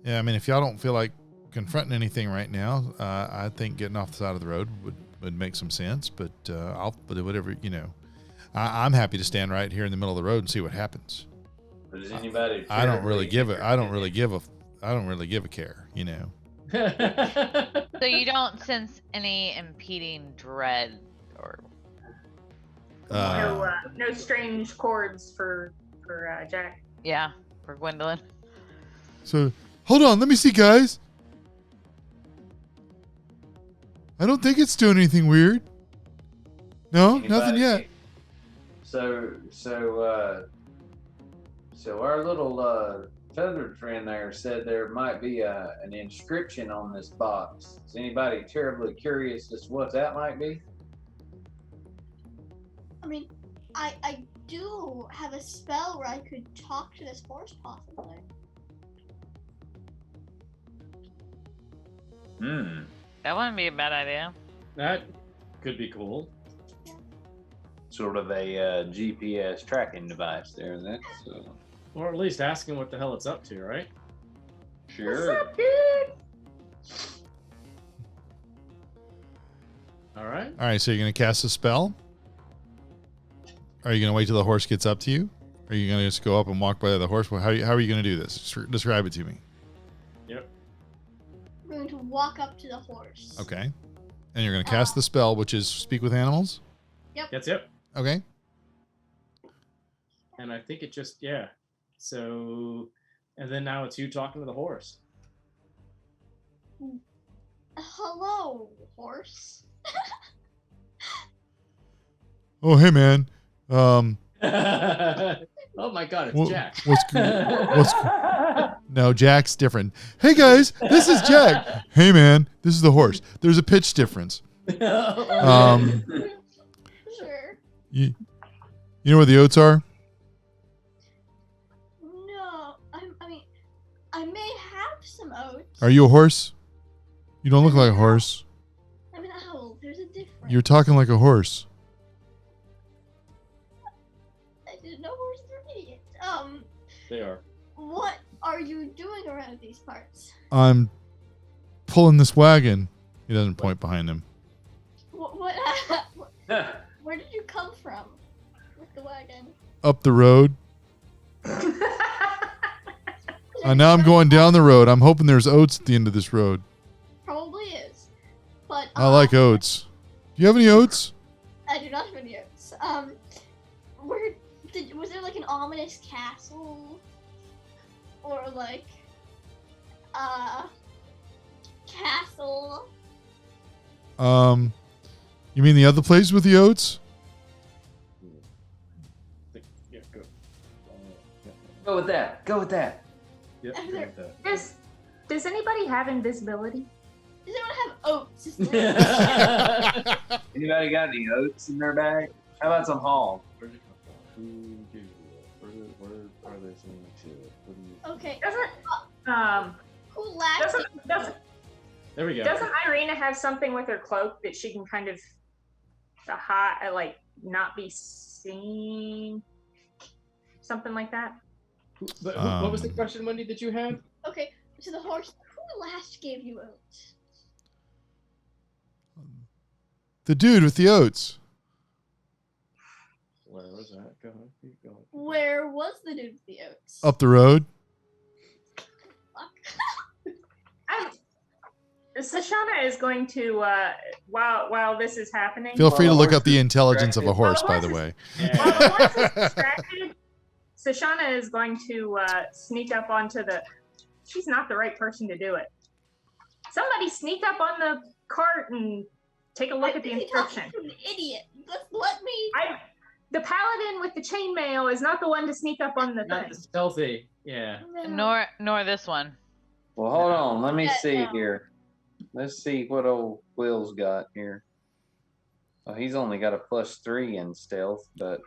I mean, if y'all don't feel like confronting anything right now, I think getting off the side of the road would make some sense, but but whatever, I'm happy to stand right here in the middle of the road and see what happens. does anybody? I don't really give a care, So you don't sense any impeding dread or No strange chords for Jack. yeah, for Gwendolyn. So, hold on, let me see, guys. I don't think it's doing anything weird. No, nothing yet. So our little feathered friend there said there might be an inscription on this box. Is anybody terribly curious as to what that might be? I mean, I do have a spell where I could talk to this horse, possibly. That wouldn't be a bad idea. That could be cool. Sort of a GPS tracking device there, then. So. Or at least asking what the hell it's up to, right? Sure. What's up, dude? All right. All right, so you're going to cast a spell? Are you going to wait till the horse gets up to you? Are you going to just go up and walk by the horse? How are you going to do this? Describe it to me. Yep. We're going to walk up to the horse. Okay. And you're going to cast the spell, which is speak with animals? Yep. Okay. And I think it just, yeah. So, and then now it's you talking to the horse. Hello, horse. Oh, hey, man. Oh my God, it's Jack. No, Jack's different. Hey, guys, this is Jack. Hey, man, this is the horse. There's a pitch difference. Sure. You know where the oats are? No, I mean, I may have some oats. Are you a horse? You don't look like a horse. I'm an owl. There's a difference. You're talking like a horse. I didn't know horses were idiots. They are. What are you doing around these parts? I'm pulling this wagon. He doesn't point behind him. What where did you come from with the wagon? Up the road. Now I'm going down the road. I'm hoping there's oats at the end of this road. Probably is. But I like oats. Do you have any oats? I do not have any oats. Was there like an ominous castle? Or like castle? You mean the other place with the oats? Yeah, go. Go with that. Go with that. Yep. Is go there- with that. Does anybody have invisibility? Does anyone have oats? Is there- Anybody got any oats in their bag? How about some hog? Where did it come from? Where are they saying to? Okay. Who last? There we go. Doesn't Ireena have something with her cloak that she can kind of not be seen? Something like that? But what was the question, Wendy, that you had? Okay, so the horse. Who last gave you oats? The dude with the oats. Where was that? Go ahead. Keep going. Where was the dude with the oats? Up the road. Fuck. Sashana is going to while this is happening. Feel free to Well, look horse up the is intelligence of a distracted. horse, by the way. While the horse is distracted, Sashana is going to sneak up onto the. She's not the right person to do it. Somebody sneak up on the cart and take a look at the inscription. An idiot. Let me. The paladin with the chainmail is not the one to sneak up on the Not thing. the stealthy. Yeah. Nor this one. Well, hold on. Let me Yeah, see no. here. Let's see what old Will's got here. Oh, he's only got a +3 in stealth, but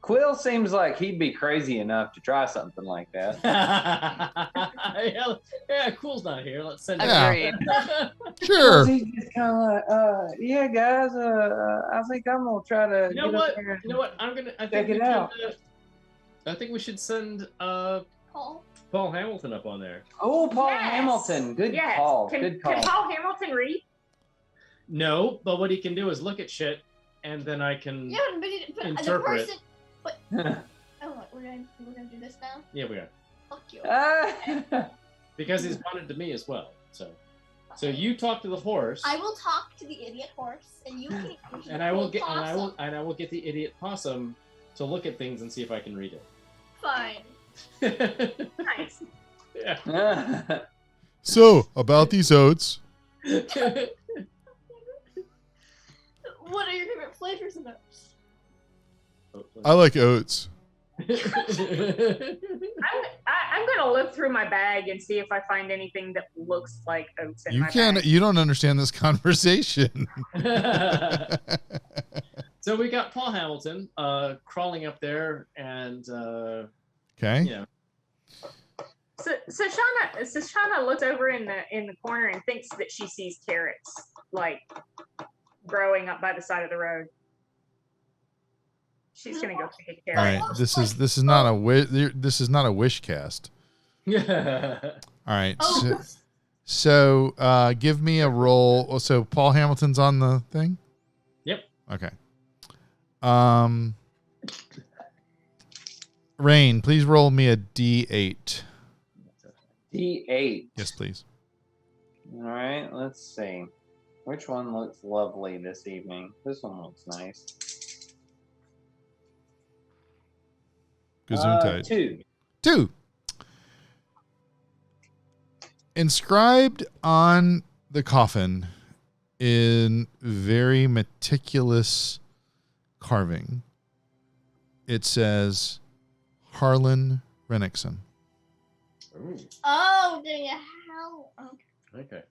Quill seems like he'd be crazy enough to try something like that. yeah, Cool's not here. Let's send him. Yeah. Agreed. Sure. He's just kind of like, yeah, guys, I think I'm gonna try to. You know get up what? there and You know what? I check think it out. I think we should send Paul. Paul Hamilton up on there. Oh, Paul Yes. Hamilton, good Yes. call, Can, good call. Can Paul Hamilton read? No, but what he can do is look at shit, and then I can. Yeah, but the Interpret. person. Oh, we're gonna do this now. Yeah, we are. Fuck you. Because he's wanted to me as well. So you talk to the horse, I will talk to the idiot horse, and you can. and I will get the idiot possum to look at things and see if I can read Fine. it. Nice. Yeah. So, about these oats. What are your favorite flavors of those? I like oats. I'm gonna look through my bag and see if I find anything that looks like oats in You my can't. bag. You don't understand this conversation. So we got Paul Hamilton crawling up there, and Okay. you know, So Sashana looks over in the corner and thinks that she sees carrots like growing up by the side of the road. She's gonna go pick a All carrot. right. This is not a this is not a wish cast. All right. Oh, So give me a roll. Oh, so Paul Hamilton's on the thing? Yep. Okay. Rain, please roll me a D8. D8. Yes, please. All right, let's see. Which one looks lovely this evening? This one looks nice. Gesundheit. 2. 2. Inscribed on the coffin in very meticulous carving, it says Harlan Rennickson. Ooh, oh, there you how? Okay. okay.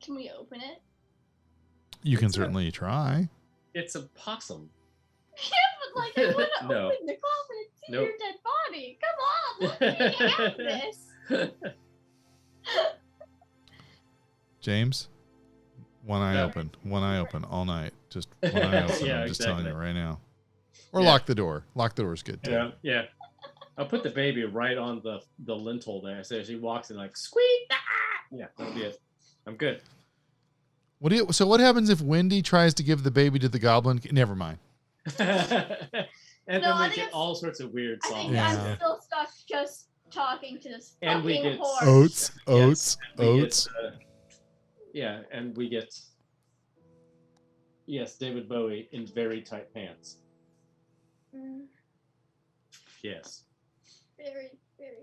Can we open it? You can It's a- certainly try. It's a possum. Yeah, but like I want to No. open the coffin and see Nope. your dead body. Come on, let me have this. James, one eye No. open. One eye open all night. Just one eye open. Yeah, I'm just telling you exactly. right now. Or Yeah. lock the door. Lock the door is good too. Yeah, yeah. I'll put the baby right on the lintel there, so she walks in like squeak. Ah! Yeah, that'll be it. I'm good. So what happens if Wendy tries to give the baby to the goblin? Never mind. And No, then I we think get it's- all sorts of weird I songs. think Yeah. I'm still stuck just talking to this And we fucking get horse. Oats, Yes, oats, and we get, oats. yeah, and we get David Bowie in very tight pants. Mm, Yes. very, very.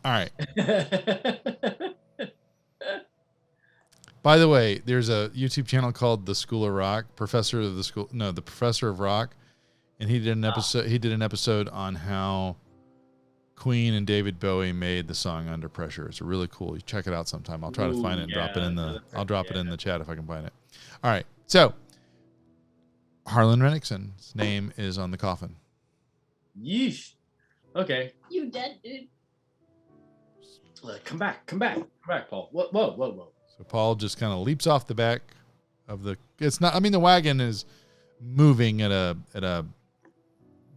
All right. By the way, there's a YouTube channel called The School of Rock, the Professor of Rock, and he did an episode. He did an episode on how Queen and David Bowie made the song Under Pressure. It's really cool. You check it out sometime. I'll try to Ooh, find it and drop it in the. yeah, I'll drop it in yeah. the chat if I can find it. All right. So Harlan Rennickson's name is on the coffin. Yeesh. Okay. You dead, dude. Come back, Paul. Whoa. So Paul just kind of leaps off the back of the. It's not. I mean, the wagon is moving at a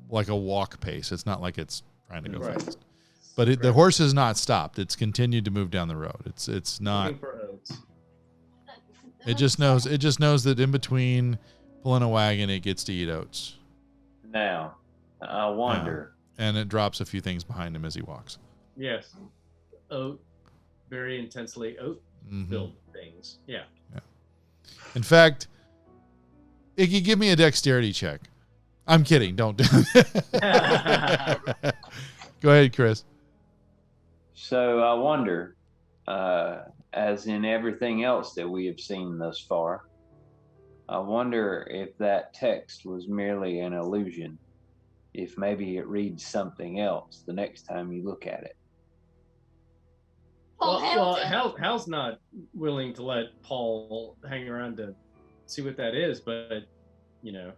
like a walk pace. It's not like it's trying to go Right. fast. But the horse has not stopped. It's continued to move down the road. It's not. Looking for oats. It just knows. It just knows that in between pulling a wagon, it gets to eat oats, Now, I wonder. and it drops a few things behind him as he walks. Yes. Oat, very intensely oat-filled things. Yeah. In fact, Iggy, give me a dexterity check. I'm kidding. Don't do it. Go ahead, Chris. So I wonder, as in everything else that we have seen thus far, I wonder if that text was merely an illusion, if maybe it reads something else the next time you look at it. Well, Hal's not willing to let Paul hang around to see what that is, but, you know.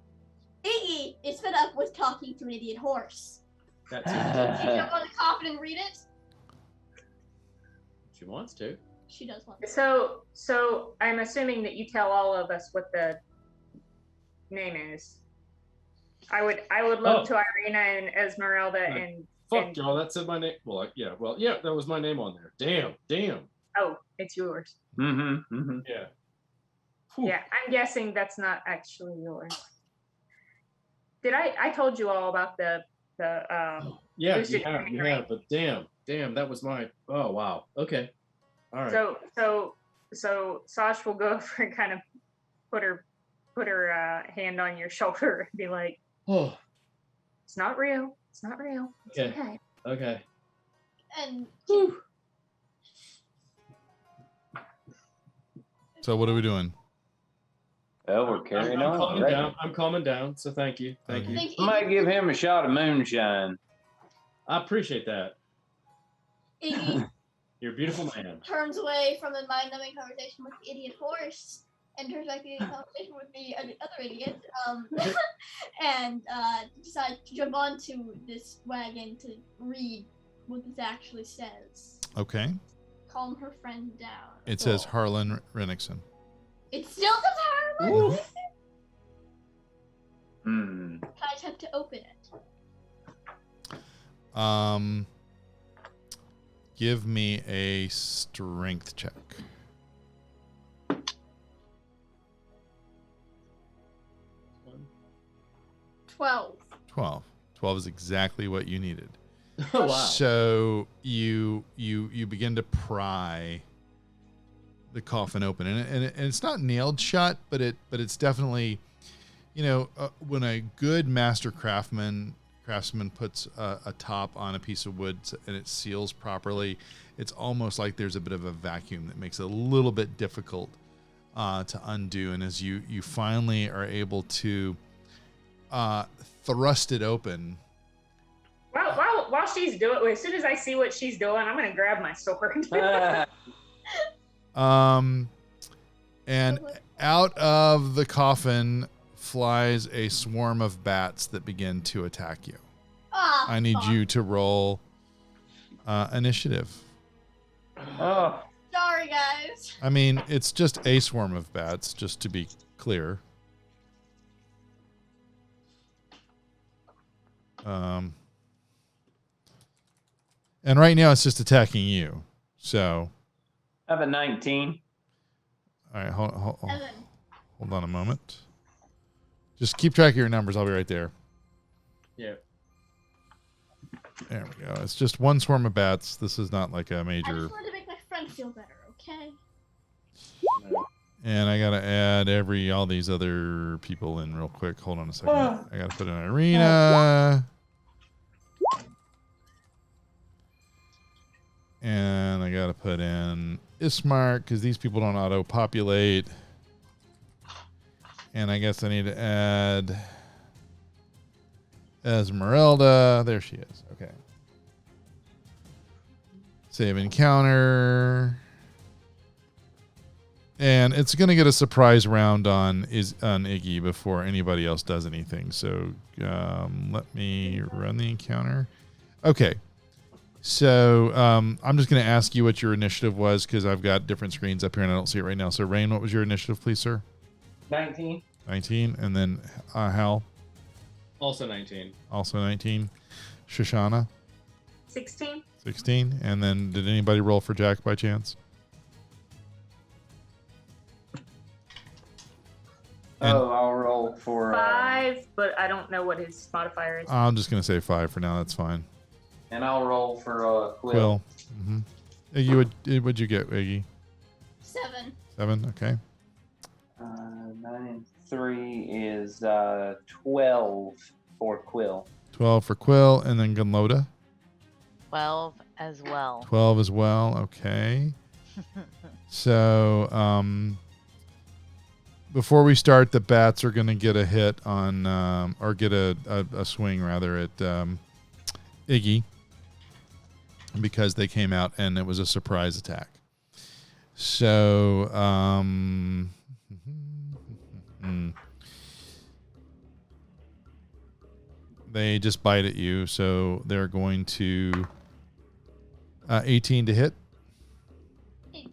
Iggy is fed up with talking to an idiot horse. That's She don't want to cough and read it. She wants to. She does want to. So I'm assuming that you tell all of us what the name is. I would love to Ireena and Esmeralda and Fuck y'all, that said my name. Well, yeah, that was my name on there. Damn. Oh, it's yours. Mm-hmm. Yeah. Yeah, I'm guessing that's not actually yours. Did I told you all about the Yeah, lucid you have, dreaming. but damn, that was my. Oh wow. Okay. All right. So Sash will go over and kind of put her hand on your shoulder and be like, Oh. "It's not real. It's not real. It's okay." Okay. And So what are we doing? Well, we're carrying I'm on. calming right? down. I'm calming down. So thank you. Thank you. Somebody give him a shot of moonshine. I appreciate that. Iggy You're a beautiful man. turns away from the mind-numbing conversation with the idiot horse and turns back to the conversation with the other idiot, and decides to jump onto this wagon to read what this actually says. Okay. Calm her friend down. It says Harlan Rennickson. It still says Harlan. Oof. Hmm. Can I attempt to open it? Give me a strength check. 12. 12. 12 is exactly what you needed. Oh, wow. So you begin to pry the coffin open, and it's not nailed shut, but it's definitely, when a good master craftsman puts a top on a piece of wood and it seals properly, it's almost like there's a bit of a vacuum that makes it a little bit difficult to undo. And as you finally are able to thrust it open. While she's doing, as soon as I see what she's doing, I'm gonna grab my sword. And out of the coffin flies a swarm of bats that begin to attack you. I need you to roll initiative. Oh. Sorry, guys. I mean, it's just a swarm of bats, just to be clear. And right now it's just attacking you. So. I have a 19. All right, hold on a moment. Just keep track of your numbers. I'll be right there. Yeah. There we go. It's just one swarm of bats. This is not like a I major. just wanted to make my friend feel better, okay? And I gotta add all these other people in real quick. Hold on a second. I gotta put in Ireena. And I gotta put in Ismark because these people don't auto-populate. And I guess I need to add Esmeralda. There she is. Okay. Save encounter. And it's going to get a surprise round on Iggy before anybody else does anything. So let me run the encounter. Okay. So I'm just going to ask you what your initiative was because I've got different screens up here and I don't see it right now. So Rain, what was your initiative, please, sir? 19. 19. And then Hal? Also 19. Also 19. Shoshana? 16. 16. And then did anybody roll for Jack by chance? I'll roll for 5, but I don't know what his modifier is. I'm just going to say 5 for now. That's fine. And I'll roll for Quill. Quill. Mm-hmm. Iggy, what'd you get, Iggy? 7. 7. Okay. 9 and 3 is 12 for Quill. 12 for Quill, and then Gunloda. 12 as well. 12 as well. Okay. So, before we start, the bats are going to get a hit on, or get a swing rather at Iggy, because they came out and it was a surprise attack. So, they just bite at you, so they're going to 18 to hit.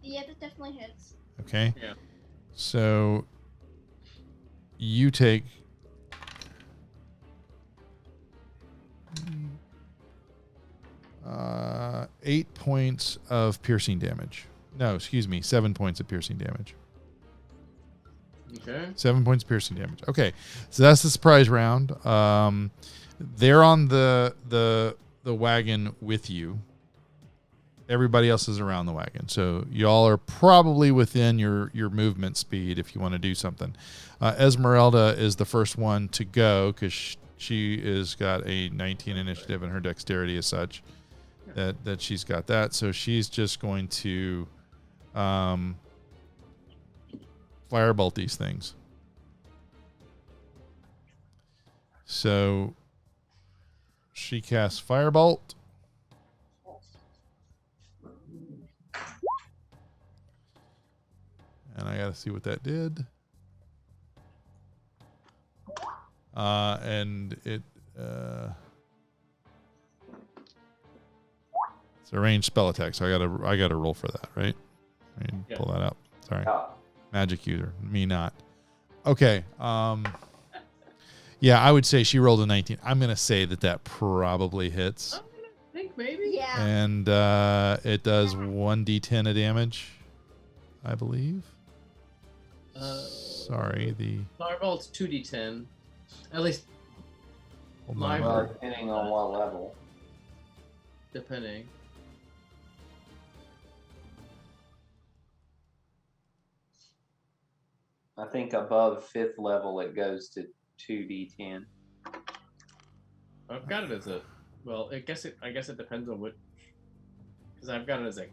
Yeah, that definitely hits. Okay. Yeah. So you take 8 points of piercing damage. No, excuse me, 7 points of piercing damage. Okay. 7 points of piercing damage. Okay, so that's the surprise round. They're on the wagon with you. Everybody else is around the wagon, so y'all are probably within your movement speed if you want to do something. Esmeralda is the first one to go because she is got a 19 initiative, and her dexterity is such that she's got that. So she's just going to firebolt these things. So she casts Firebolt. And I got to see what that did. And it it's a ranged spell attack, so I gotta roll for that, right? I mean, pull that up. Sorry. Magic user, me not. Okay. Yeah, I would say she rolled a 19. I'm gonna say that probably hits. I think maybe. Yeah. And it does 1d10 of damage, I believe. Sorry, the Fireball's 2d10. At least hold My on. Well, depending on what level. depending. I think above 5th level it goes to 2d10. I've got it as a I guess it depends on what, because I've got it as a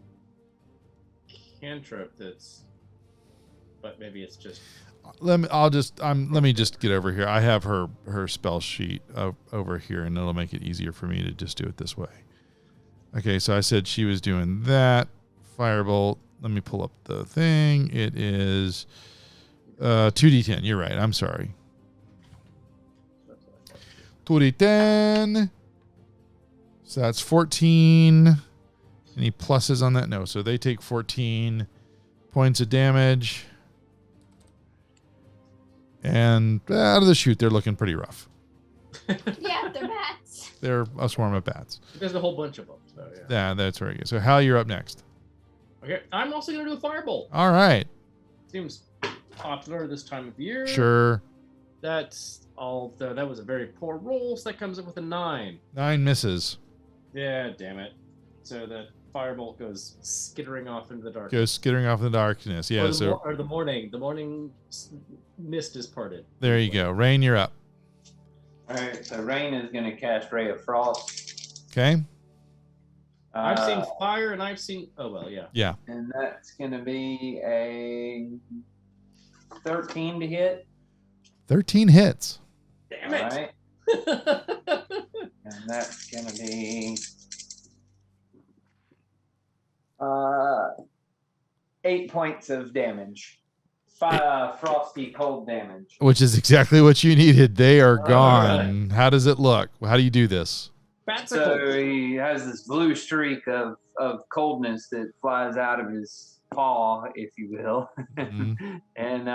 cantrip but maybe it's just. Let me just get over here. I have her spell sheet over here, and it'll make it easier for me to just do it this way. Okay, so I said she was doing that. Firebolt. Let me pull up the thing. It is 2d10. You're right. I'm sorry. 2d10. So that's 14. Any pluses on that? No. So they take 14 points of damage. And out of the chute, they're looking pretty rough. Yeah, they're bats. They're a swarm of bats. There's a whole bunch of them. So yeah. Yeah, that's very good. So Hal, you're up next. Okay, I'm also gonna do a firebolt. All right. Seems popular this time of year. Sure. That's all. That was a very poor roll, so that comes up with a 9. 9 misses. Yeah, damn it. So that firebolt goes skittering off into the dark. Goes skittering off in the darkness. Yeah, or the morning mist is parted. There you go. Rain, you're up. Alright, so Rain is going to cast Ray of Frost. Okay. I've seen fire and I've seen. Oh, well, yeah. Yeah. And that's going to be a 13 to hit. 13 hits. Damn it. Alright. And that's going to be 8 points of damage. Frosty cold damage. Which is exactly what you needed. They are gone. How does it look? How do you do this? So he has this blue streak of coldness that flies out of his paw, if you will, and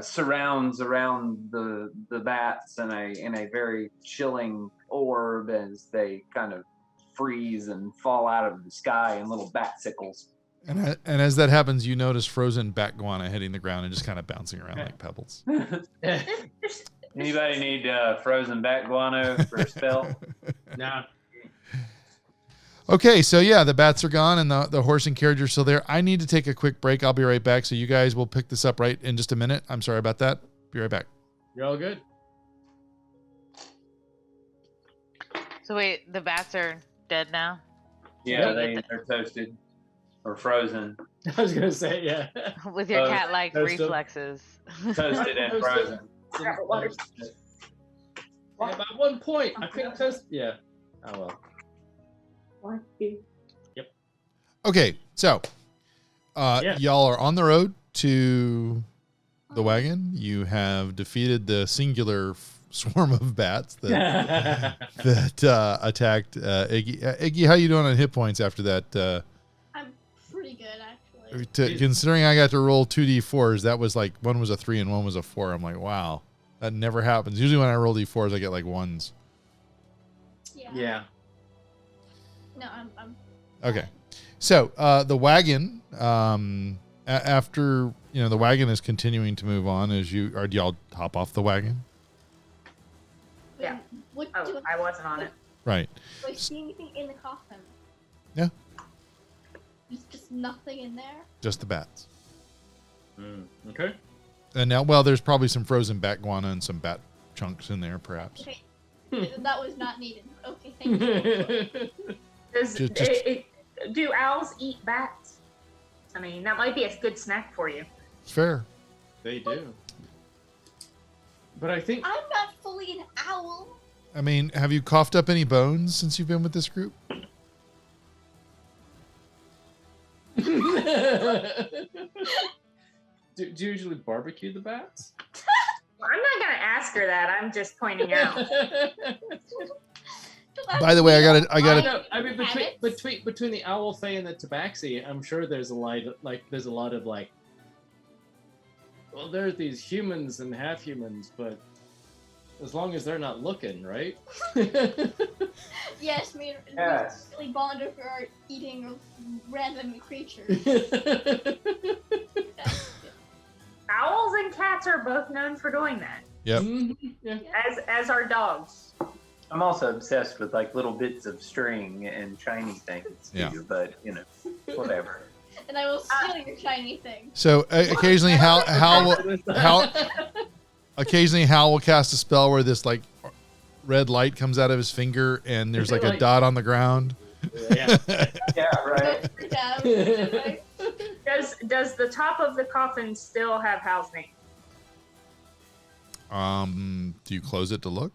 surrounds around the bats in a very chilling orb as they kind of freeze and fall out of the sky in little batsicles. And as that happens, you notice frozen bat guana hitting the ground and just kind of bouncing around like pebbles. Anybody need frozen bat guano for a spell? Nah. Okay, so yeah, the bats are gone and the horse and carriage are still there. I need to take a quick break. I'll be right back. So you guys will pick this up right in just a minute. I'm sorry about that. Be right back. You're all good. So wait, the bats are dead now? Yeah, they're toasted or frozen. I was gonna say, yeah. With your cat-like toasted. reflexes. Toasted and frozen. Yeah, by 1 point, I couldn't toast. Yeah. Oh well. 1, 2. Okay, so Yeah. y'all are on the road to the wagon. You have defeated the singular swarm of bats that attacked Iggy. Iggy, how you doing on hit points after that? I'm pretty good, actually. Considering I got to roll 2d4s, that was like one was a 3 and one was a 4. I'm like, wow, that never happens. Usually when I roll d4s, I get like 1s. Yeah. No, I'm Okay. So the wagon, after the wagon is continuing to move on as do y'all hop off the wagon? Yeah. What Oh, I wasn't on it. Right. do I see anything in the coffin? Yeah. There's just nothing in there. Just the bats. Okay. And now, well, there's probably some frozen bat guana and some bat chunks in there, perhaps. Okay. That was not needed. Okay, thank you. Do owls eat bats? I mean, that might be a good snack for you. Fair. They do. But I think I'm not fully an owl. I mean, have you coughed up any bones since you've been with this group? do you usually barbecue the bats? I'm not gonna ask her that. I'm just pointing out. By the way, I got it. No, I mean between the owl fae and the tabaxi, I'm sure there's a lot of well, there's these humans and half humans, but as long as they're not looking, right? Yes, me and Yes. we really bond over our eating of random creatures. Owls and cats are both known for doing that, Yep. Yeah. as are dogs. I'm also obsessed with like little bits of string and shiny things too, Yeah. but whatever. And I will steal your shiny thing. So occasionally, Hal will cast a spell where this like red light comes out of his finger, and there's like a dot on the ground. Yeah. Yeah, right. Does the top of the coffin still have Hal's name? Do you close it to look?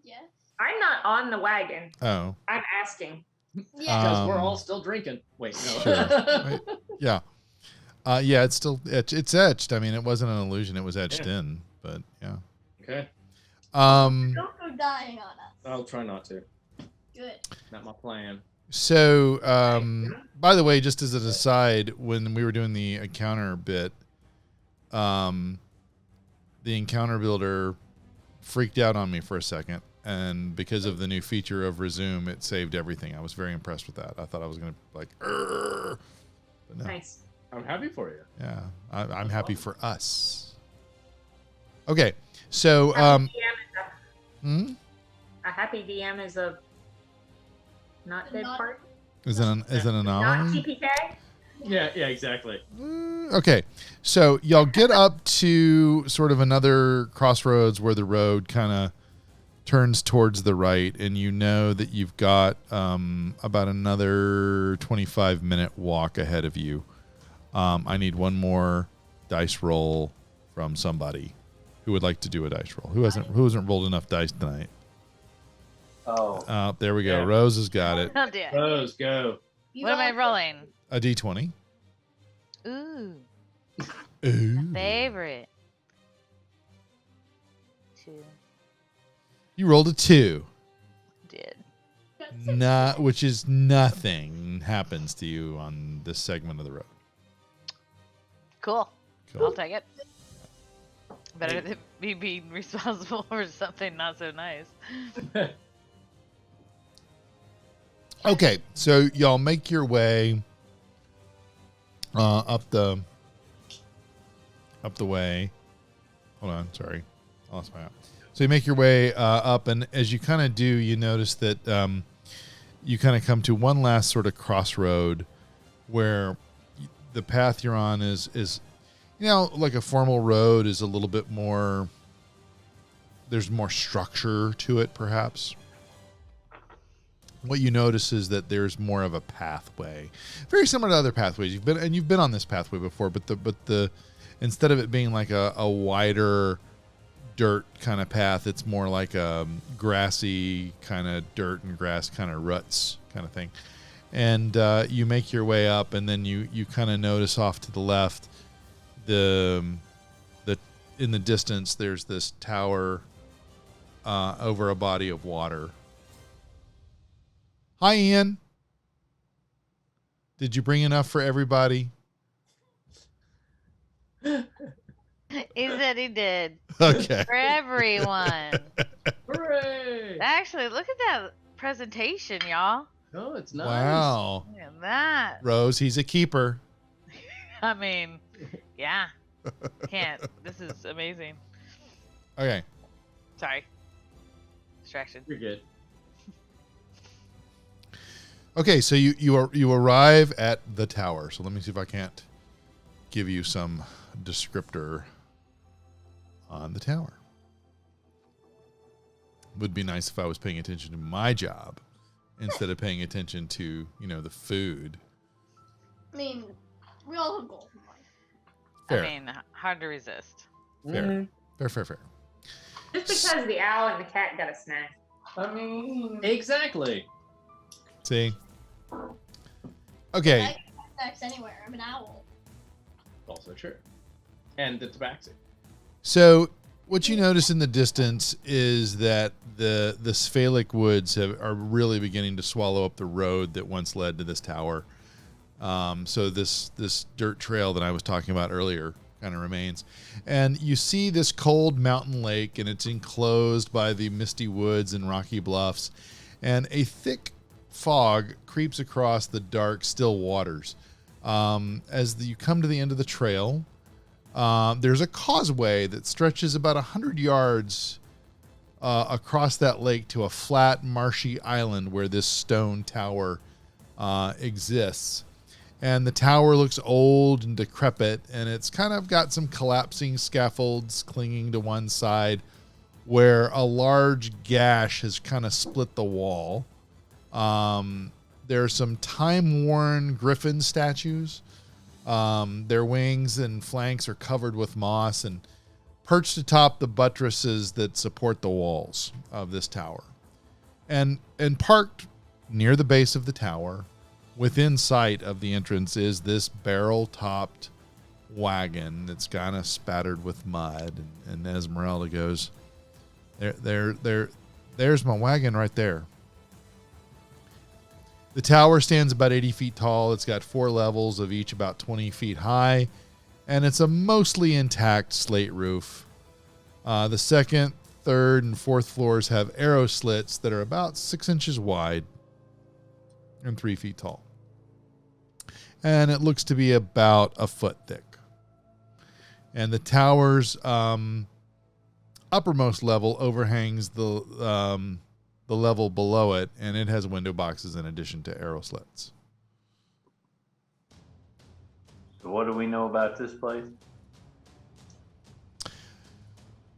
Yes. I'm not on the wagon. Oh, I'm asking. Yeah. Because we're all still drinking. Wait, no. sure. Right. Yeah. Yeah, it's still it's etched. I mean, it wasn't an illusion; it was etched in. But yeah. Okay. Don't go dying on us. I'll try not to. Good. Not my plan. So, by the way, just as an aside, when we were doing the encounter bit, the encounter builder freaked out on me for a second, and because of the new feature of resume, it saved everything. I was very impressed with that. I thought I was gonna but no. Nice. I'm happy for you. Yeah, I'm happy for us. Okay, so A a happy DM is a not dead part. is it an Not anomaly? TPK. Yeah, exactly. Okay, so y'all get up to sort of another crossroads where the road kind of turns towards the right, and you know that you've got about another 25-minute walk ahead of you. I need one more dice roll from somebody who would like to do a dice roll. Who hasn't rolled enough dice tonight? Oh, There we go. Yeah. Rose has got it. Oh dear. Rose, go. What am I rolling? A d20. Ooh, Ooh. favorite. 2. You rolled a 2. Did. Which is nothing happens to you on this segment of the road. Cool. Cool. I'll take it. Better than me being responsible for something not so nice. Okay, so y'all make your way up the way. Hold on, sorry, I lost my map. So you make your way up, and as you kind of do, you notice that you kind of come to one last sort of crossroad where the path you're on is like a formal road is a little bit more, there's more structure to it perhaps. What you notice is that there's more of a pathway, very similar to other pathways you've been on this pathway before, but the instead of it being like a wider dirt kind of path, it's more like a grassy kind of dirt and grass kind of ruts kind of thing. And you make your way up, and then you kind of notice off to the left, in the distance there's this tower over a body of water. Hi, Ian. Did you bring enough for everybody? He said he did. Okay. For everyone. Hooray! Actually, look at that presentation, y'all. Oh, it's nice. Wow. Look at that. Rose, he's a keeper. I mean, yeah. Can't. This is amazing. Okay. Sorry. Distraction. You're good. Okay, so you arrive at the tower. So let me see if I can't give you some descriptor on the tower. Would be nice if I was paying attention to my job instead of paying attention to, the food. I mean, we all have goals in life. Fair. I mean, hard to resist. Fair. Fair. Just because the owl and the cat got a snack. I mean, Exactly. See? Okay. I can have snacks anywhere. I'm an owl. Also true. And the tabaxi. So what you notice in the distance is that the Sphalic woods are really beginning to swallow up the road that once led to this tower. So this dirt trail that I was talking about earlier kind of remains. And you see this cold mountain lake, and it's enclosed by the misty woods and rocky bluffs. And a thick fog creeps across the dark, still waters. You come to the end of the trail, there's a causeway that stretches about 100 yards across that lake to a flat, marshy island where this stone tower exists. And the tower looks old and decrepit, and it's kind of got some collapsing scaffolds clinging to one side where a large gash has kind of split the wall. There are some time-worn griffin statues. Their wings and flanks are covered with moss, and perched atop the buttresses that support the walls of this tower. And parked near the base of the tower, within sight of the entrance, is this barrel-topped wagon that's kind of spattered with mud. And Esmeralda goes, there's my wagon right there. The tower stands about 80 feet tall. It's got 4 levels of each about 20 feet high, and it's a mostly intact slate roof. The second, third, and fourth floors have arrow slits that are about 6 inches wide and 3 feet tall. And it looks to be about a foot thick. And the tower's uppermost level overhangs the level below it, and it has window boxes in addition to arrow slits. So what do we know about this place?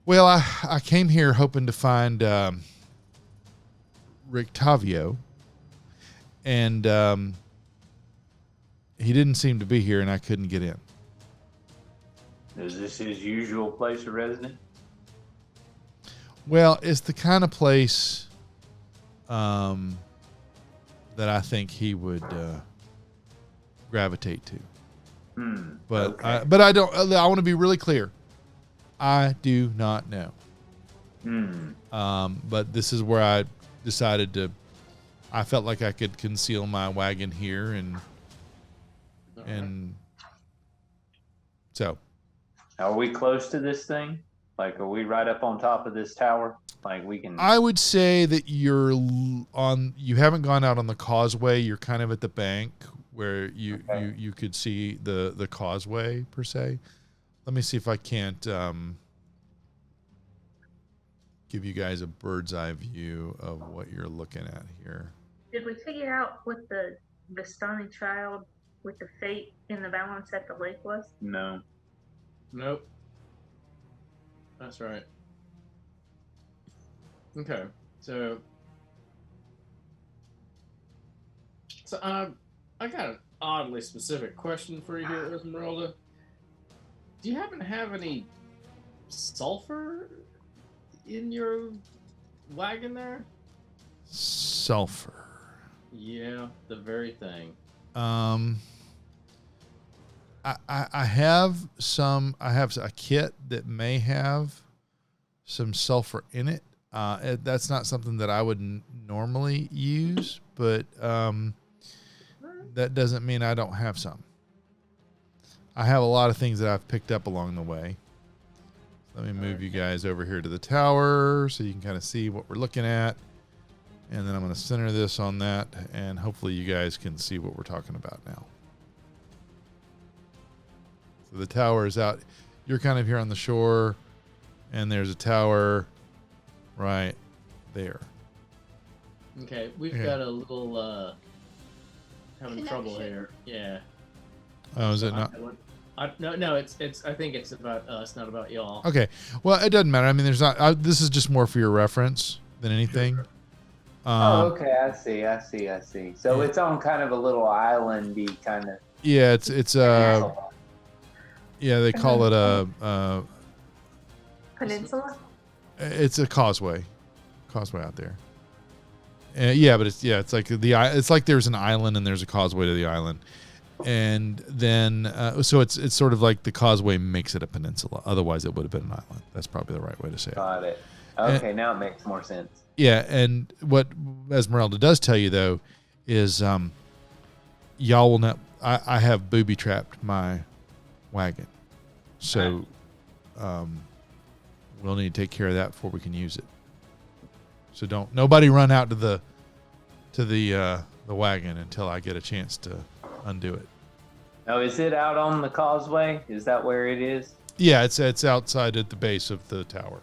Well, I came here hoping to find Rictavio, and he didn't seem to be here, and I couldn't get in. Is this his usual place of residence? Well, it's the kind of place that I think he would gravitate to. But okay. I don't. I want to be really clear. I do not know. But this is where I decided to. I felt like I could conceal my wagon here, and so. Are we close to this thing? Like, are we right up on top of this tower? Like, we can. I would say that you're on. You haven't gone out on the causeway. You're kind of at the bank where you could see the causeway per se. Let me see if I can't give you guys a bird's eye view of what you're looking at here. Did we figure out what the stony child with the fate in the balance at the lake was? No. Nope. That's right. Okay, so I got an oddly specific question for you here, Esmeralda. Do you happen to have any sulfur in your wagon there? Sulfur. Yeah, the very thing. I have some. I have a kit that may have some sulfur in it. That's not something that I would normally use, but that doesn't mean I don't have some. I have a lot of things that I've picked up along the way. Let me move you guys over here to the tower so you can kind of see what we're looking at. And then I'm going to center this on that, and hopefully you guys can see what we're talking about now. So the tower is out. You're kind of here on the shore, and there's a tower right there. Okay, we've got a little having trouble here. Yeah. Oh, is it not? No, it's. I think it's about us, not about y'all. Okay. Well, it doesn't matter. I mean, there's not. This is just more for your reference than anything. Sure. Okay, I see. So yeah. it's on kind of a little islandy kind of. Yeah, it's yeah, they call it a Peninsula? it's a causeway out there. Yeah, but it's like it's like there's an island and there's a causeway to the island. And then so it's sort of like the causeway makes it a peninsula. Otherwise it would have been an island. That's probably the right way to say it. Got it. Okay, now it makes more sense. Yeah, and what Esmeralda does tell you though is y'all will not. I have booby trapped my wagon, so we'll need to take care of that before we can use it. So nobody run out to the wagon until I get a chance to undo it. Now, is it out on the causeway? Is that where it is? Yeah, it's outside at the base of the tower.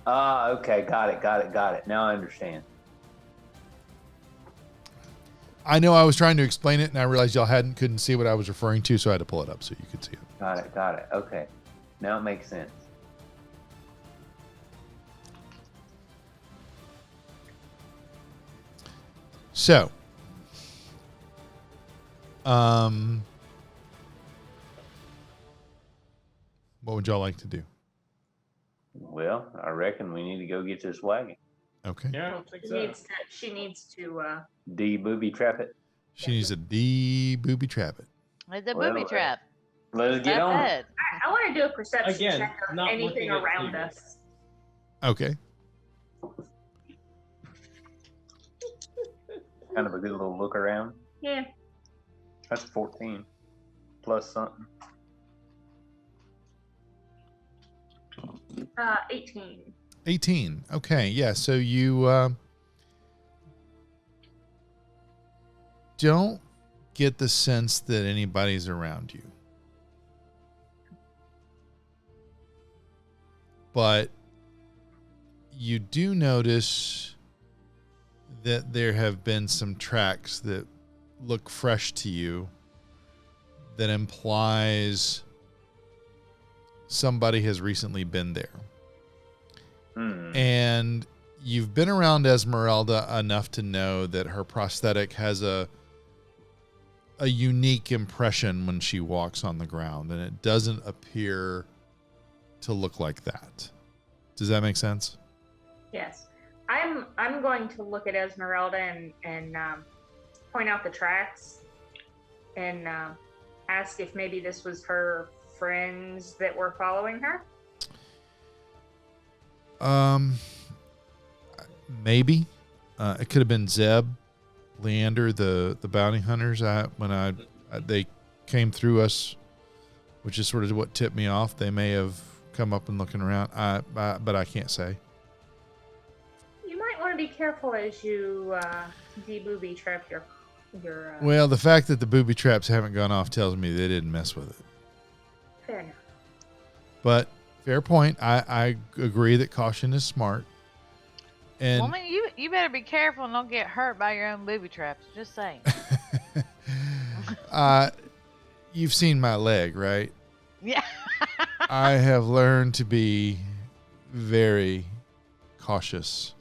Ah, okay, got it. Now I understand. I know I was trying to explain it, and I realized y'all couldn't see what I was referring to, so I had to pull it up so you could see it. Got it. Okay, now it makes sense. So, what would y'all like to do? Well, I reckon we need to go get this wagon. Okay. Yeah, I don't think so. She needs to Booby trap it. She needs to booby trap it. It's a Well, booby trap. Let's get That's on it. I want to do a perception Again, check of not anything looking at around people. us. Okay. Kind of a good little look around. Yeah. That's 14 plus something. 18. 18. Okay. Yeah. So you don't get the sense that anybody's around you. But you do notice that there have been some tracks that look fresh to you that implies somebody has recently been there. And you've been around Esmeralda enough to know that her prosthetic has a unique impression when she walks on the ground, and it doesn't appear to look like that. Does that make sense? Yes. I'm going to look at Esmeralda and point out the tracks and ask if maybe this was her friends that were following her. Maybe. It could have been Zeb, Leander, the bounty hunters. When they came through us, which is sort of what tipped me off. They may have come up and looking around. But I can't say. You might want to be careful as you de-booby trap your. Well, the fact that the booby traps haven't gone off tells me they didn't mess with it. Fair enough. But fair point. I agree that caution is smart. And Woman, you better be careful and don't get hurt by your own booby traps. Just saying. you've seen my leg, right? Yeah. I have learned to be very cautious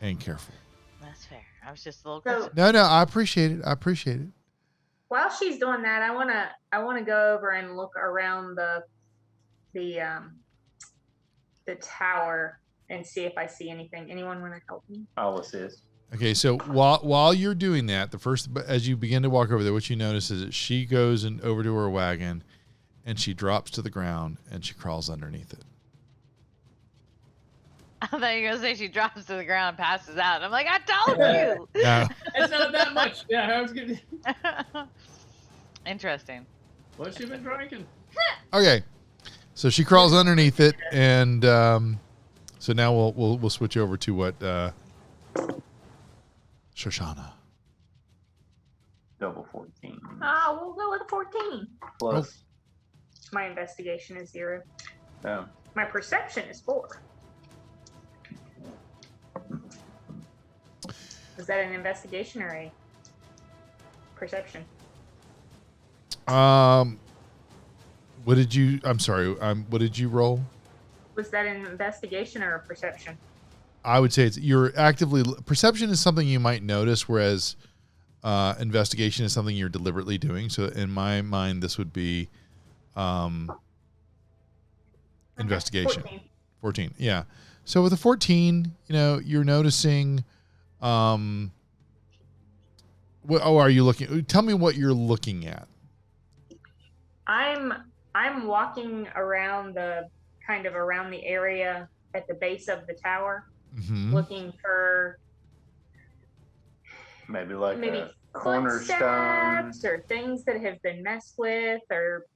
and careful. That's fair. I was just a little So concerned. No, I appreciate it. I appreciate it. while she's doing that, I wanna go over and look around the tower and see if I see anything. Anyone want to help me? I'll assist. Okay, so while you're doing that, as you begin to walk over there, what you notice is that she goes over to her wagon, and she drops to the ground and she crawls underneath it. I thought you were gonna say she drops to the ground and passes out. I'm like, I told you. No. It's not that much. Yeah, I was gonna. Interesting. What's she been drinking? Okay, so she crawls underneath it, and so now we'll switch over to what Shoshana. Double 14. We'll go with a 14. Plus. My investigation is 0. Oh. My perception is 4. Is that an investigation or a perception? What did you? I'm sorry. What did you roll? Was that an investigation or a perception? I would say you're actively. Perception is something you might notice, whereas investigation is something you're deliberately doing. So in my mind, this would be investigation. 14. Yeah. So with a 14, you're noticing. Are you looking? Tell me what you're looking at. I'm walking around around the area at the base of the tower, looking for maybe footsteps cornerstones or things that have been messed with, or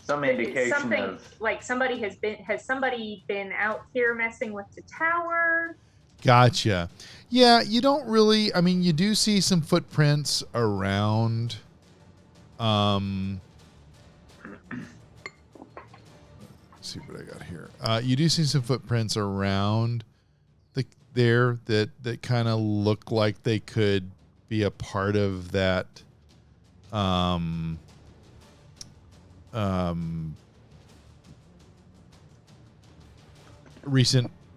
some indication something of like has somebody been out here messing with the tower? Gotcha. Yeah, you don't really. I mean, you do see some footprints around. Let's see what I got here. You do see some footprints around there that kind of look like they could be a part of that.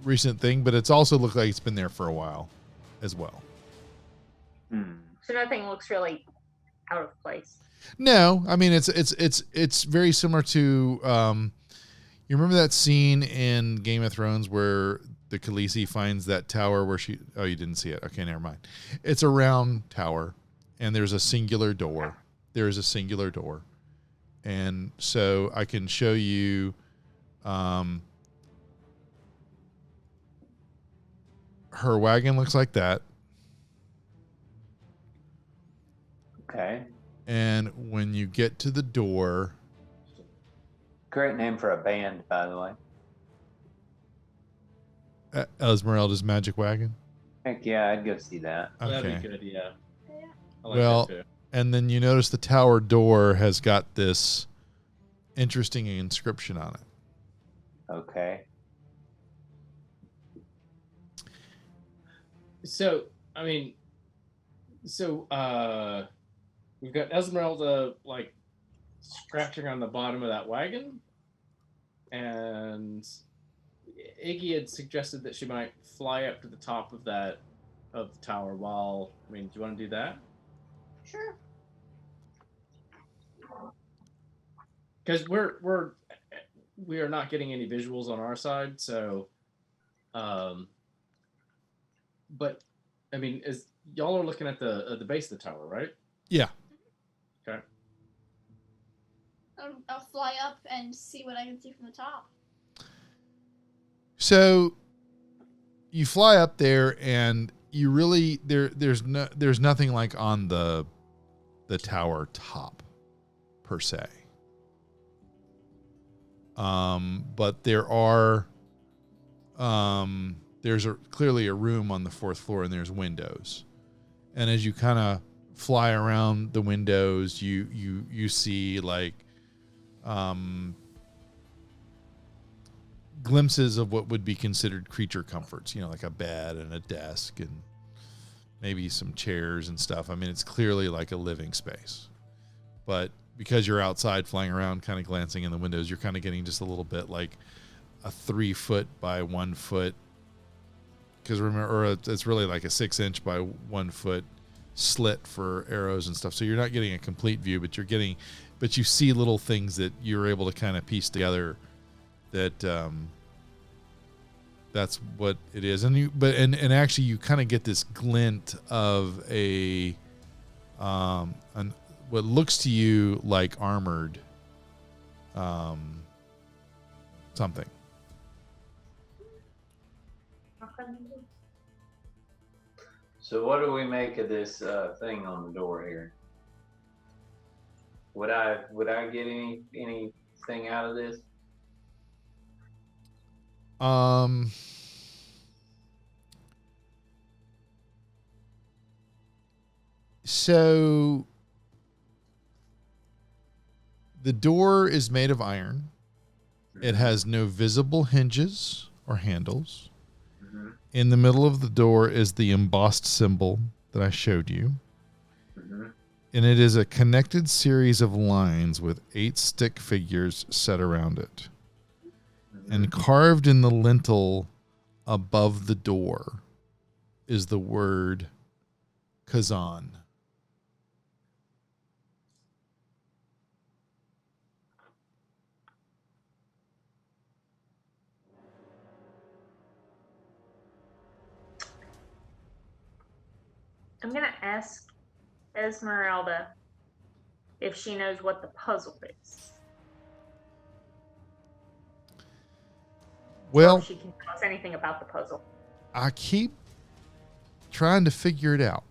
Recent thing, but it's also looked like it's been there for a while as well. So nothing looks really out of place. No, I mean it's very similar to you remember that scene in Game of Thrones where the Khaleesi finds that tower where you didn't see it. Okay, never mind. It's a round tower and there's a singular door. There is a singular door. And so I can show you her wagon looks like that. Okay. And when you get to the door, great name for a band, by the way. Esmeralda's Magic Wagon. Heck yeah, I'd go see that. Okay. That'd be good, yeah. I like Well, that too. and then you notice the tower door has got this interesting inscription on it. Okay. So, we've got Esmeralda like scratching on the bottom of that wagon, and Iggy had suggested that she might fly up to the top of the tower. Do you want to do that? Sure. Because we are not getting any visuals on our side, so but as y'all are looking at the base of the tower, right? Yeah. Okay. I'll fly up and see what I can see from the top. So you fly up there and you really there's nothing like on the tower top per se. But there are there's clearly a room on the 4th floor and there's windows. And as you kind of fly around the windows, you see like glimpses of what would be considered creature comforts, like a bed and a desk and maybe some chairs and stuff. I mean, it's clearly like a living space. But because you're outside flying around, kind of glancing in the windows, you're kind of getting just a little bit like a 3 foot by 1 foot. Because remember, it's really like a 6 inch by 1 foot slit for arrows and stuff. So you're not getting a complete view, but you see little things that you're able to kind of piece together that that's what it is. And actually you kind of get this glint of what looks to you like armored something. So what do we make of this thing on the door here? Would I get anything out of this? So the door is made of iron. It has no visible hinges or handles. Mm-hmm. In the middle of the door is the embossed symbol that I showed you. Mm-hmm. And it is a connected series of lines with 8 stick figures set around it. Mm-hmm. And carved in the lintel above the door is the word Kazan. I'm gonna ask Esmeralda if she knows what the puzzle is. Or Well, if she can tell us anything about the puzzle. I keep trying to figure it out.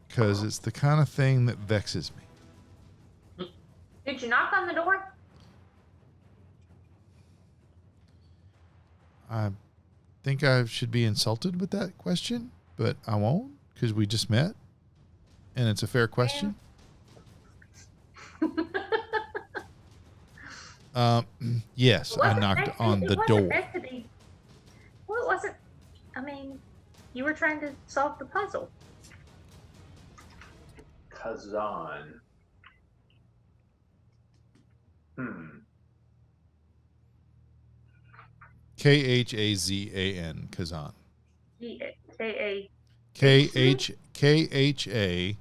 Because it's the kind of thing that vexes me. Did you knock on the door? I think I should be insulted with that question, but I won't because we just met and it's a fair question. Yes, I knocked on the door. Well, it wasn't. I mean, you were trying to solve the puzzle. Kazan. Khazan, Kazan. K-A. Khazan.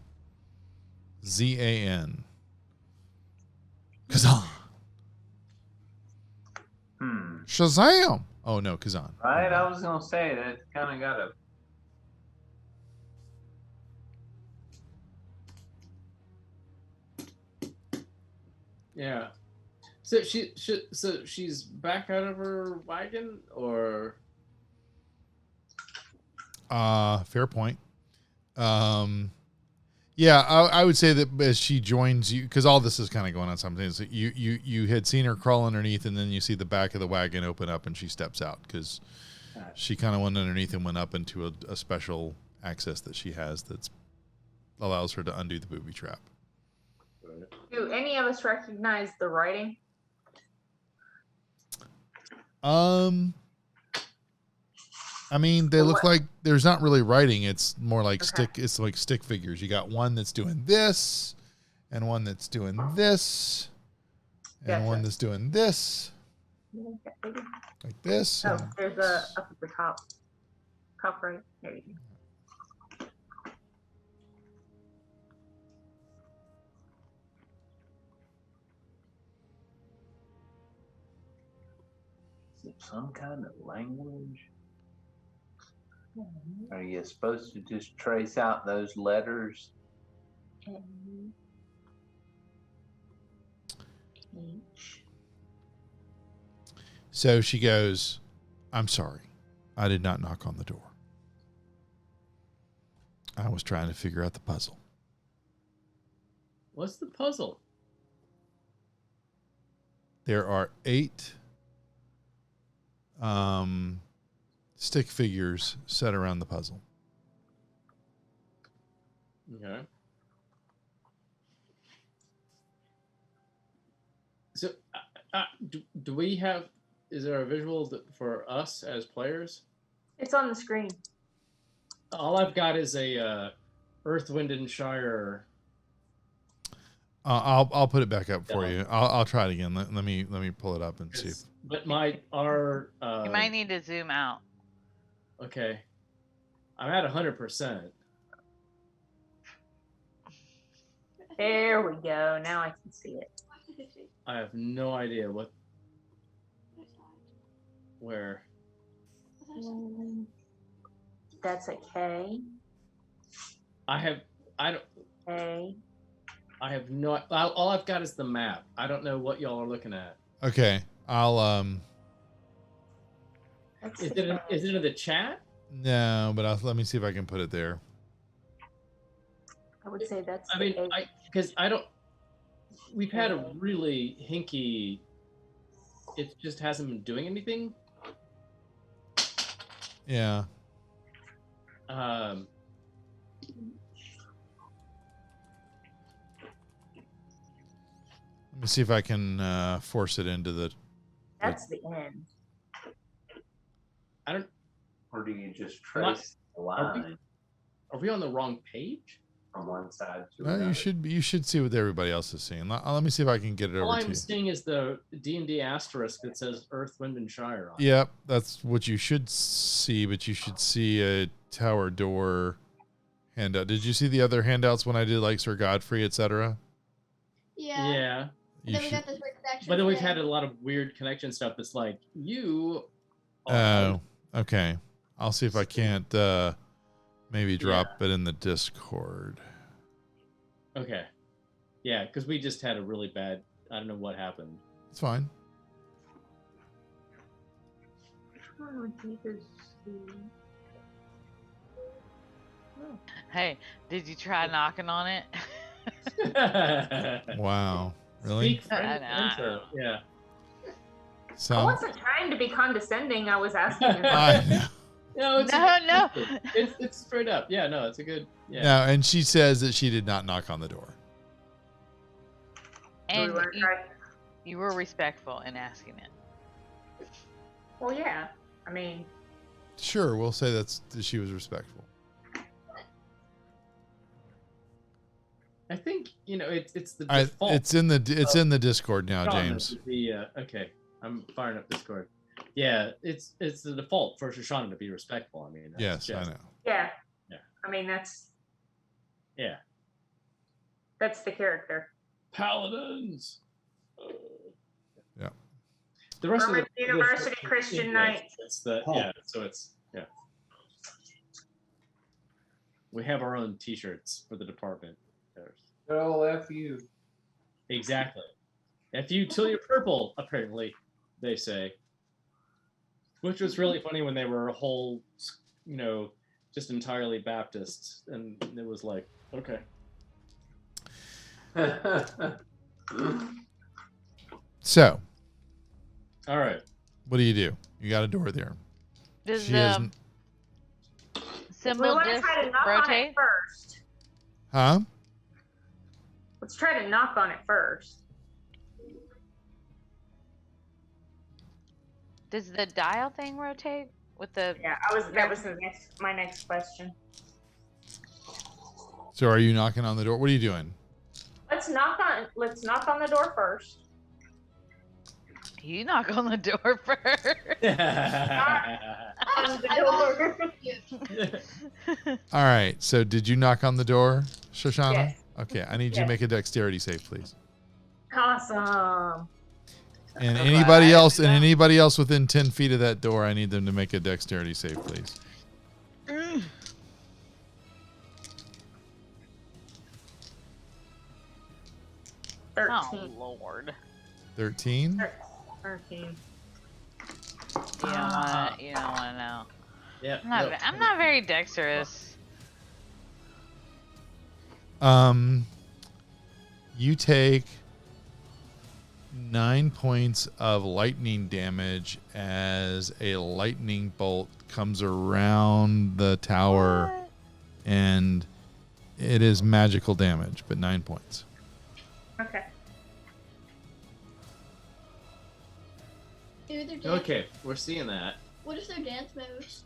Kazan. Shazam! Oh no, Kazan. Right, I was gonna say that kind of got a. Yeah. So she's back out of her wagon, or? Fair point. Yeah, I would say that as she joins you, because all this is kind of going on sometimes. You had seen her crawl underneath, and then you see the back of the wagon open up, and she steps out because she kind of went underneath and went up into a special access that she has that allows her to undo the booby trap. Do any of us recognize the writing? I mean, they look like there's not really writing. It's more like Okay. It's like stick figures. You got one that's doing this, and one that's doing this, and Gotcha. one that's doing this, like this. Oh, and- there's a up at the top. Top right. There you go. Is it some kind of language? Are you supposed to just trace out those letters? So she goes, "I'm sorry. I did not knock on the door. I was trying to figure out the puzzle." What's the puzzle? There are 8 stick figures set around the puzzle. Okay. So Do we have? Is there a visual for us as players? It's on the screen. All I've got is a Earth, Wind, and Shire. I'll put it back up for you. I'll try it again. Let me pull it up and see. But our You might need to zoom out. okay, I'm at 100%. There we go. Now I can see it. I have no idea where. That's a K. I don't. A. I have no. All I've got is the map. I don't know what y'all are looking at. Okay, I'll That's Is the it in the chat? No, but let me see if I can put it there. I would say that's. I the mean, A. because I don't. We've had a really hinky. It just hasn't been doing anything. Yeah. Let me see if I can force it into the. That's the end. I don't. Or do you just trace the line Are we on the wrong page? from one side to No, another? you should see what everybody else is seeing. Let me see if I can get it All over to I'm you. seeing is the D&D asterisk that says Earth, Wind, and Shire on it. Yep, that's what you should see, but you should see a tower door handout. Did you see the other handouts when I did like Sir Godfrey, etc.? Yeah. Yeah. And then we got this connection. But then we've had a lot of weird connection stuff that's like, you are Oh, okay. I'll see if I can't maybe drop it in the Discord. Okay. Yeah, because we just had a really bad, I don't know what happened. It's fine. Hey, did you try knocking on it? Wow. Really? Speak French, I know. yeah. So I wasn't trying to be condescending. I was asking. I know. No, it's No. It's straight up. Yeah, no, it's a good. Yeah. No, and she says that she did not knock on the door. And you were respectful in asking it. Well, yeah. I mean, Sure, we'll say that she was respectful. I think it's the default. It's in the Discord now, Shoshana James. to be, okay, I'm firing up Discord. Yeah, it's the default for Shoshana to be respectful. I mean, Yes, I know. yeah. Yeah. I mean, that's Yeah. the character. Paladins. Yeah. The rest Roman of the University Christian Knights. It's the so it's We have our own T-shirts for the department. Oh, F you. Exactly. F you till you're purple. Apparently, they say. Which was really funny when they were a whole, just entirely Baptist, and it was like, okay. So, All right. what do? You got a door there. Does She the hasn't. symbol We want to just try to knock on rotate? it first. Huh? Let's try to knock on it first. Does the dial thing rotate with the? Yeah, that was my next question. So, are you knocking on the door? What are you doing? Let's knock on the door first. You knock on the door first. On the door. All right. So, did you knock on the door, Shoshana? Yes. Okay. I need you to Yes. make a dexterity save, please. Awesome. And I'm anybody glad I else, did and that. anybody else within 10 feet of that door, I need them to make a dexterity save, please. Mm. 13. Oh Lord. 13. 13. You don't want to know. Yeah. I'm not very dexterous. You take 9 points of lightning damage as a lightning bolt comes around the tower, What? and it is magical damage, but 9 points. Okay. Maybe their dance. Okay, we're seeing that. What if their dance moves?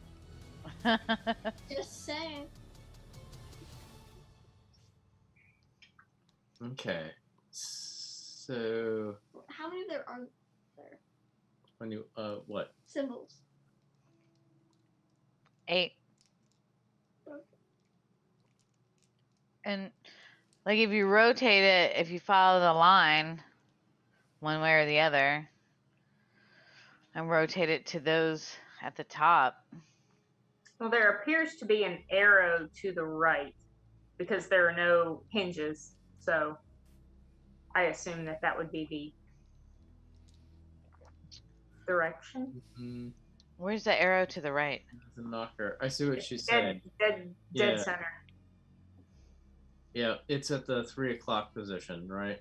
Just saying. Okay. So How many there are there? when you what? Symbols. 8. Okay. And like if you rotate it, if you follow the line one way or the other and rotate it to those at the top. Well, there appears to be an arrow to the right because there are no hinges. So I assume that that would be the direction. Mm, Where's the arrow to the right? the knocker. I see what she's saying. Dead Yeah. center. Yeah, it's at the 3 o'clock position, right?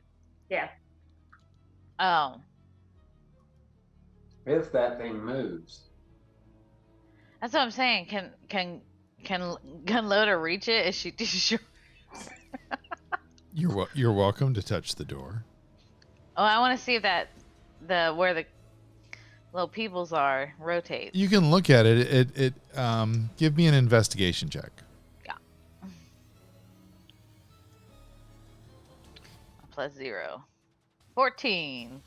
Yeah. Oh. If that thing moves. That's what I'm saying. Can Gunloader reach it? Is she sure? You're welcome to touch the door. Oh, I want to see if that where the little peoples are rotate. You can look at it. It give me an investigation check. Yeah. +0. 14.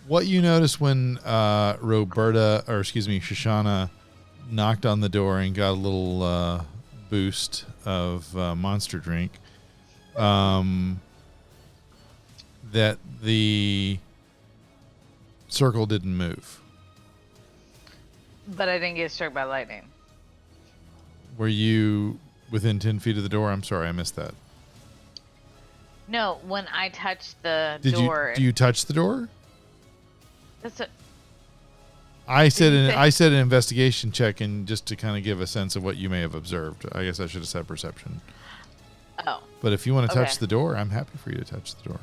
What you notice when Shoshana knocked on the door and got a little boost of monster drink, that the circle didn't move. But I didn't get struck by lightning. Were you within 10 feet of the door? I'm sorry, I missed that. No, when I touched the Do door. you touch the door? That's a, I said you say- an investigation check, and just to kind of give a sense of what you may have observed. I guess I should have said perception. oh. But if you want to touch Okay. the door, I'm happy for you to touch the door.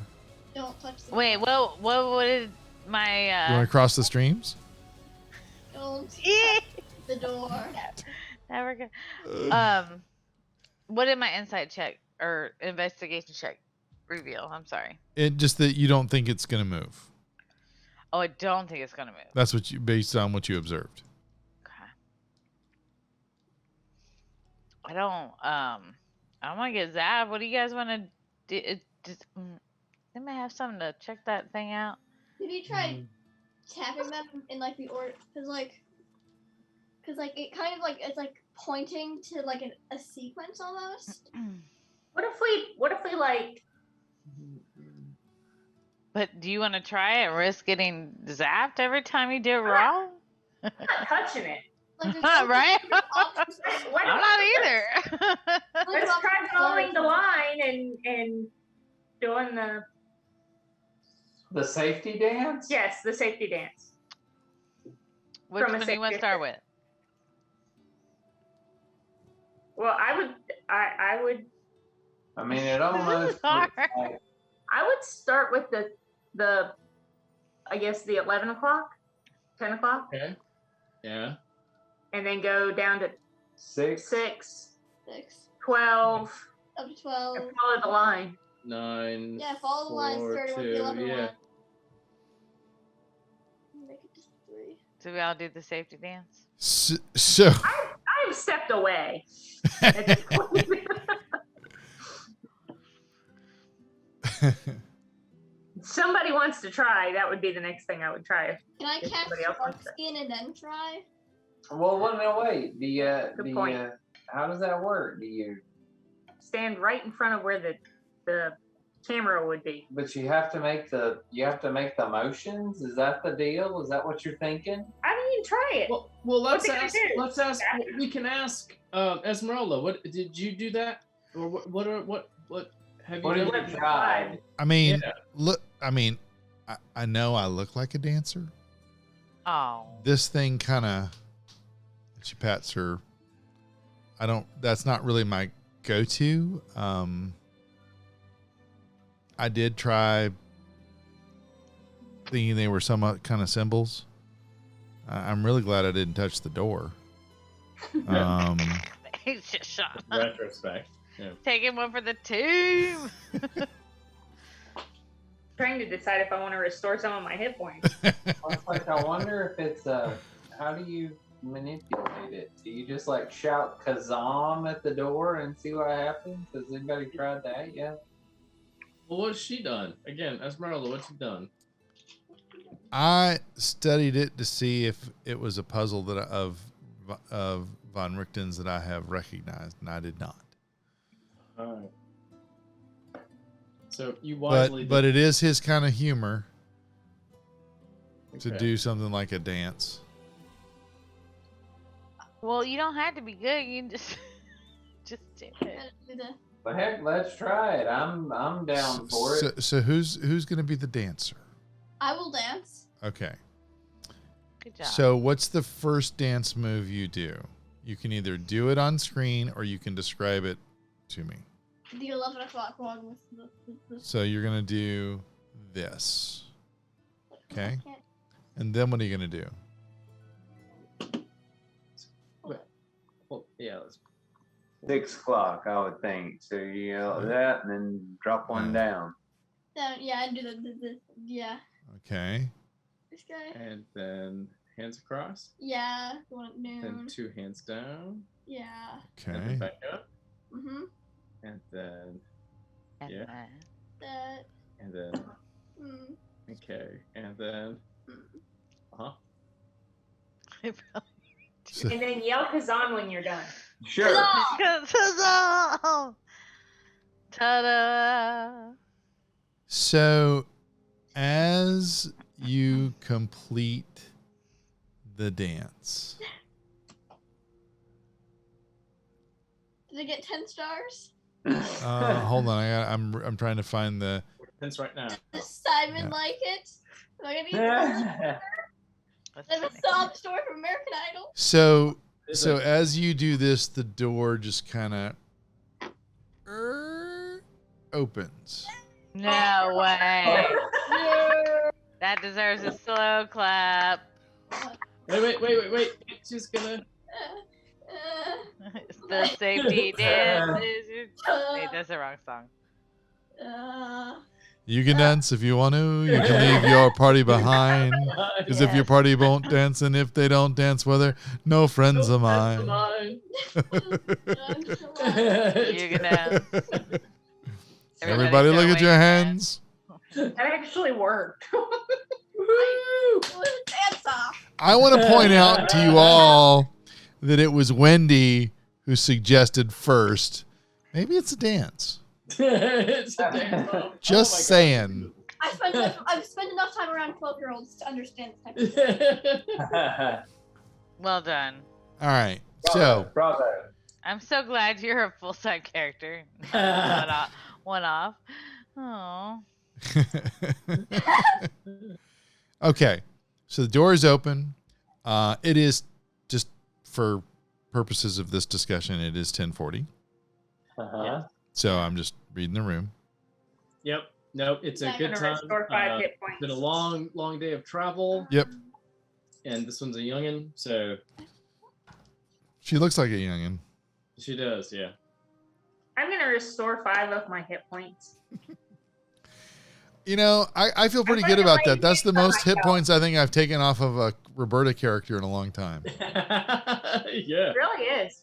Don't touch the Wait, what did my You want to cross the streams? Don't touch the door. Never go. What did my insight check or investigation check reveal? I'm sorry. It just that you don't think it's going to move. Oh, I don't think it's gonna move. That's what you based on what you observed. Okay. I don't want to get zapped. What do you guys want to do? They may have something to check that thing out. Did you try tapping them in like the order? Cause it kind of like it's like pointing to like a sequence almost. What if we like? But do you want to try it and risk getting zapped every time you do it wrong? I'm not touching it. Like, there's Right? options. Why I'm don't- not either. Let's try following the line and doing The safety dance? the safety dance. Which From a one do you want to safety start with? Well, I would I mean, it almost looks hard. like I would start with the I guess the 11 o'clock, 10 o'clock, Okay. Yeah. and then go down to 6. 6, 6 12, up to 12. and follow the line. 9. Yeah, follow the line 4, starting with the 2, 11 yeah. one. Make it just 3. Do we all do the safety dance? So I've stepped away. At this point. Somebody wants to try. That would be the next thing I would try. Can I If cast somebody else wants Spark Skin and then try? Well, no, wait. Good point. How does that work? Do you? Stand right in front of where the camera would be. But you have to make the motions. Is that the deal? Is that what you're thinking? I mean, try it. Well, What's it gonna do? Let's ask. We can ask Esmeralda. What did you do that, or what have What you did done? you try? I mean, Yeah. look. I mean, I know I look like a dancer. Oh. This thing kind of. She pats her. I don't. That's not really my go-to. I did try thinking they were some kind of symbols. I'm really glad I didn't touch the door. He's just shot. Retrospect. Yeah. Taking one for the team. trying to decide if I want to restore some of my hit points. It's like, I wonder if it's how do you manipulate it? Do you just like shout Kazam at the door and see what happens? Has anybody tried that yet? Well, what's she done? Again, Esmeralda, what's she done? I studied it to see if it was a puzzle that of Von Richten's that I have recognized, and I did not. All right. So you wisely But it is his kind of humor to Okay. do something like a dance. Well, you don't have to be good. You can just do it. Do the- But heck, let's try it. I'm down for it. So who's going to be the dancer? I will dance. Okay. Good job. So what's the first dance move you do? You can either do it on screen or you can describe it to me. The 11 o'clock one with the So you're going to do this. Okay. Okay. And then what are you going to do? Well, yeah. Let's, 6 o'clock, I would think. So you yell that and then drop one down. Yeah, I do the yeah. Okay. This guy. and then hands across. Yeah, the one at Then noon. 2 hands down. Yeah. And Okay. then back up. Mhm. And then And yeah. then- That. and then Mm. okay. And then Mm. So, And then yell Kazan when you're done. Sure. Ta-da! Ta-da! so as you complete the dance, Did I get 10 stars? hold on, I'm trying to find the. Pence right now. Does Simon Yeah. like it? Am I gonna need That's to have a funny. sob story from American Idol? So Is so it- as you do this, the door just kind of opens. No way. Yeah. That deserves a slow clap. Wait. She's gonna. The safety dance is. Wait, that's the wrong song. You can dance if you want to. You can leave your party behind. Because if your Yes. party won't dance, and if they don't dance, well, they're no friends of mine. You can dance. Everybody look at your hands. That actually worked. Dance off. I want to point out to you all that it was Wendy who suggested first. Maybe it's a dance. It's a dance off. Just Oh my God. saying. I've spent enough time around 12-year-olds to understand this type of thing. Well done. All right. So Bravo. I'm so glad you're a full side character. One off. Oh. okay. So the door is open. It is, just for purposes of this discussion, it is 10:40. Uh-huh. So I'm just reading the room. Yep. Nope. It's a I'm good Gonna time. restore 5 hit It's points. been a long day of travel. Yep. And this one's a youngin, so She looks like a youngin. she does. Yeah. I'm gonna restore 5 of my hit points. You know, I feel pretty good about that. That's the most hit points I think I've taken off of a Roberta character in a long time. Yeah. It really is.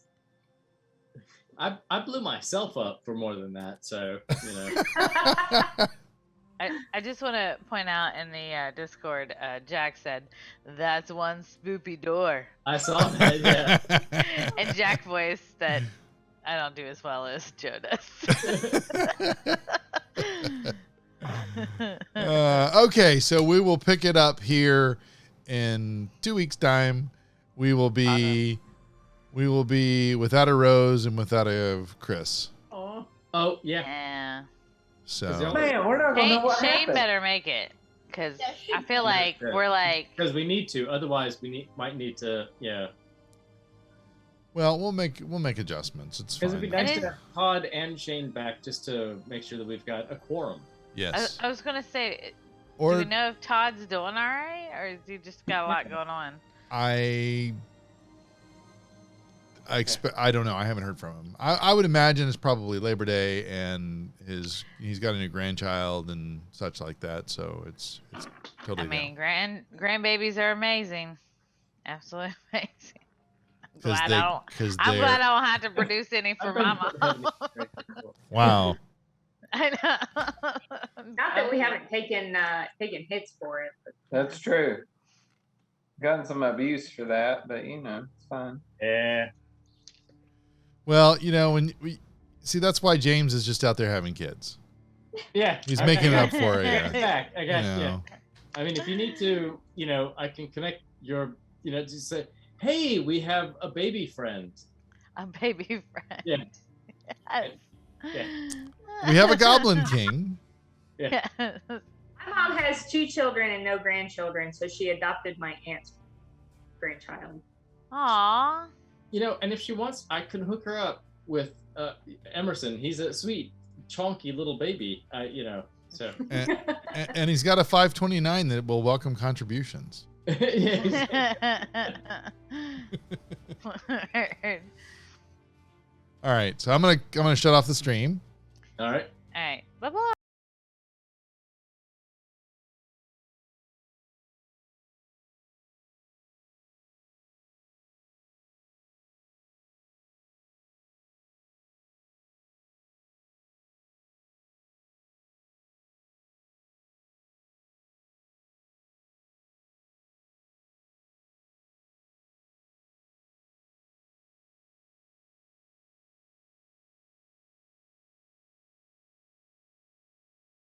I blew myself up for more than that, so you know. I just want to point out in the Discord, Jack said, "That's one spoopy door," I saw that. Yeah. and Jack voiced that I don't do as well as Joe does. Okay, so we will pick it up here in 2 weeks' time. We will be without a Rose and without a Chris. Oh yeah. Yeah. So Man, we're not gonna know what Shane happened. better make it, because Yeah, Shane I feel better. like Yeah. we're like, Because we need to, otherwise we might need to. Yeah. well, we'll make adjustments. It's Because it'd be fine. nice It to is- have Todd and Shane back just to make sure that we've got a quorum. Yes. I was gonna say, do Or we know if Todd's doing all right, or has he just got a lot going on? I I don't know. I haven't heard from him. I would imagine it's probably Labor Day, and he's got a new grandchild and such like that. So it's totally. I mean, grandbabies are amazing, absolutely amazing. I'm glad I don't have to produce any for my mom. Wow. I know. Not that we haven't taken hits for it. But, That's true. Gotten some abuse for that, but it's fine. Yeah. Well, when we see, that's why James is just out there having kids. Yeah. He's making it up for you. Back, I guess. You know. Yeah. I mean, if you need to, I can connect your, just say, hey, we have a baby friend. A baby friend. Yeah. Yes. Yeah. We have a Goblin King. Yeah. Yes. my mom has 2 children and no grandchildren, so she adopted my aunt's grandchild. Aww. And if she wants, I can hook her up with Emerson. He's a sweet, chonky little baby. So. And he's got a 529 that will welcome contributions. All right, so I'm gonna shut off the stream. All right. All right. Bye bye.